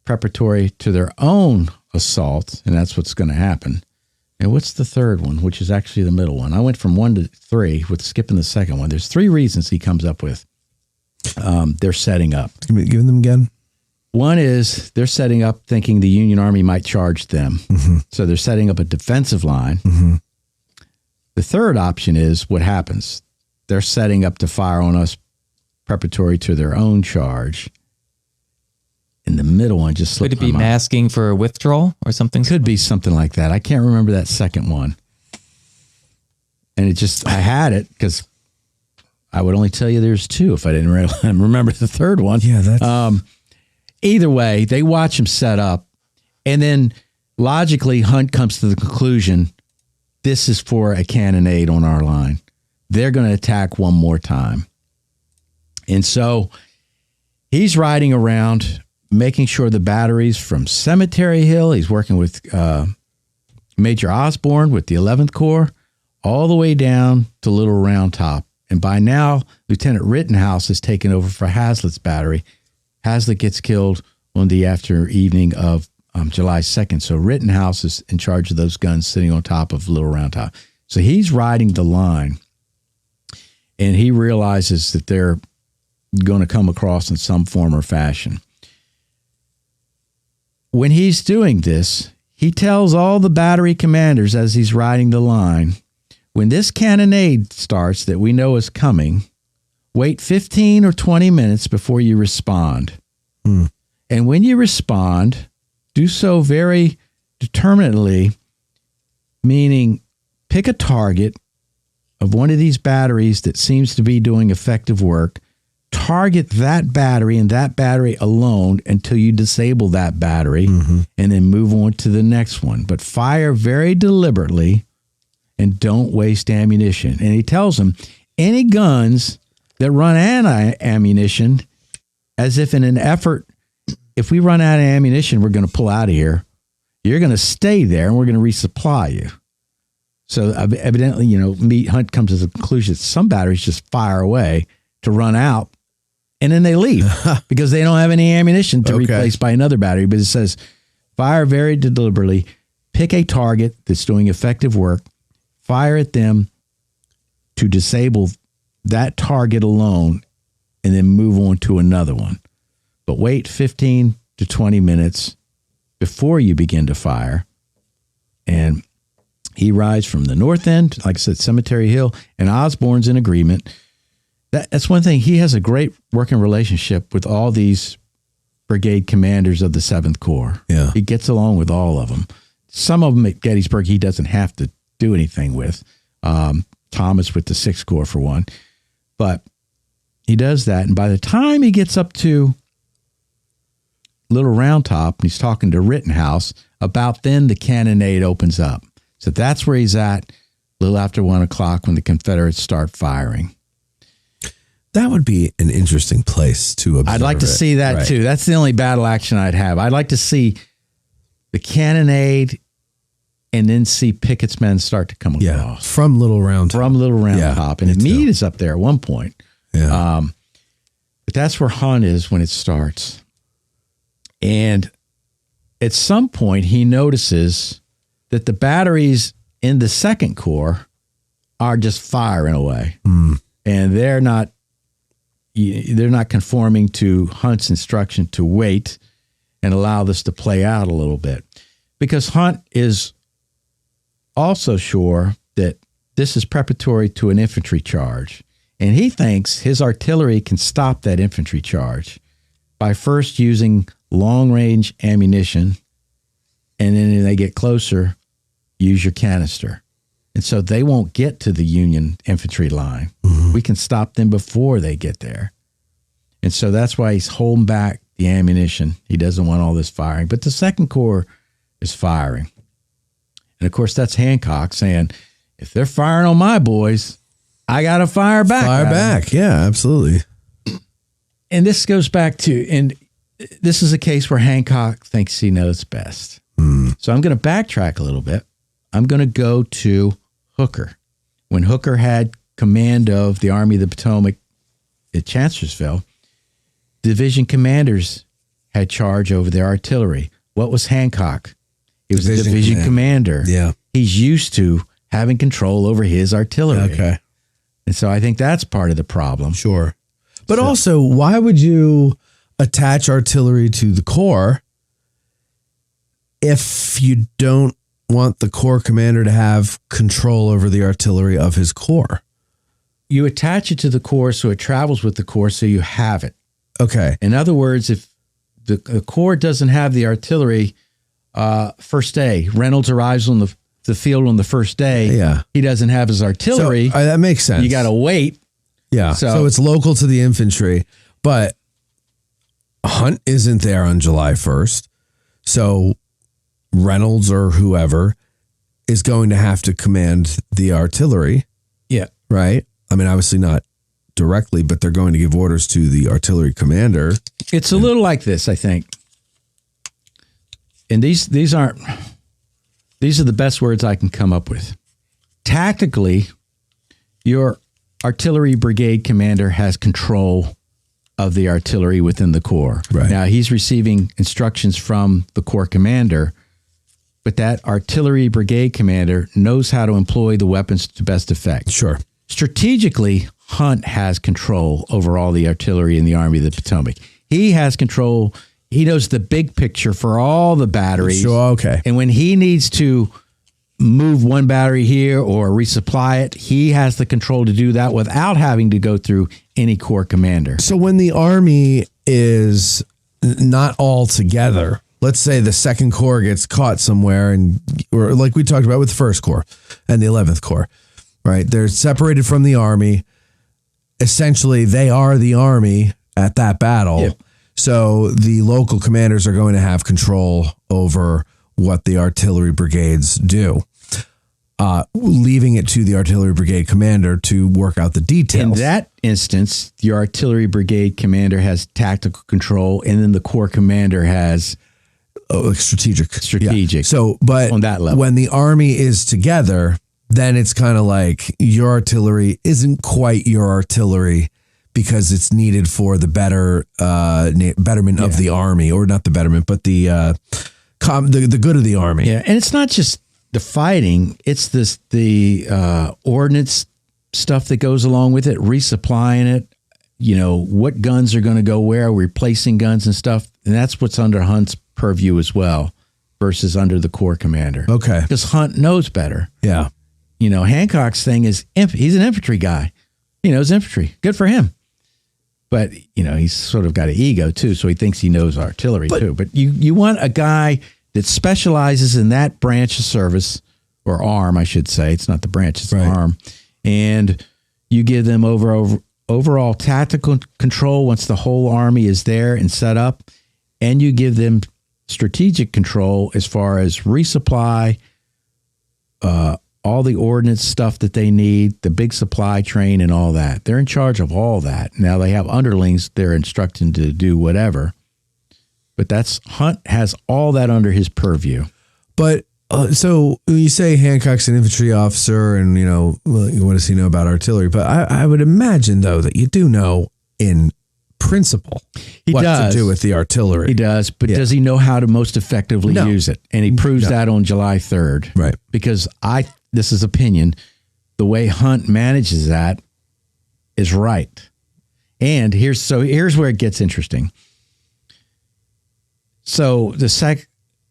preparatory to their own assault, and that's what's going to happen. And what's the third one, which is actually the middle one? I went from 1 to 3 with skipping the second one. There's 3 reasons he comes up with. They're setting up. Give them again. One is they're setting up thinking the Union Army might charge them. Mm-hmm. So they're setting up a defensive line. Mm-hmm. The third option is what happens. They're setting up to fire on us preparatory to their own charge. And the middle one just slipped my mind. Could it be masking for a withdrawal or something? Could be something like that. I can't remember that second one. And it just, I had it because I would only tell you there's 2 if I didn't remember the third one. Yeah, that's... Either way, they watch him set up, and then logically, Hunt comes to the conclusion, this is for a cannonade on our line. They're going to attack one more time. And so he's riding around, making sure the batteries from Cemetery Hill, he's working with Major Osborne with the 11th Corps, all the way down to Little Round Top. And by now, Lieutenant Rittenhouse has taken over for Hazlitt's battery. Hazlitt gets killed on the evening of July 2nd. So Rittenhouse is in charge of those guns sitting on top of Little Round Top. So he's riding the line, and he realizes that they're going to come across in some form or fashion. When he's doing this, he tells all the battery commanders as he's riding the line, when this cannonade starts that we know is coming, wait 15 or 20 minutes before you respond. And when you respond, do so very determinedly, meaning pick a target of one of these batteries that seems to be doing effective work, target that battery and that battery alone until you disable that battery, and then move on to the next one. But fire very deliberately and don't waste ammunition. And he tells them, any guns that run out of ammunition, as if in an effort, if we run out of ammunition, we're going to pull out of here. You're going to stay there, and we're going to resupply you. So evidently, Meade Hunt comes to the conclusion that some batteries just fire away to run out, and then they leave because they don't have any ammunition to replace by another battery. But it says, fire very deliberately, pick a target that's doing effective work, fire at them to disable that target alone, and then move on to another one. But wait 15 to 20 minutes before you begin to fire. And he rides from the north end, like I said, Cemetery Hill, and Osborne's in agreement. That's one thing. He has a great working relationship with all these brigade commanders of the 7th Corps. Yeah. He gets along with all of them. Some of them at Gettysburg he doesn't have to do anything with. Thomas with the 6th Corps, for one. But he does that. And by the time he gets up to Little Round Top, and he's talking to Rittenhouse, about then the cannonade opens up. So that's where he's at a little after 1 o'clock when the Confederates start firing. That would be an interesting place to observe. I'd like to see that too. That's the only battle action I'd have. I'd like to see the cannonade and then see Pickett's men start to come across. From Little Round Top. From Little Round Top. And Meade is up there at one point. Yeah. But that's where Hunt is when it starts. And at some point, he notices that the batteries in the 2nd Corps are just firing away. And they're not conforming to Hunt's instruction to wait and allow this to play out a little bit. Because Hunt is also sure that this is preparatory to an infantry charge. And he thinks his artillery can stop that infantry charge by first using long-range ammunition, and then when they get closer, use your canister. And so they won't get to the Union infantry line. We can stop them before they get there. And so that's why he's holding back the ammunition. He doesn't want all this firing. But the 2nd Corps is firing. And, of course, that's Hancock saying, if they're firing on my boys, I got to fire back. Fire back. Yeah, absolutely. And this goes back to, and this is a case where Hancock thinks he knows best. So I'm going to backtrack a little bit. I'm going to go to Hooker. When Hooker had command of the Army of the Potomac at Chancellorsville, division commanders had charge over their artillery. What was Hancock? He was the division commander. Yeah. He's used to having control over his artillery. Okay. And so I think that's part of the problem. Sure. But also, why would you attach artillery to the Corps if you don't want the Corps commander to have control over the artillery of his Corps? You attach it to the Corps so it travels with the Corps so you have it. Okay. In other words, if the Corps doesn't have the artillery first day, Reynolds arrives on the field on the first day, Yeah. he doesn't have his artillery. So, that makes sense. You got to wait. Yeah. So it's local to the infantry, but Hunt isn't there on July 1st. So Reynolds or whoever is going to have to command the artillery. Yeah. Right? I mean, obviously not directly, but they're going to give orders to the artillery commander. It's a little like this, I think. And these are the best words I can come up with. Tactically, your artillery brigade commander has control of the artillery within the Corps. Right. Now, he's receiving instructions from the Corps commander, but that artillery brigade commander knows how to employ the weapons to best effect. Sure. Strategically, Hunt has control over all the artillery in the Army of the Potomac. He has control. He knows the big picture for all the batteries. Sure. Okay. And when he needs to move one battery here or resupply it, he has the control to do that without having to go through any Corps commander. So when the Army is not all together, let's say the 2nd Corps gets caught somewhere, or like we talked about with the 1st Corps and the 11th Corps, right? They're separated from the Army. Essentially, they are the Army at that battle. Yep. So the local commanders are going to have control over what the artillery brigades do, leaving it to the artillery brigade commander to work out the details. In that instance, your artillery brigade commander has tactical control, and then the Corps commander has strategic. strategic. Yeah. So, but on that level, when the Army is together, then it's kind of like your artillery isn't quite your artillery because it's needed for the betterment of the Army, or not the betterment, but the good of the Army. Yeah, and it's not just the fighting; it's the ordnance stuff that goes along with it, resupplying it. You know, what guns are going to go where, replacing guns and stuff, and that's what's under Hunt's purview as well, versus under the Corps commander. Okay, because Hunt knows better. Yeah, you know, Hancock's thing is he's an infantry guy. He knows infantry. Good for him. But, you know, he's sort of got an ego, too, so he thinks he knows artillery, too. But you want a guy that specializes in that branch of service, or arm, I should say. It's not the branch, it's the arm. And you give them overall tactical control once the whole Army is there and set up. And you give them strategic control as far as resupply, all the ordnance stuff that they need, the big supply train and all that. They're in charge of all that. Now they have underlings they're instructing to do whatever. But Hunt has all that under his purview. But so you say Hancock's an infantry officer and, you know, what does he know about artillery? But I would imagine, though, that you do know in principle what to do with the artillery. He does, but does he know how to most effectively use it? And he proves that on July 3rd. Right. Because this is opinion, the way Hunt manages that is right. And here's where it gets interesting. So the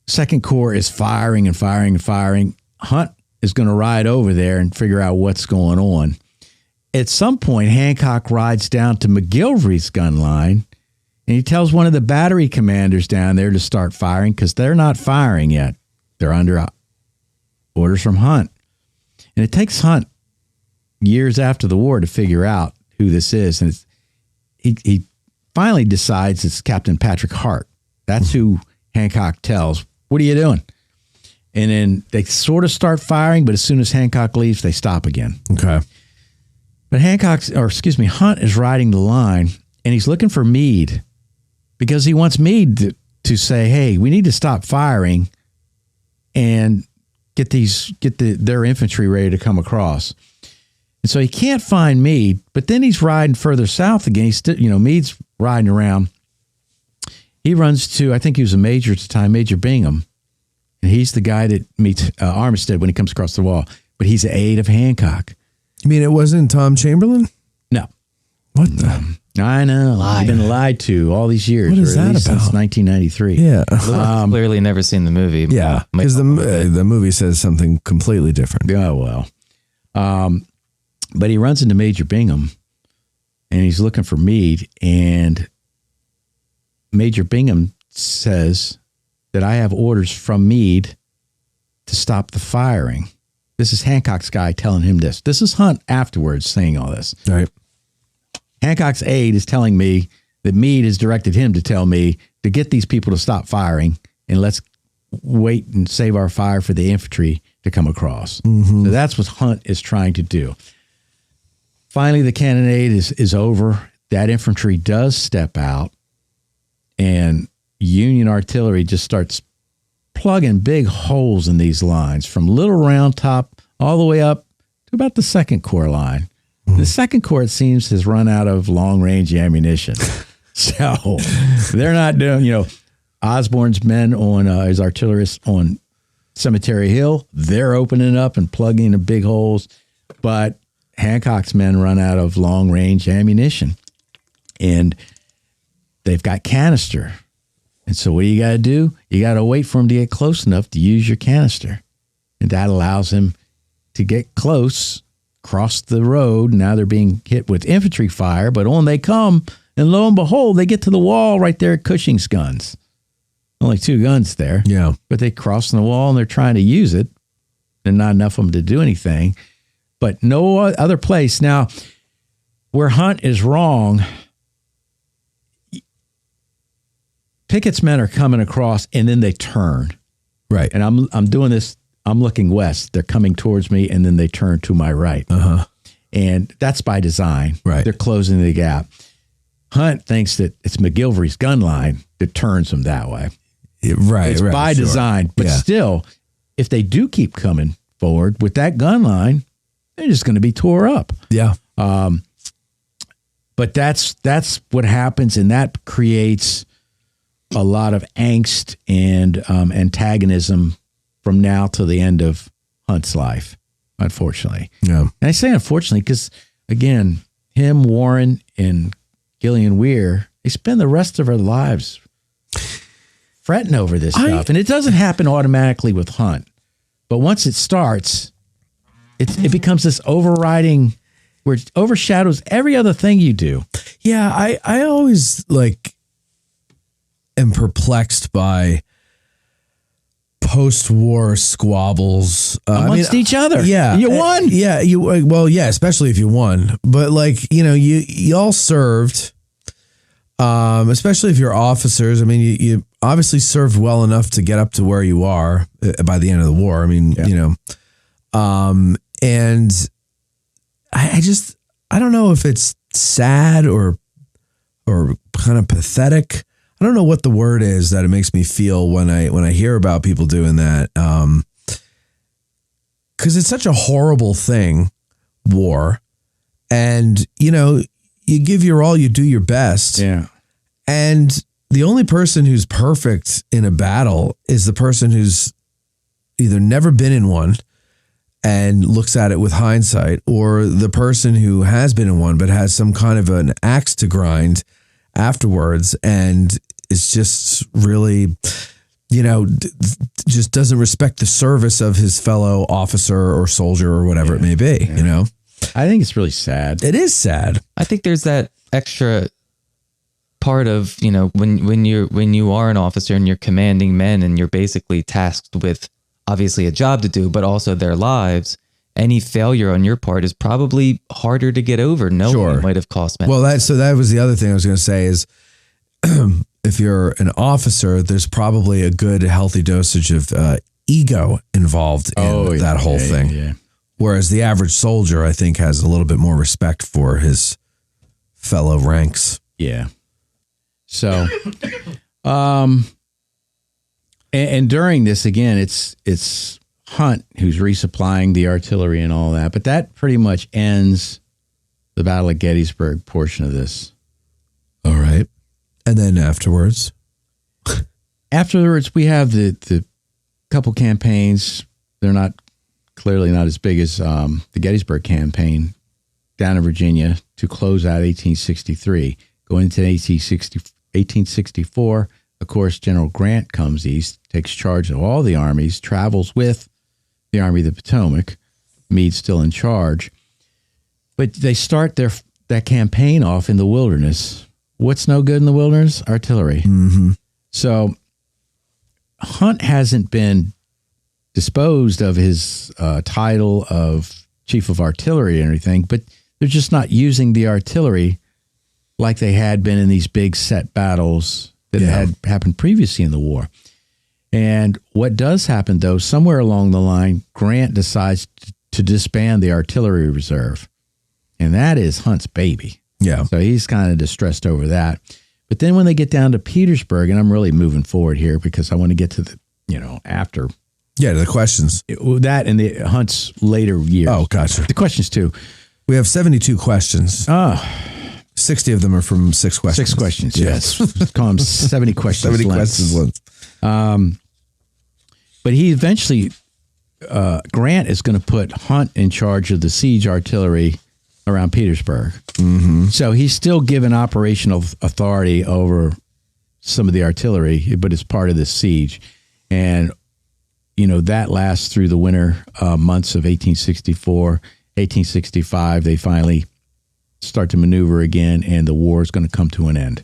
Second Corps is firing and firing and firing. Hunt is going to ride over there and figure out what's going on. At some point, Hancock rides down to McGilvery's gun line, and he tells one of the battery commanders down there to start firing because they're not firing yet. They're under orders from Hunt. And it takes Hunt years after the war to figure out who this is. And he finally decides it's Captain Patrick Hart. That's who Hancock tells, what are you doing? And then they sort of start firing, but as soon as Hancock leaves, they stop again. Okay. But Hunt is riding the line, and he's looking for Meade because he wants Meade to say, hey, we need to stop firing and get their infantry ready to come across. And so he can't find Meade, but then he's riding further south again. He's still, Meade's riding around. He runs to, I think he was a major at the time, Major Bingham. And he's the guy that meets Armistead when he comes across the wall. But he's an aide of Hancock. You mean it wasn't Tom Chamberlain? No. What the? I know. I've been lied to all these years. What is that about? Since 1993. Yeah. Clearly never seen the movie. Yeah. Because the movie says something completely different. Oh, well. But he runs into Major Bingham, and he's looking for Meade, and Major Bingham says that I have orders from Meade to stop the firing. This is Hancock's guy telling him this. This is Hunt afterwards saying all this. All right. Hancock's aide is telling me that Meade has directed him to tell me to get these people to stop firing, and let's wait and save our fire for the infantry to come across. Mm-hmm. So that's what Hunt is trying to do. Finally, the cannonade is over. That infantry does step out, and Union artillery just starts plugging big holes in these lines from Little Round Top all the way up to about the Second Corps line. Mm-hmm. The Second Corps, it seems, has run out of long-range ammunition. So they're not doing, Osborne's men his artillerists on Cemetery Hill, they're opening up and plugging the big holes. But Hancock's men run out of long-range ammunition, and they've got canister. And so what do? You got to wait for him to get close enough to use your canister. And that allows him to get close, cross the road. Now they're being hit with infantry fire, but on they come, and lo and behold, they get to the wall right there at Cushing's guns. Only 2 guns there. Yeah. But they cross the wall, and they're trying to use it. There's not enough of them to do anything. But no other place. Now, where Hunt is wrong, Pickett's men are coming across, and then they turn. Right. And I'm doing this. I'm looking west. They're coming towards me, and then they turn to my right. Uh-huh. And that's by design. Right. They're closing the gap. Hunt thinks that it's McGilvery's gun line that turns them that way. Right. It's by design. But still, if they do keep coming forward with that gun line, they're just going to be tore up. Yeah. But that's what happens, and that creates a lot of angst and antagonism from now till the end of Hunt's life, unfortunately. Yeah. And I say unfortunately because, again, him, Warren, and Gillian Weir, they spend the rest of their lives fretting over this stuff. And it doesn't happen automatically with Hunt. But once it starts, it becomes this overriding where it overshadows every other thing you do. Yeah, I always am perplexed by post-war squabbles amongst each other. Yeah, you won. Yeah, especially if you won. But you all served. Especially if you're officers. I mean, you obviously served well enough to get up to where you are by the end of the war. I mean, and I don't know if it's sad or kind of pathetic. I don't know what the word is that it makes me feel when I hear about people doing that. Because it's such a horrible thing, war, and you give your all, you do your best. Yeah. And the only person who's perfect in a battle is the person who's either never been in one and looks at it with hindsight, or the person who has been in one but has some kind of an axe to grind afterwards and is just really, just doesn't respect the service of his fellow officer or soldier or whatever it may be, I think it's really sad. It is sad. I think there's that extra part of, when you are an officer and you're commanding men and you're basically tasked with obviously a job to do, but also their lives. Any failure on your part is probably harder to get over. Knowing it might have cost men. Well, that was the other thing I was going to say is if you're an officer, there's probably a good healthy dosage of ego involved in that whole thing. Yeah. Whereas the average soldier, I think, has a little bit more respect for his fellow ranks. Yeah. So, and during this, again, it's Hunt who's resupplying the artillery and all that. But that pretty much ends the Battle of Gettysburg portion of this. All right. And then afterwards? Afterwards, we have the couple campaigns. They're clearly not as big as the Gettysburg campaign down in Virginia to close out 1863. Going into 1864, of course, General Grant comes east, takes charge of all the armies, travels with the Army of the Potomac. Meade's still in charge. But they start that campaign off in the wilderness. What's no good in the wilderness? Artillery. Mm-hmm. So Hunt hasn't been disposed of his title of Chief of Artillery or anything, but they're just not using the artillery like they had been in these big set battles that had happened previously in the war. And what does happen, though, somewhere along the line, Grant decides to disband the artillery reserve. And that is Hunt's baby. Yeah. So he's kind of distressed over that. But then when they get down to Petersburg, and I'm really moving forward here because I want to get to the, after. Yeah, the questions. That and the Hunt's later years. Oh, gotcha. The questions, too. We have 72 questions. 60 of them are from 6 questions. 6 questions, yes. Call them 70 questions. 70 questions length. But he eventually, Grant is going to put Hunt in charge of the siege artillery around Petersburg. Mm-hmm. So he's still given operational authority over some of the artillery, but it's part of this siege. And, that lasts through the winter months of 1864, 1865. They finally start to maneuver again, and the war is going to come to an end.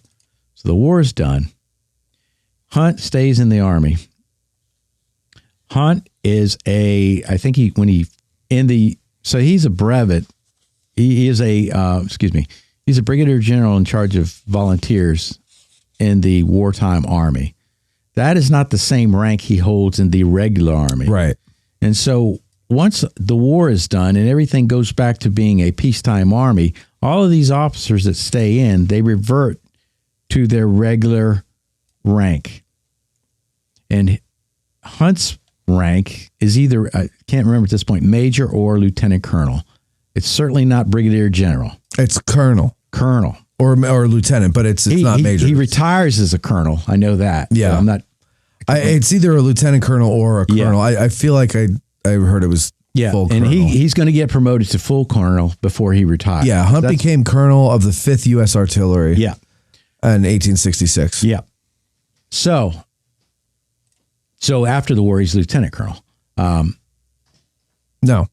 So the war is done. Hunt stays in the Army. Hunt is he's a brevet. He's a brigadier general in charge of volunteers in the wartime army. That is not the same rank he holds in the regular army. Right. And so once the war is done and everything goes back to being a peacetime army, all of these officers that stay in, they revert to their regular rank. And Hunt's rank is either, I can't remember at this point, major or lieutenant colonel. It's certainly not brigadier general. It's colonel. Colonel. Or lieutenant, but it's not major. He retires as a colonel. I know that. Yeah. So I'm not. It's either a lieutenant colonel or a colonel. Yeah. I feel like I heard it was full colonel. And he's going to get promoted to full colonel before he retires. Yeah, Hunt became colonel of the 5th U.S. Artillery in 1866. Yeah. So after the war, he's lieutenant colonel. No.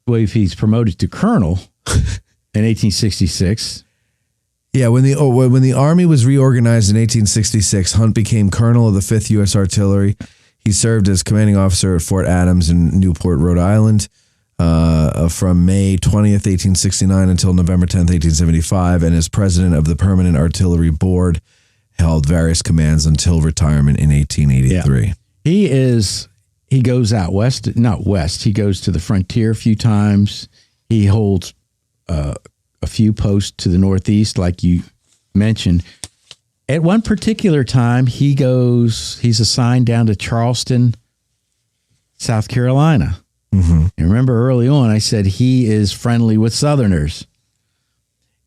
Well, if he's promoted to colonel in 1866. Yeah, when the Army was reorganized in 1866, Hunt became colonel of the 5th U.S. Artillery. He served as commanding officer at Fort Adams in Newport, Rhode Island, from May 20th, 1869 until November 10th, 1875, and as president of the Permanent Artillery Board, held various commands until retirement in 1883. Yeah. He goes out west, not west. He goes to the frontier a few times. He holds a few posts to the northeast, like you mentioned. At one particular time, he's assigned down to Charleston, South Carolina. Mm-hmm. And remember early on, I said he is friendly with Southerners.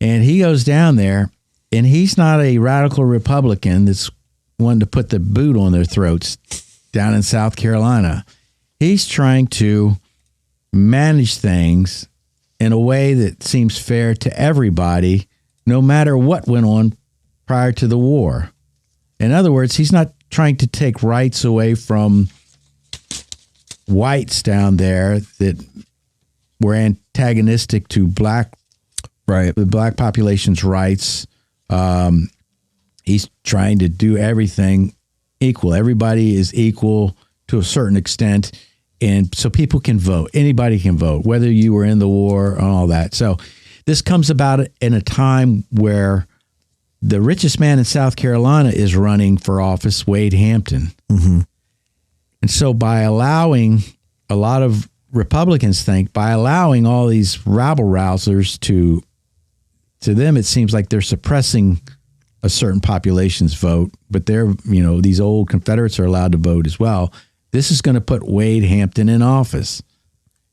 And he goes down there, and he's not a radical Republican that's wanting to put the boot on their throats down in South Carolina. He's trying to manage things in a way that seems fair to everybody, no matter what went on prior to the war. In other words, he's not trying to take rights away from whites down there that were antagonistic to the black population's rights. He's trying to do everything equal. Everybody is equal to a certain extent. And so people can vote. Anybody can vote, whether you were in the war and all that. So this comes about in a time where the richest man in South Carolina is running for office, Wade Hampton. Mm-hmm. And so by allowing, a lot of Republicans think, by allowing all these rabble-rousers to them, it seems like they're suppressing a certain population's vote, but these old Confederates are allowed to vote as well. This is going to put Wade Hampton in office.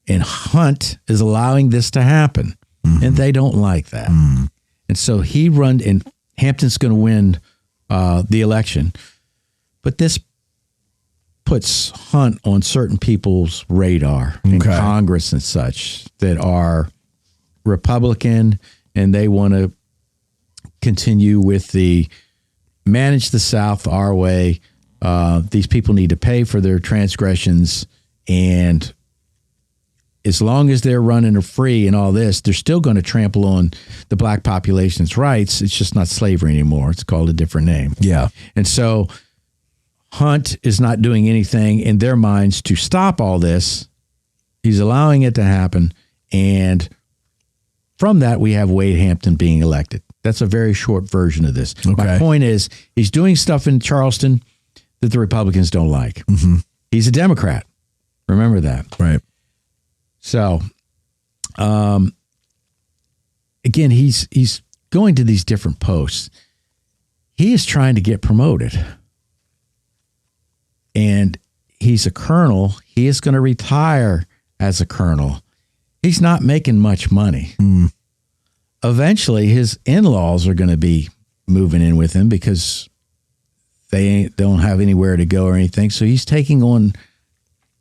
And Hunt is allowing this to happen. And they don't like that. And so and Hampton's going to win the election. But this puts Hunt on certain people's radar in Congress and such that are Republican, and they want to continue with the manage the South our way. These people need to pay for their transgressions, and as long as they're running free and all this, they're still going to trample on the black population's rights. It's just not slavery anymore. It's called a different name. Yeah. And so Hunt is not doing anything in their minds to stop all this. He's allowing it to happen. And from that, we have Wade Hampton being elected. That's a very short version of this. Okay. My point is, he's doing stuff in Charleston that the Republicans don't like. He's a Democrat. Remember that. Right. So, again, he's going to these different posts. He is trying to get promoted. And he's a colonel. He is going to retire as a colonel. He's not making much money. Eventually, his in-laws are going to be moving in with him because they don't have anywhere to go or anything. So he's taking on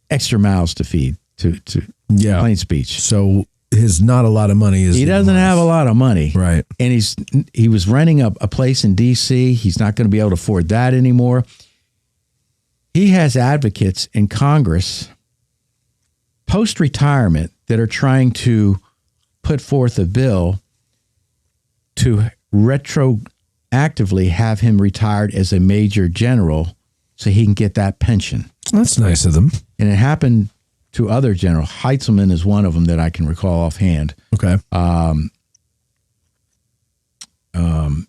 extra mouths to feed, to plain speech. So his not a lot of money is. He doesn't have a lot of money. Right. And he was renting a place in D.C. He's not going to be able to afford that anymore. He has advocates in Congress post-retirement that are trying to put forth a bill to retroactively have him retired as a major general so he can get that pension. That's nice of them. And it happened to other generals. Heintzelman is one of them that I can recall offhand. Okay.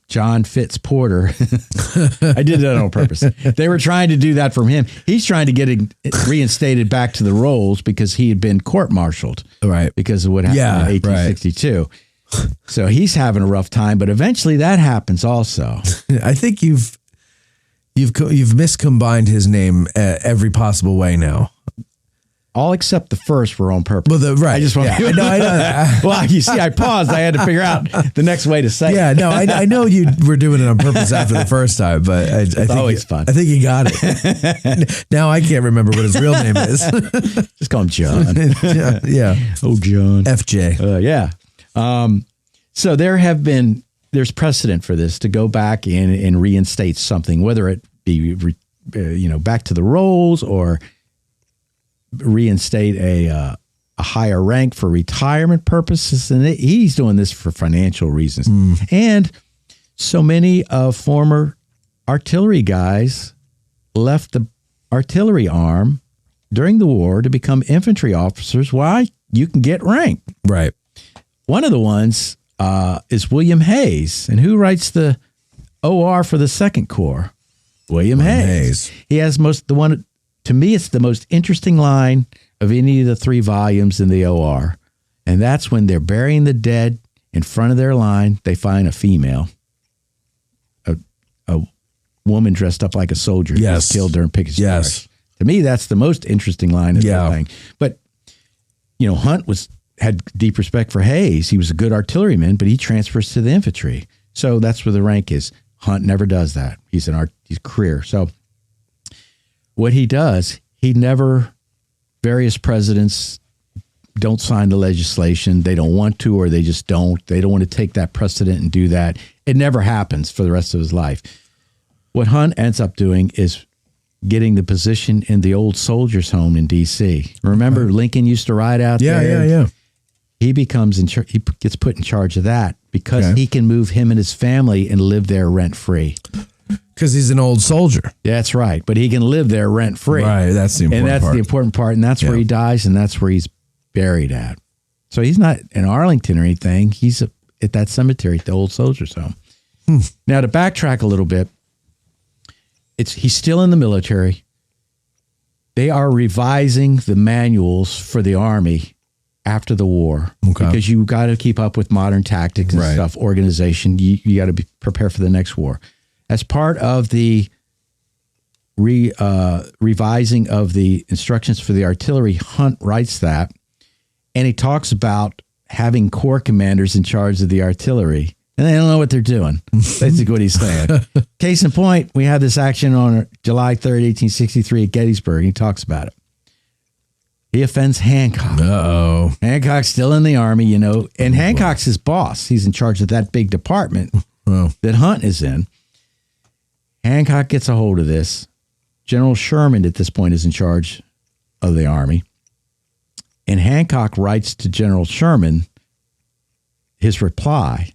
John Fitz Porter. I did that on purpose. They were trying to do that from him. He's trying to get it reinstated back to the rolls because he had been court-martialed. Right. Because of what happened in 1862. Right. So he's having a rough time, but eventually that happens also. I think you've miscombined his name every possible way now. All except the first were on purpose. Well, right. I just want I know. Well, you see, I paused. I had to figure out the next way to say it. Yeah, no, I know you were doing it on purpose after the first time, but I think always fun. I think you got it. Now I can't remember what his real name is. Just call him John. Yeah. Oh, John. FJ. Yeah. So there's precedent for this to go back and reinstate something, whether it be, back to the rolls or reinstate a higher rank for retirement purposes. And he's doing this for financial reasons. And so many of former artillery guys left the artillery arm during the war to become infantry officers. Why? You can get rank. Right. One of the ones is William Hayes. And who writes the OR for the Second Corps? William Hayes. He has to me, it's the most interesting line of any of the 3 volumes in the OR. And that's when they're burying the dead in front of their line. They find a female, a woman dressed up like a soldier. Yes. Killed during Pickett's Yes. Charge. To me, that's the most interesting line of the thing. But, Hunt had deep respect for Hayes. He was a good artilleryman, but he transfers to the infantry. So that's where the rank is. Hunt never does that. He's he's career. So what he does, various presidents don't sign the legislation. They don't want to, or they just don't. They don't want to take that precedent and do that. It never happens for the rest of his life. What Hunt ends up doing is getting the position in the old soldiers' home in D.C. Remember, Lincoln used to ride out there? Yeah. He becomes he gets put in charge of that because he can move him and his family and live there rent-free. Because he's an old soldier. That's right. But he can live there rent-free. Right. That's the important part. And that's the important part. And that's where he dies, and that's where he's buried at. So he's not in Arlington or anything. He's at that cemetery at the old soldiers' home. Now, to backtrack a little bit, he's still in the military. They are revising the manuals for the Army after the war, Okay. because you got to keep up with modern tactics and Right. stuff, organization. You got to be prepared for the next war. As part of the revising of the instructions for the artillery, Hunt writes that, and he talks about having corps commanders in charge of the artillery, and they don't know what they're doing. Basically what he's saying. Case in point, we had this action on July 3rd, 1863 at Gettysburg. He talks about it. He offends Hancock. Uh-oh. Hancock's still in the army, you know, and Hancock's his boss. He's in charge of that big department that Hunt is in. Hancock gets a hold of this. General Sherman at this point is in charge of the army. And Hancock writes to General Sherman his reply.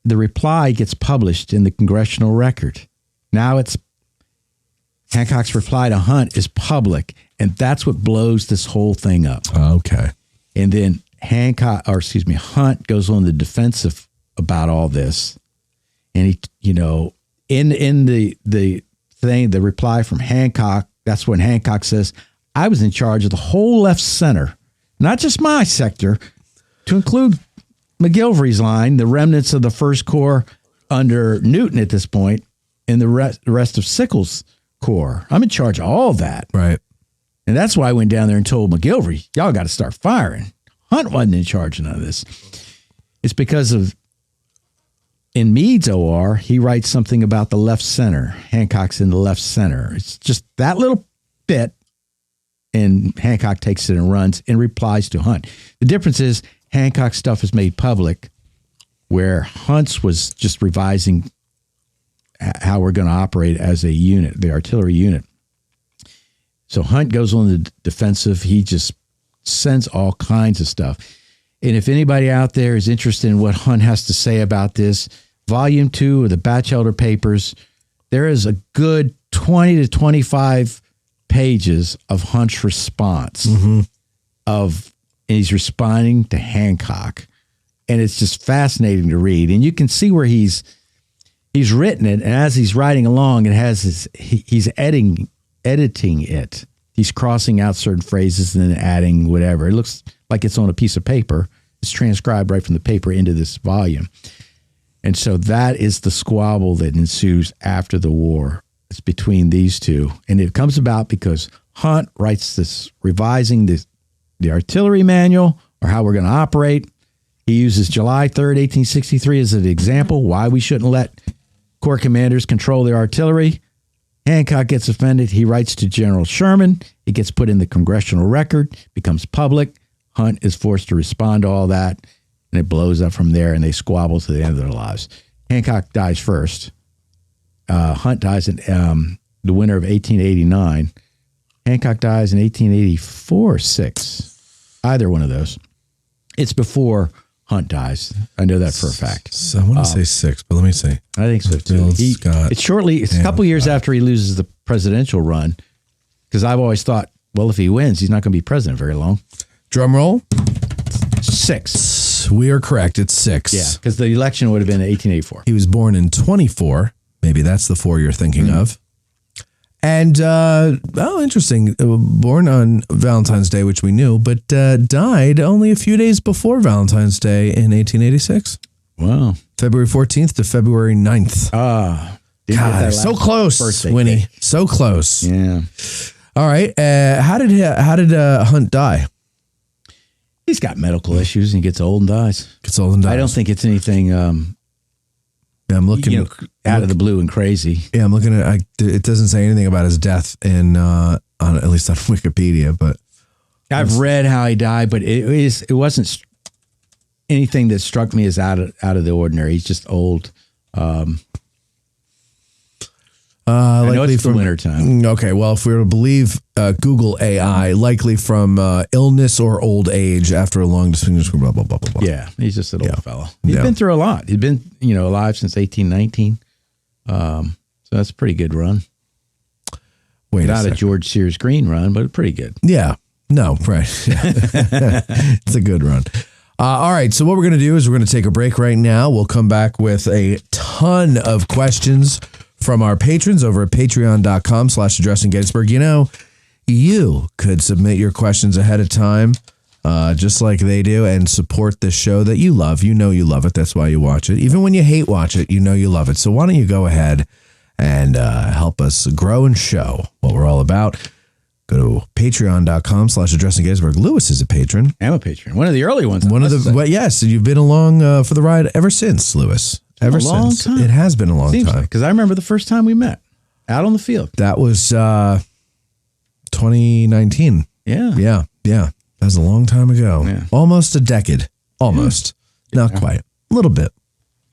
The reply gets published in the Congressional Record. Now it's Hancock's reply to Hunt is public, and that's what blows this whole thing up. Okay. And then Hunt goes on the defensive about all this. And he, you know, in the thing, the reply from Hancock, that's when Hancock says, I was in charge of the whole left center, not just my sector, to include McGilvery's line, the remnants of the First Corps under Newton at this point, and the rest of Sickles' Corps. I'm in charge of all that. Right. And that's why I went down there and told McGilvery, y'all got to start firing. Hunt wasn't in charge of none of this. It's because of, in Meade's OR, he writes something about the left center. Hancock's in the left center. It's just that little bit, and Hancock takes it and runs and replies to Hunt. The difference is Hancock's stuff is made public, where Hunt's was just revising how we're going to operate as a unit, the artillery unit. So Hunt goes on the defensive. He just sends all kinds of stuff. And if anybody out there is interested in what Hunt has to say about this, Volume 2 of the Batchelder Papers, there is a good 20 to 25 pages of Hunt's response and he's responding to Hancock. And it's just fascinating to read. And you can see where he's written it, and as he's writing along, it has he's editing it. He's crossing out certain phrases and then adding whatever. It looks like it's on a piece of paper. It's transcribed right from the paper into this volume. And so that is the squabble that ensues after the war. It's between these two. And it comes about because Hunt writes this, revising the artillery manual, or how we're going to operate. He uses July 3rd, 1863 as an example why we shouldn't let Corps commanders control their artillery. Hancock gets offended. He writes to General Sherman. It gets put in the Congressional Record, becomes public. Hunt is forced to respond to all that, and it blows up from there, and they squabble to the end of their lives. Hancock dies first. Hunt dies in the winter of 1889. Hancock dies in 1884, 6. Either one of those. It's before Hunt dies. I know that for a fact. So I want to say 6, but let me see. I think so too. It's a couple years after he loses the presidential run, because I've always thought, well, if he wins, he's not going to be president very long. Drum roll. 6. We are correct. It's 6. Yeah, because the election would have been in 1884. He was born in 24. Maybe that's the 4 you're thinking of. And, interesting. Born on Valentine's Day, which we knew, but died only a few days before Valentine's Day in 1886. Wow. February 14th to February 9th. God, so close, Winnie. So close. Yeah. All right. How did Hunt die? He's got medical issues and he gets old and dies. I don't think it's anything I'm looking out of the blue and crazy. Yeah, I'm looking at it doesn't say anything about his death on at least on Wikipedia, but I've read how he died, but it wasn't anything that struck me as out of the ordinary. He's just old. I know it's the wintertime. Okay, well, if we were to believe Google AI, likely from illness or old age after a long distinguished blah, blah, blah, blah, blah. Yeah, he's just an old fellow. He's been through a lot. He's been, alive since 1819. So that's a pretty good run. Not a George Sears Green run, but pretty good. Yeah. No, right. It's a good run. All right, so what we're going to do is we're going to take a break right now. We'll come back with a ton of questions from our patrons over at patreon.com/addressing Gettysburg. You could submit your questions ahead of time just like they do, and support this show that you love. You know you love it. That's why you watch it. Even when you hate watch it, you know you love it. So why don't you go ahead and help us grow and show what we're all about. Go to patreon.com/addressing Gettysburg. Lewis is a patron. I'm a patron. One of the early ones. Yes, you've been along for the ride ever since, Lewis. Ever since. Time. It has been a long time. Because I remember the first time we met out on the field. That was 2019. Yeah. That was a long time ago. Yeah. Almost a decade. Almost. Not quite. A little bit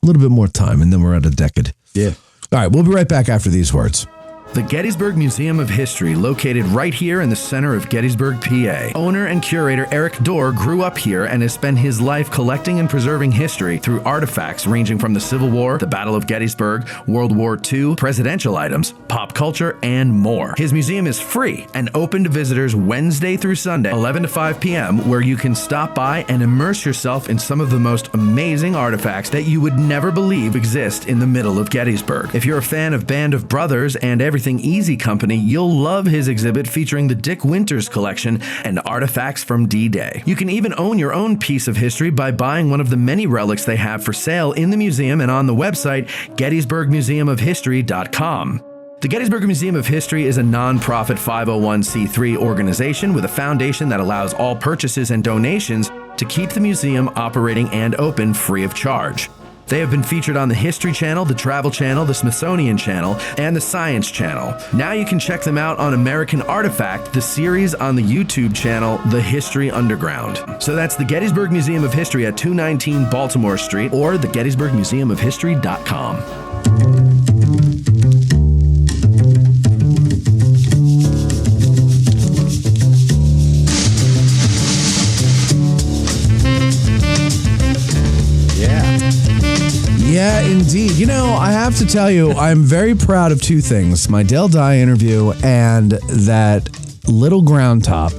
more time, and then we're at a decade. Yeah. All right, we'll be right back after these words. The Gettysburg Museum of History, located right here in the center of Gettysburg, PA. Owner and curator Eric Dorr grew up here and has spent his life collecting and preserving history through artifacts ranging from the Civil War, the Battle of Gettysburg, World War II, presidential items, pop culture, and more. His museum is free and open to visitors Wednesday through Sunday, 11 to 5 p.m., where you can stop by and immerse yourself in some of the most amazing artifacts that you would never believe exist in the middle of Gettysburg. If you're a fan of Band of Brothers and Everything Easy Company, you'll love his exhibit featuring the Dick Winters collection and artifacts from D-Day. You can even own your own piece of history by buying one of the many relics they have for sale in the museum and on the website gettysburgmuseumofhistory.com. The Gettysburg Museum of History is a non-profit 501c3 organization with a foundation that allows all purchases and donations to keep the museum operating and open free of charge. They have been featured on the History Channel, the Travel Channel, the Smithsonian Channel, and the Science Channel. Now you can check them out on American Artifact, the series on the YouTube channel, The History Underground. So that's the Gettysburg Museum of History at 219 Baltimore Street or the gettysburgmuseumofhistory.com. Yeah, indeed. You know, I have to tell you, I'm very proud of two things. My Dale Dye interview and that Little Ground Top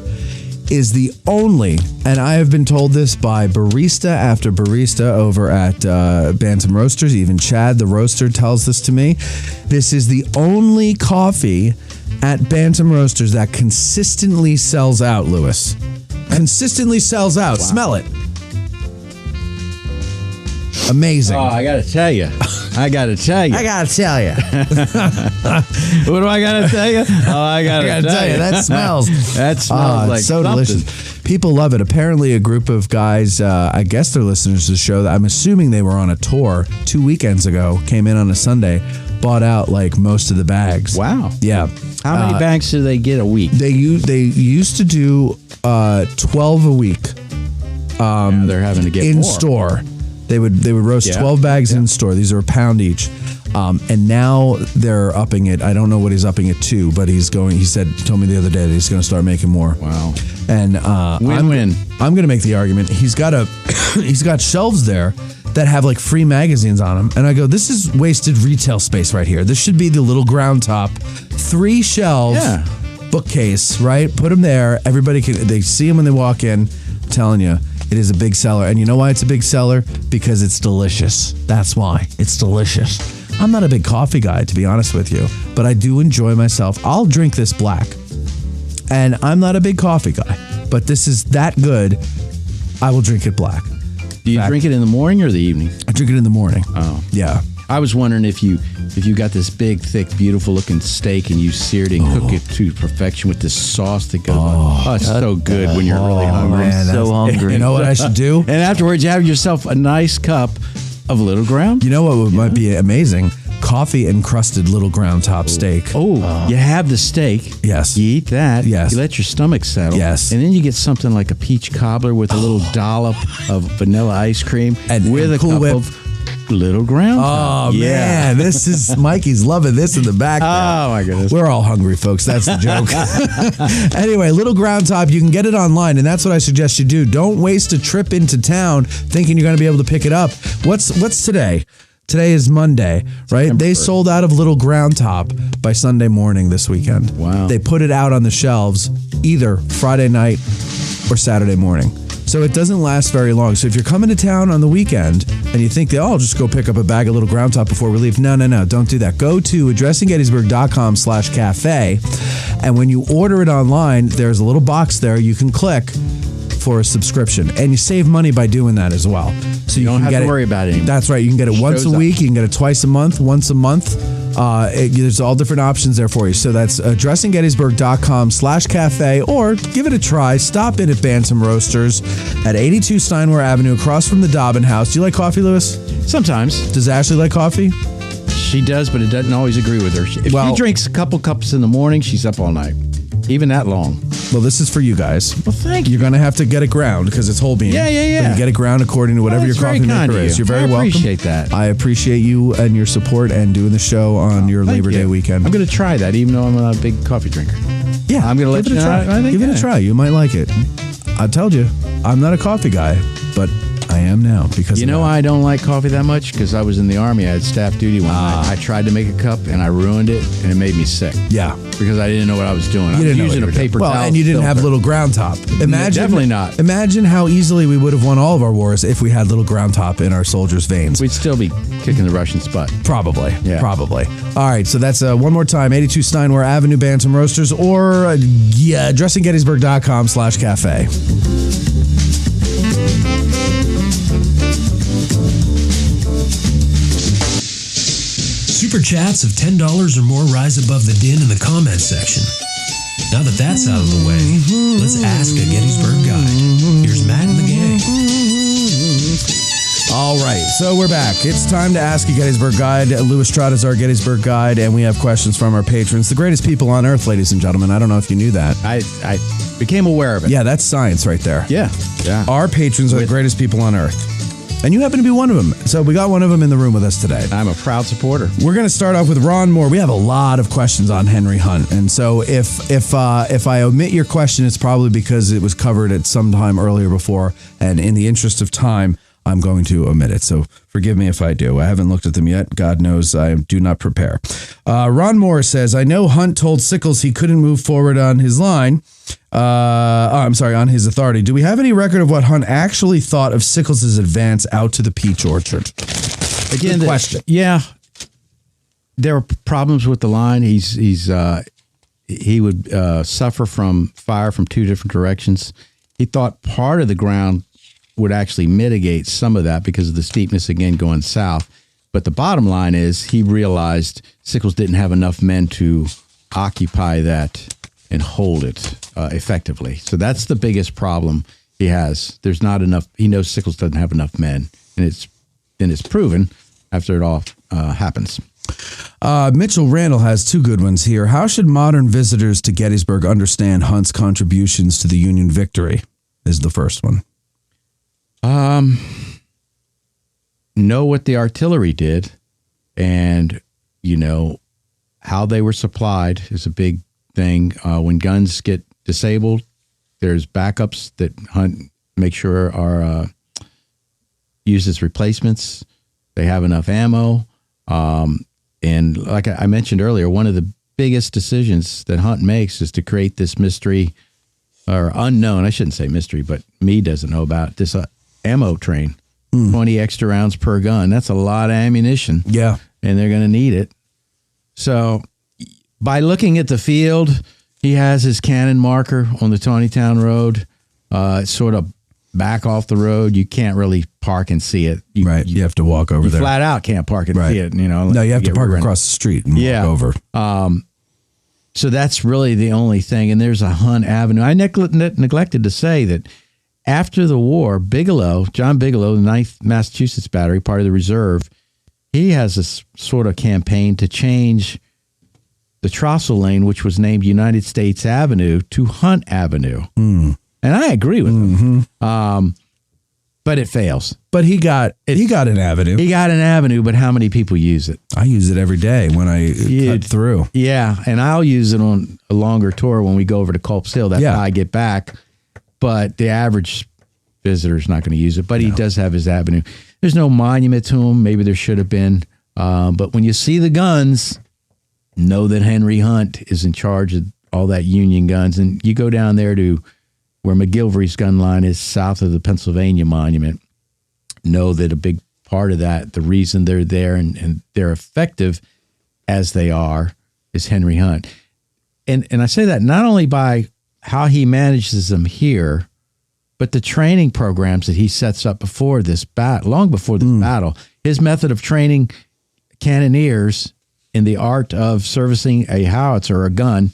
is the only, and I have been told this by barista after barista over at Bantam Roasters, even Chad, the roaster, tells this to me. This is the only coffee at Bantam Roasters that consistently sells out, Lewis. Consistently sells out. Wow. Smell it. Amazing. Oh, I got to tell you. I gotta tell you. What do I got to tell you? Oh, I got to tell you. That smells. That smells like so something. delicious. People love it. Apparently, a group of guys, I guess they're listeners to the show, I'm assuming they were on a tour 2 weekends ago, came in on a Sunday, bought out like most of the bags. Wow. Yeah. How many bags do they get a week? They used to do 12 a week. Now they're having to get in more. store. They would roast 12 bags in store. These are a pound each. And now they're upping it. I don't know what he's upping it to, but he told me the other day that he's going to start making more. Wow. And win-win. I'm going to make the argument. He's got shelves there that have like free magazines on them. And I go, this is wasted retail space right here. This should be the Little Ground Top. 3 shelves, bookcase, right? Put them there. Everybody they see them when they walk in. I'm telling you. It is a big seller. And you know why it's a big seller? Because it's delicious. That's why. It's delicious. I'm not a big coffee guy, to be honest with you, but I do enjoy myself. I'll drink this black. And I'm not a big coffee guy, but this is that good. I will drink it black. Do you drink it in the morning or the evening? I drink it in the morning. Oh. Yeah. I was wondering if you got this big, thick, beautiful looking steak and you seared it and cook it to perfection with this sauce that goes on. Oh, it's so good when you're really hungry. Man, so hungry. You know what I should do? And afterwards, you have yourself a nice cup of Little Ground. You know what might be amazing? Coffee encrusted Little Ground Top steak. You have the steak. Yes. You eat that. Yes. You let your stomach settle. Yes. And then you get something like a peach cobbler with a little dollop of vanilla ice cream with a Cool cup Whip. of Little Ground Top. Oh, man. This is Mikey's loving this in the background. Oh, my goodness. We're all hungry, folks. That's the joke. Anyway, Little Ground Top, you can get it online, and that's what I suggest you do. Don't waste a trip into town thinking you're going to be able to pick it up. What's today? Today is Monday, right? They sold out of Little Ground Top by Sunday morning this weekend. Wow. They put it out on the shelves either Friday night or Saturday morning. So it doesn't last very long. So if you're coming to town on the weekend and you think, I'll just go pick up a bag of Little Ground Top before we leave. No, don't do that. Go to addressinggettysburg.com/cafe. And when you order it online, there's a little box there you can click for a subscription, and you save money by doing that as well. So You don't can have get to worry about it anymore. That's right. You can get it once a Shows up. week. You can get it twice a month, once a month. There's all different options there for you. So that's dressinggettysburg.com/cafe, or give it a try. Stop in at Bantam Roasters at 82 Steinway Avenue, across from the Dobbin House. Do you like coffee, Lewis? Sometimes. Does Ashley like coffee? She does, but it doesn't always agree with her. If Well- she drinks a couple cups in the morning, she's up all night. Even that long. Well, this is for you guys. Well, thank you. You're going to have to get it ground because it's whole bean. Yeah. But you get it ground according to whatever Oh, your that's very coffee kind maker of is. you. You're very I welcome. appreciate that. I appreciate you and your support and doing the show on your Thank Labor Day you. weekend. I'm going to try that, even though I'm not a big coffee drinker. Yeah, I'm gonna let give it you a try. know. I think, Give it a yeah. try. You might like it. I told you, I'm not a coffee guy, but I am now because You of know that. why I don't like coffee that much? Because I was in the Army. I had staff duty one night. I tried to make a cup, and I ruined it, and it made me sick. Yeah, Because I didn't know what I was doing. I you was didn't know using what a you were doing. paper Well, towel and you didn't have filter. little ground top. Imagine, Definitely not. Imagine how easily we would have won all of our wars if we had little ground top in our soldiers' veins. We'd still be kicking the Russians' butt. Probably. Yeah. Probably. All right. So that's one more time, 82 Steinway Avenue, Bantam Roasters, or dressinggettysburg.com/cafe. Super chats of $10 or more rise above the din in the comments section. Now that that's out of the way, let's ask a Gettysburg guide. Here's Matt and the gang. All right, so we're back. It's time to ask a Gettysburg guide. Lewis Trott is our Gettysburg guide, and we have questions from our patrons, the greatest people on earth, ladies and gentlemen. I don't know if you knew that. I became aware of it. Yeah, that's science right there. Yeah. Our patrons are the greatest people on earth. And you happen to be one of them. So we got one of them in the room with us today. I'm a proud supporter. We're going to start off with Ron Moore. We have a lot of questions on Henry Hunt. And so if I omit your question, it's probably because it was covered at some time earlier before. And in the interest of time, I'm going to omit it. So forgive me if I do. I haven't looked at them yet. God knows I do not prepare. Ron Moore says, I know Hunt told Sickles he couldn't move forward on his line. On his authority. Do we have any record of what Hunt actually thought of Sickles' advance out to the peach orchard? Again, Good question. Yeah. There were problems with the line. He would suffer from fire from two different directions. He thought part of the ground would actually mitigate some of that because of the steepness again going south. But the bottom line is he realized Sickles didn't have enough men to occupy that and hold it effectively. So that's the biggest problem he has. There's not enough. He knows Sickles doesn't have enough men, and it's proven after it all happens. Mitchell Randall has two good ones here. How should modern visitors to Gettysburg understand Hunt's contributions to the Union victory? Is the first one. Know what the artillery did, and how they were supplied is a big thing. When guns get disabled, there's backups that Hunt make sure are used as replacements. They have enough ammo. And like I mentioned earlier, one of the biggest decisions that Hunt makes is to create this mystery or unknown. I shouldn't say mystery, but Meade doesn't know about this ammo train. 20 extra rounds per gun. That's a lot of ammunition. Yeah. And they're going to need it. So by looking at the field, he has his cannon marker on the Taneytown Road. It's sort of back off the road. You can't really park and see it. You have to walk over there. Flat out can't park and see it. No, you have to park across the street and walk over. So that's really the only thing. And there's a Hunt Avenue. I neglected to say that after the war, John Bigelow, the 9th Massachusetts Battery, part of the reserve, he has this sort of campaign to change the Trossel Lane, which was named United States Avenue, to Hunt Avenue. And I agree with him. But it fails. But he got an avenue. He got an avenue, but how many people use it? I use it every day when I cut through. Yeah, and I'll use it on a longer tour when we go over to Culp's Hill. That's how I get back. But the average visitor is not going to use it. But he does have his avenue. There's no monument to him. Maybe there should have been. But when you see the guns, know that Henry Hunt is in charge of all that Union guns. And you go down there to where McGilvery's gun line is south of the Pennsylvania Monument. Know that a big part of that, the reason they're there and they're effective as they are, is Henry Hunt. And I say that not only by how he manages them here, But the training programs that he sets up before this long before this battle, his method of training cannoneers in the art of servicing a howitzer or a gun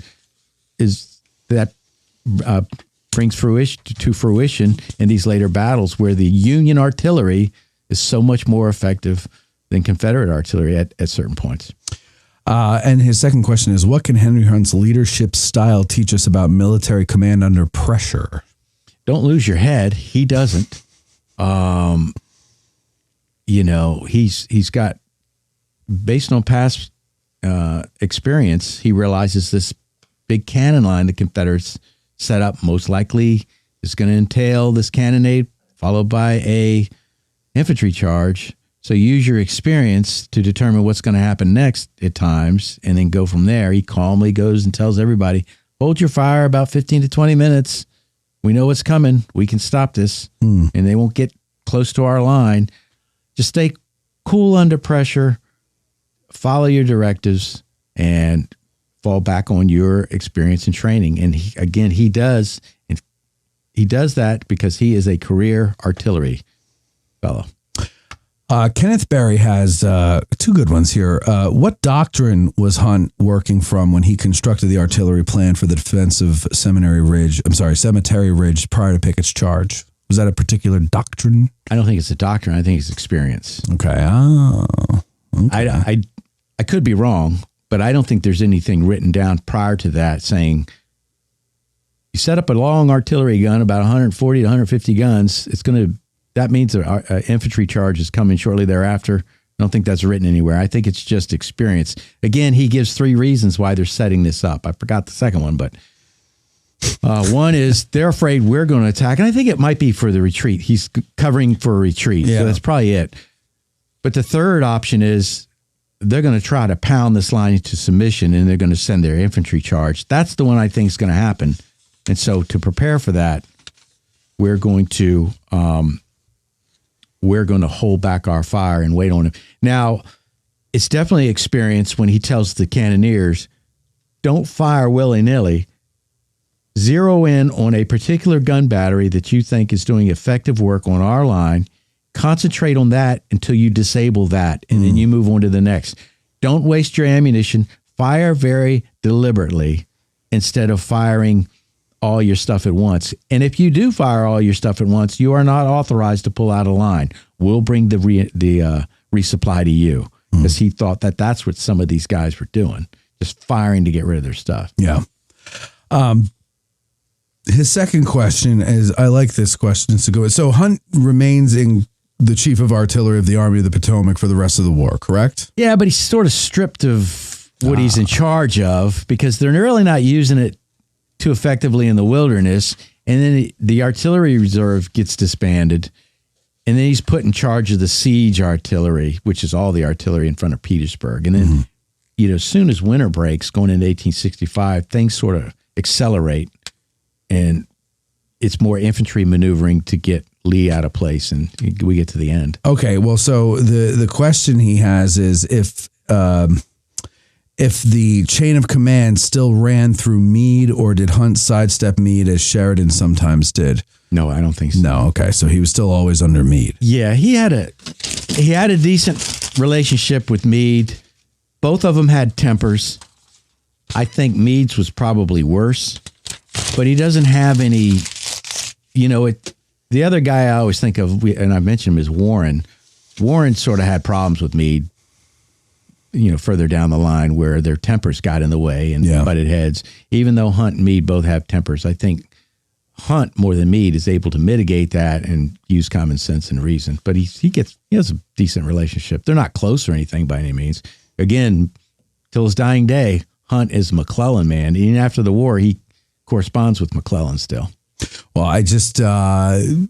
is that brings to fruition in these later battles where the Union artillery is so much more effective than Confederate artillery at certain points. And his second question is, what can Henry Hunt's leadership style teach us about military command under pressure? Don't lose your head. He doesn't. He's got, based on past experience, he realizes this big cannon line the Confederates set up most likely is going to entail this cannonade followed by a infantry charge. So use your experience to determine what's going to happen next at times and then go from there. He calmly goes and tells everybody, hold your fire about 15 to 20 minutes. We know what's coming. We can stop this and they won't get close to our line. Just stay cool under pressure, follow your directives, and fall back on your experience and training. And he does that because he is a career artillery fellow. Kenneth Berry has two good ones here. What doctrine was Hunt working from when he constructed the artillery plan for the defense of Cemetery Ridge prior to Pickett's charge? Was that a particular doctrine? I don't think it's a doctrine. I think it's experience. Okay. Oh, okay. I could be wrong, but I don't think there's anything written down prior to that saying you set up a long artillery gun, about 140 to 150 guns. That means an infantry charge is coming shortly thereafter. I don't think that's written anywhere. I think it's just experience. Again, he gives 3 reasons why they're setting this up. I forgot the second one, but one is they're afraid we're going to attack. And I think it might be for the retreat. He's covering for a retreat. Yeah. So that's probably it. But the third option is they're going to try to pound this line into submission and they're going to send their infantry charge. That's the one I think is going to happen. And so to prepare for that, we're going to hold back our fire and wait on him. Now, it's definitely experience when he tells the cannoneers, don't fire willy-nilly. Zero in on a particular gun battery that you think is doing effective work on our line. Concentrate on that until you disable that, and then you move on to the next. Don't waste your ammunition. Fire very deliberately instead of firing all your stuff at once. And if you do fire all your stuff at once, you are not authorized to pull out a line. We'll bring the resupply to you, because he thought that that's what some of these guys were doing, just firing to get rid of their stuff. Yeah. His second question is, I like this question. So Hunt remains in the chief of artillery of the Army of the Potomac for the rest of the war, correct? Yeah, but he's sort of stripped of what he's in charge of, because they're really not using it too effectively in the wilderness. And then the artillery reserve gets disbanded. And then he's put in charge of the siege artillery, which is all the artillery in front of Petersburg. And then, as soon as winter breaks, going into 1865, things sort of accelerate. And it's more infantry maneuvering to get Lee out of place, and we get to the end. Okay, well, so the question he has is if the chain of command still ran through Meade, or did Hunt sidestep Meade as Sheridan sometimes did? No, I don't think so. No, okay, so he was still always under Meade. Yeah, he had a decent relationship with Meade. Both of them had tempers. I think Meade's was probably worse, but he doesn't have any, the other guy I always think of, and I mentioned him, is Warren. Warren sort of had problems with Meade, further down the line, where their tempers got in the way and butted heads. Even though Hunt and Meade both have tempers, I think Hunt more than Meade is able to mitigate that and use common sense and reason. But he has a decent relationship. They're not close or anything by any means. Again, till his dying day, Hunt is McClellan man. Even after the war, he corresponds with McClellan still. Well, I just, since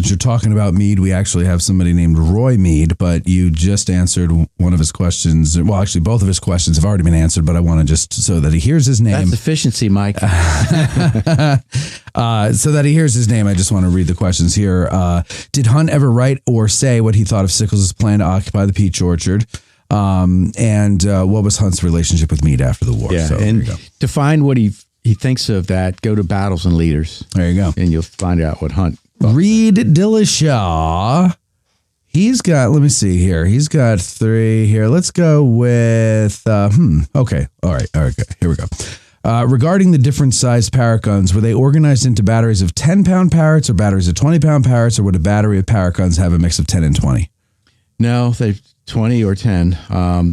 you're talking about Meade, we actually have somebody named Roy Meade, but you just answered one of his questions. Well, actually, both of his questions have already been answered, but I want to just, so that he hears his name. That's efficiency, Mike. So that he hears his name, I just want to read the questions here. Did Hunt ever write or say what he thought of Sickles' plan to occupy the peach orchard? And what was Hunt's relationship with Meade after the war? Yeah, so, and to find what he he thinks of that, go to Battles and Leaders. There you go. And you'll find out what Hunt. Reed Dillashaw. He's got, let me see here. He's got 3 here. Let's go with, okay. All right. Good. Here we go. Regarding the different sized Parrott guns, were they organized into batteries of 10-pound Parrotts or batteries of 20-pound Parrotts, or would a battery of Parrott guns have a mix of 10 and 20? No, they're 20 or 10.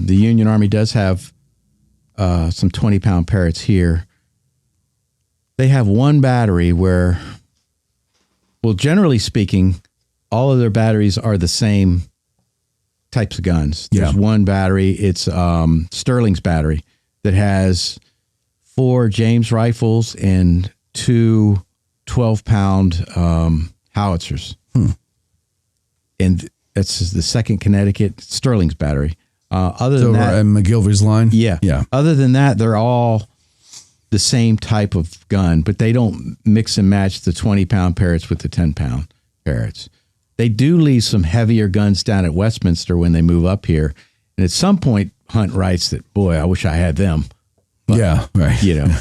The Union Army does have some 20-pound Parrotts here. They have one battery where, well, generally speaking, all of their batteries are the same types of guns. There's one battery. It's Sterling's battery that has 4 James rifles and 2 12-pound howitzers. And that's the 2nd Connecticut Sterling's battery. Other than that, McGilvery's line. Yeah. Other than that, they're all the same type of gun, but they don't mix and match the 20-pound Parrotts with the 10-pound Parrotts. They do leave some heavier guns down at Westminster when they move up here. And at some point, Hunt writes that, boy, I wish I had them. But, yeah, right. You know.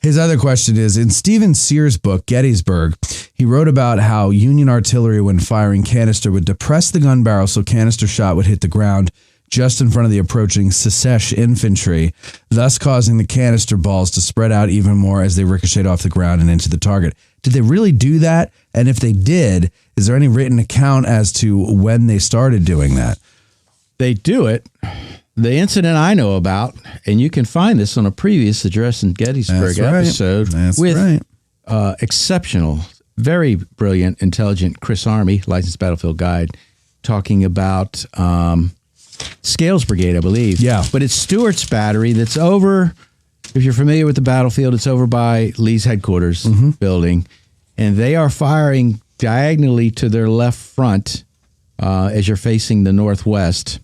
His other question is, in Stephen Sears' book, Gettysburg, he wrote about how Union artillery, when firing canister, would depress the gun barrel so canister shot would hit the ground just in front of the approaching Secesh infantry, thus causing the canister balls to spread out even more as they ricocheted off the ground and into the target. Did they really do that? And if they did, is there any written account as to when they started doing that? They do it. The incident I know about, and you can find this on a previous Address in Gettysburg episode with exceptional, very brilliant, intelligent Chris Army, Licensed Battlefield Guide, talking about Scales Brigade, I believe. Yeah. But it's Stewart's battery that's over, if you're familiar with the battlefield, it's over by Lee's headquarters building, and they are firing diagonally to their left front as you're facing the northwest.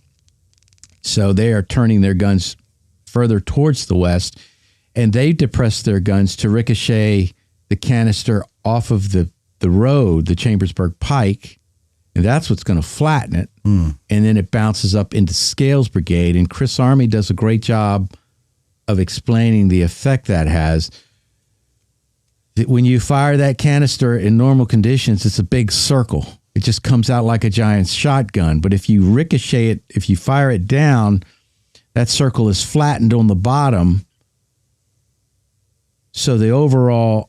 So they are turning their guns further towards the west, and they depress their guns to ricochet the canister off of the road, the Chambersburg Pike, and that's what's going to flatten it. And then it bounces up into Scales Brigade, and Chris Army does a great job of explaining the effect that has. When you fire that canister in normal conditions, it's a big circle. It just comes out like a giant shotgun. But if you ricochet it, if you fire it down, that circle is flattened on the bottom. So the overall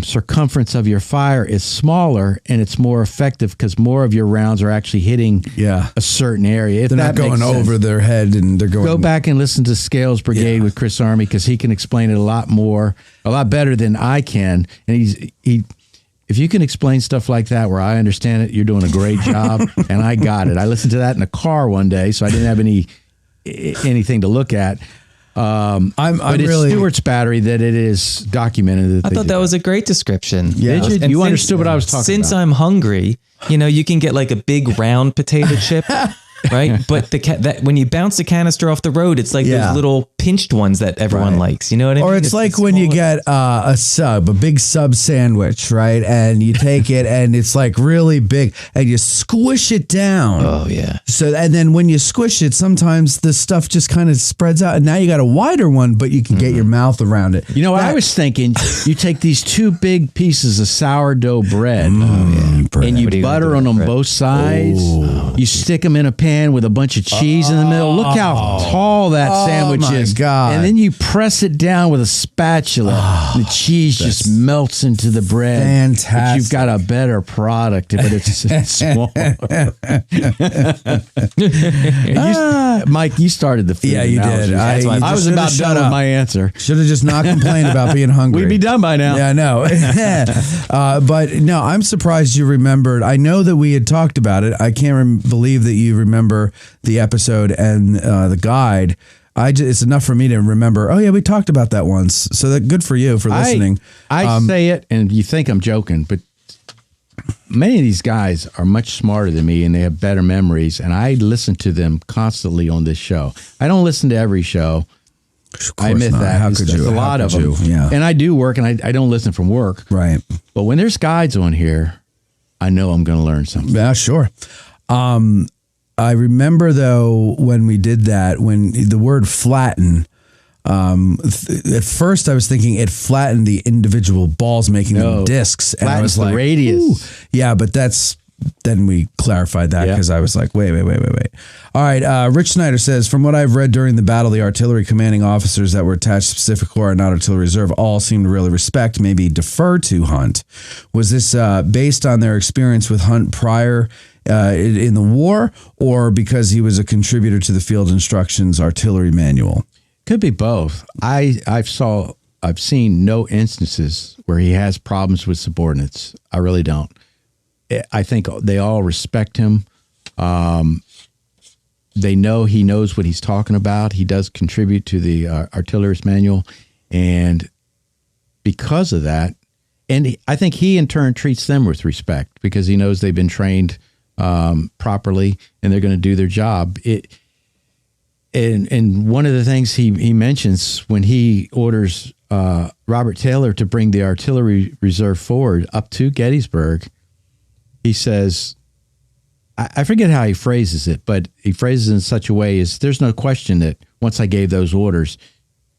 circumference of your fire is smaller, and it's more effective because more of your rounds are actually hitting a certain area. If they're not going over their head, and they're going. Go back and listen to Scales Brigade with Chris Army, because he can explain it a lot better than I can. And if you can explain stuff like that where I understand it, you're doing a great job. And I got it. I listened to that in a car one day, so I didn't have anything to look at. But it's really Stewart's battery that it is documented. I thought that was a great description. Yeah. Did you? And you understood what I was talking about. Since I'm hungry, you can get like a big round potato chip, right? But that when you bounce the canister off the road, it's like those little pinched ones that everyone likes. You know what I mean? Or it's like when you get a big sub sandwich, right? And you take it and it's like really big and you squish it down. Oh, yeah. So, and then when you squish it, sometimes the stuff just kind of spreads out. And now you got a wider one, but you can get your mouth around it. You know, I was thinking you take these 2 big pieces of sourdough bread and you butter on them both sides. Oh, you stick them in a pan with a bunch of cheese in the middle. Look how tall that sandwich is. God. And then you press it down with a spatula. The cheese just melts into the bread. Fantastic. But you've got a better product, but it's small. Mike, you started the food. Yeah, you did. I was about done with my answer. Should have just not complained about being hungry. We'd be done by now. Yeah, no. But no, I'm surprised you remembered. I know that we had talked about it. I can't believe that you remember the episode and the guide. It's enough for me to remember, oh yeah, we talked about that once. So that good for you for listening. I say it and you think I'm joking, but many of these guys are much smarter than me and they have better memories, and I listen to them constantly on this show. I don't listen to every show. I admit that. How could you? There's a lot of them. Yeah. And I do work, and I don't listen from work. Right. But when there's guides on here, I know I'm going to learn something. Yeah, sure. I remember, though, when we did that, when the word flatten, At first, I was thinking it flattened the individual balls, making them discs. And I was like, radius. Ooh. Yeah, but then we clarified that because I was like, wait. All right. Rich Snyder says, from what I've read during the battle, the artillery commanding officers that were attached to Pacific Corps and not artillery reserve all seemed to really respect, maybe defer to Hunt. Was this based on their experience with Hunt prior in the war, or because he was a contributor to the field instructions artillery manual? Could be both. I've seen no instances where he has problems with subordinates. I really don't. I think they all respect him. They know he knows what he's talking about. He does contribute to the artillerist manual, and because of that, and I think he in turn treats them with respect because he knows they've been trained properly and they're going to do their job. And one of the things he mentions when he orders Robert Taylor to bring the artillery reserve forward up to Gettysburg, he says, I forget how he phrases it, but he phrases it in such a way as there's no question that once I gave those orders,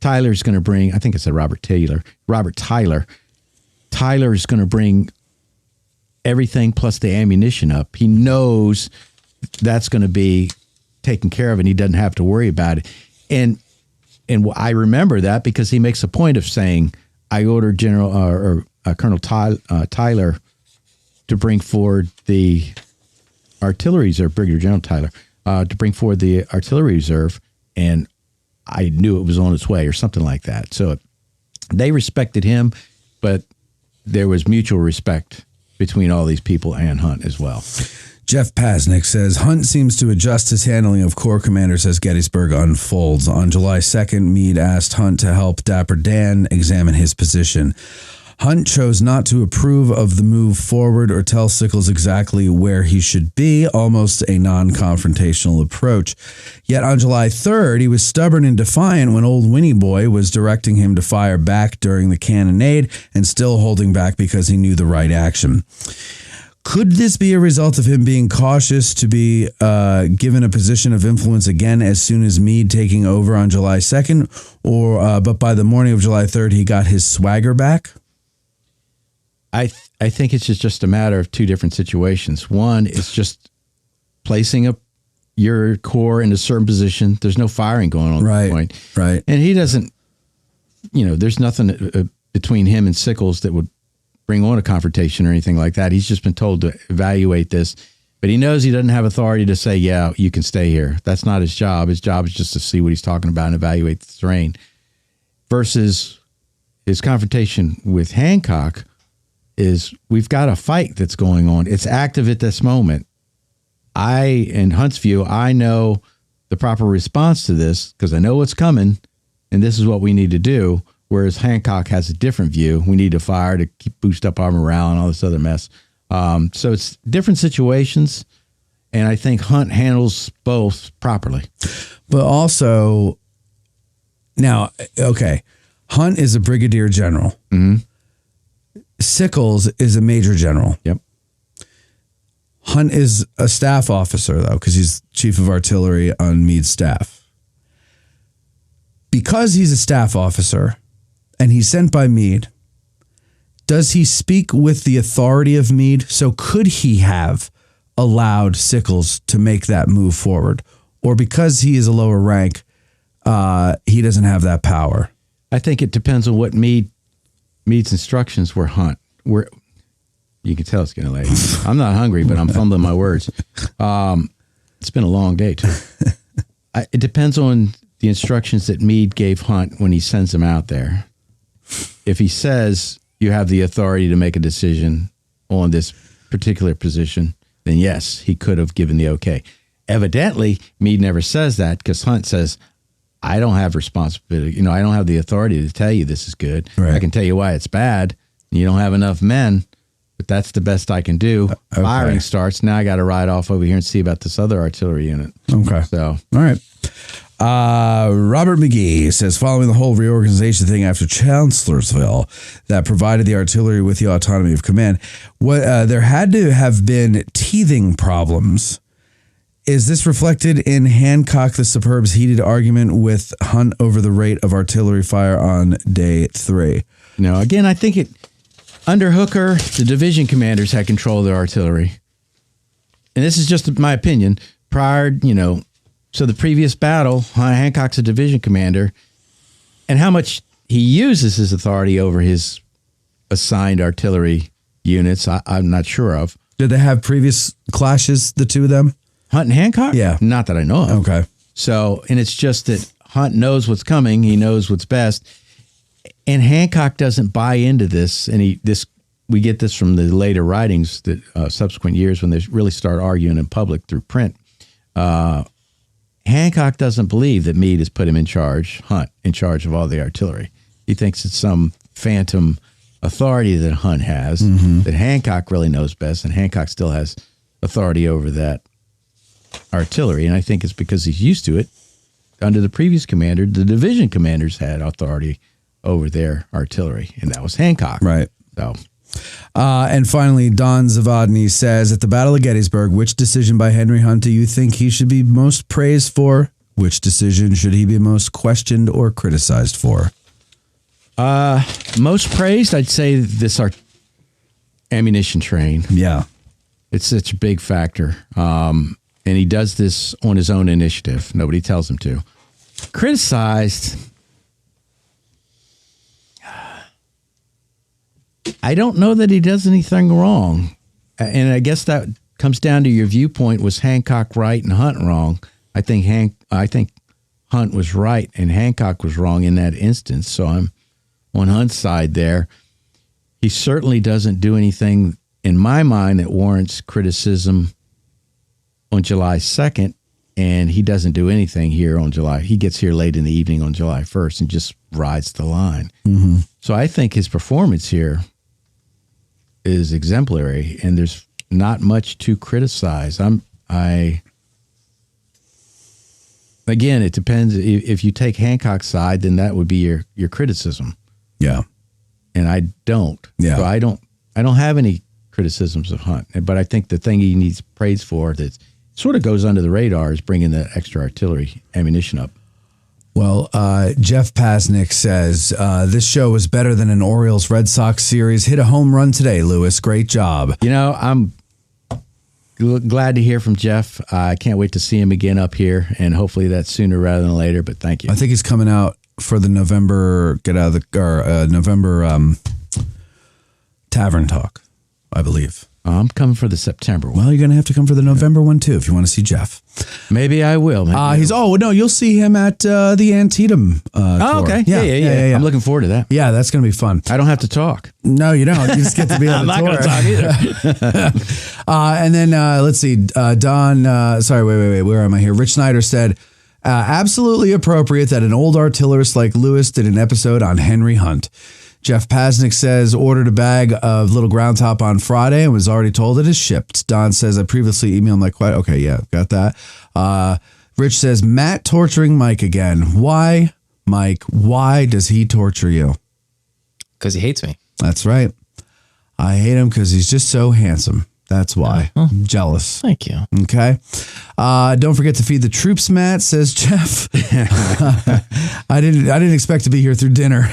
Tyler's going to bring, I think I said Robert Tyler is going to bring everything plus the ammunition up. He knows that's going to be taken care of and he doesn't have to worry about it. And I remember that because he makes a point of saying, I ordered Colonel Tyler to bring forward the artillery reserve, Brigadier General Tyler, to bring forward the artillery reserve, and I knew it was on its way or something like that. So they respected him, but there was mutual respect between all these people and Hunt as well. Jeff Pasnick says, Hunt seems to adjust his handling of Corps commanders as Gettysburg unfolds. On July 2nd, Meade asked Hunt to help Dapper Dan examine his position. Hunt chose not to approve of the move forward or tell Sickles exactly where he should be, almost a non-confrontational approach. Yet on July 3rd, he was stubborn and defiant when old Winnie Boy was directing him to fire back during the cannonade and still holding back because he knew the right action. Could this be a result of him being cautious to be given a position of influence again as soon as Meade taking over on July 2nd? But by the morning of July 3rd, he got his swagger back? I think it's just a matter of two different situations. One is just placing your corps in a certain position. There's no firing going on at that point. Right. And he doesn't, there's nothing between him and Sickles that would bring on a confrontation or anything like that. He's just been told to evaluate this, but he knows he doesn't have authority to say, yeah, you can stay here. That's not his job. His job is just to see what he's talking about and evaluate the terrain. Versus his confrontation with Hancock is we've got a fight that's going on. It's active at this moment. In Hunt's view, I know the proper response to this because I know what's coming and this is what we need to do. Whereas Hancock has a different view. We need to fire to boost up our morale and all this other mess. So it's different situations. And I think Hunt handles both properly. But also, now, okay, Hunt is a brigadier general. Mm-hmm. Sickles is a major general. Yep. Hunt is a staff officer, though, because he's chief of artillery on Meade's staff. Because he's a staff officer and he's sent by Meade, does he speak with the authority of Meade? So could he have allowed Sickles to make that move forward? Or because he is a lower rank, he doesn't have that power? I think it depends on what Meade's instructions were. Hunt. You can tell it's getting late. I'm not hungry, but I'm fumbling my words. It's been a long day, too. It depends on the instructions that Meade gave Hunt when he sends him out there. If he says you have the authority to make a decision on this particular position, then yes, he could have given the okay. Evidently, Meade never says that because Hunt says, I don't have responsibility. I don't have the authority to tell you this is good. Right. I can tell you why it's bad. You don't have enough men, but that's the best I can do. Okay. Firing starts. Now I got to ride off over here and see about this other artillery unit. Okay. So, all right. Robert McGee says, following the whole reorganization thing after Chancellorsville that provided the artillery with the autonomy of command, there had to have been teething problems Is this reflected in Hancock the Superb's heated argument with Hunt over the rate of artillery fire on day 3? No, again, I think under Hooker, the division commanders had control of their artillery. And this is just my opinion. So the previous battle, Hancock's a division commander, and how much he uses his authority over his assigned artillery units, I'm not sure of. Did they have previous clashes, the two of them? Hunt and Hancock? Yeah. Not that I know of. Okay. So, and it's just that Hunt knows what's coming. He knows what's best. And Hancock doesn't buy into this. And we get this from the later writings, that subsequent years when they really start arguing in public through print. Hancock doesn't believe that Meade has put him in charge, Hunt, in charge of all the artillery. He thinks it's some phantom authority that Hunt has, that Hancock really knows best, and Hancock still has authority over that artillery. And I think it's because he's used to it. Under the previous commander, the division commanders had authority over their artillery, and that was Hancock. Right. So, and finally, Don Zavodny says, at the Battle of Gettysburg, which decision by Henry Hunt do you think he should be most praised for? Which decision should he be most questioned or criticized for? Most praised, I'd say this ammunition train. Yeah. It's such a big factor. And he does this on his own initiative. Nobody tells him to. Criticized, I don't know that he does anything wrong. And I guess that comes down to your viewpoint. Was Hancock right and Hunt wrong? I think Hunt was right and Hancock was wrong in that instance. So I'm on Hunt's side there. He certainly doesn't do anything, in my mind, that warrants criticism on July 2nd, and he doesn't do anything here on July. He gets here late in the evening on July 1st and just rides the line. Mm-hmm. So I think his performance here is exemplary, and there's not much to criticize. Again, it depends. If you take Hancock's side, then that would be your criticism. Yeah. And I don't. Yeah. So I don't have any criticisms of Hunt, but I think the thing he needs praise for that sort of goes under the radar is bringing the extra artillery ammunition up. Well, Jeff Pasnick says, this show was better than an Orioles-Red Sox series. Hit a home run today, Lewis. Great job. You know, I'm glad to hear from Jeff. I can't wait to see him again up here, and hopefully that's sooner rather than later, but thank you. I think he's coming out for the November Tavern Talk, I believe. I'm coming for the September one. Well, you're going to have to come for the November one, too, if you want to see Jeff. Maybe I will. You'll see him at the Antietam tour. Okay. Yeah. I'm looking forward to that. Yeah, that's going to be fun. I don't have to talk. No, you don't. You just get to be on the tour. I'm not going to talk either. And then, let's see, Don, wait, where am I here? Rich Snyder said, absolutely appropriate that an old artillerist like Lewis did an episode on Henry Hunt. Jeff Pasnick says, ordered a bag of Little Ground Top on Friday and was already told it is shipped. Don says, I previously emailed my question. Okay, yeah, got that. Rich says, Matt torturing Mike again. Why, Mike? Why does he torture you? Because he hates me. That's right. I hate him because he's just so handsome. That's why. I'm jealous. Thank you. Okay. Don't forget to feed the troops, Matt, says Jeff. I didn't expect to be here through dinner.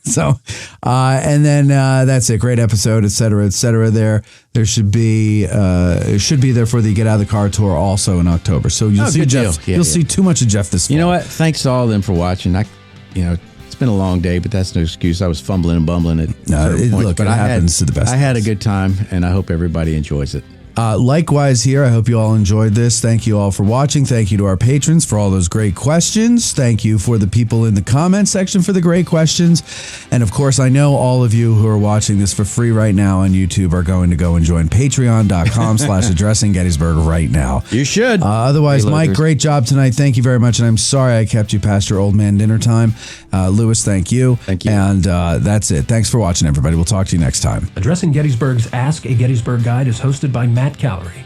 So, and then that's it. Great episode, et cetera, there should be, it should be there for the Get Out of the Car tour also in October. So you'll see Jeff. You'll see too much of Jeff this fall. You know what? Thanks to all of them for watching. It's been a long day, but that's no excuse. I was fumbling and bumbling at certain points. Look, it happens to the best. I had a good time, and I hope everybody enjoys it. Likewise here, I hope you all enjoyed this. Thank you all for watching. Thank you to our patrons for all those great questions. Thank you for the people in the comment section for the great questions. And of course, I know all of you who are watching this for free right now on YouTube are going to go and join patreon.com/addressing Gettysburg right now. You should. Otherwise, Mike, great job tonight. Thank you very much. And I'm sorry I kept you past your old man dinner time. Lewis, thank you. Thank you. And that's it. Thanks for watching, everybody. We'll talk to you next time. Addressing Gettysburg's Ask a Gettysburg Guide is hosted by Matt Callery,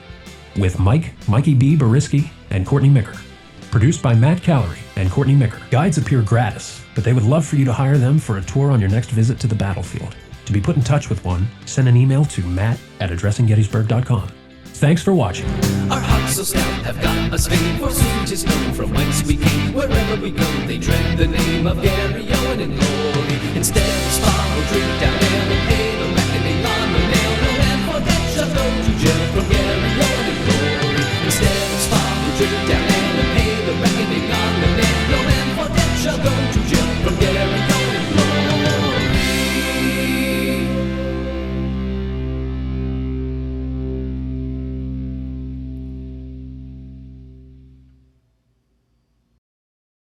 with Mikey B. Bariski, and Courtney Micker. Produced by Matt Callery and Courtney Micker. Guides appear gratis, but they would love for you to hire them for a tour on your next visit to the battlefield. To be put in touch with one, send an email to matt@addressinggettysburg.com. Thanks for watching. Our hearts so stout, have got us famed, for soon 'tis known from whence we came. Wherever we go, they dread the name of Gary Owen in glory. Instead of spa, drink down ale, and pay the reckoning on the nail. No man forget shall go to jail from Gary Owen in glory. Instead of spa, drink down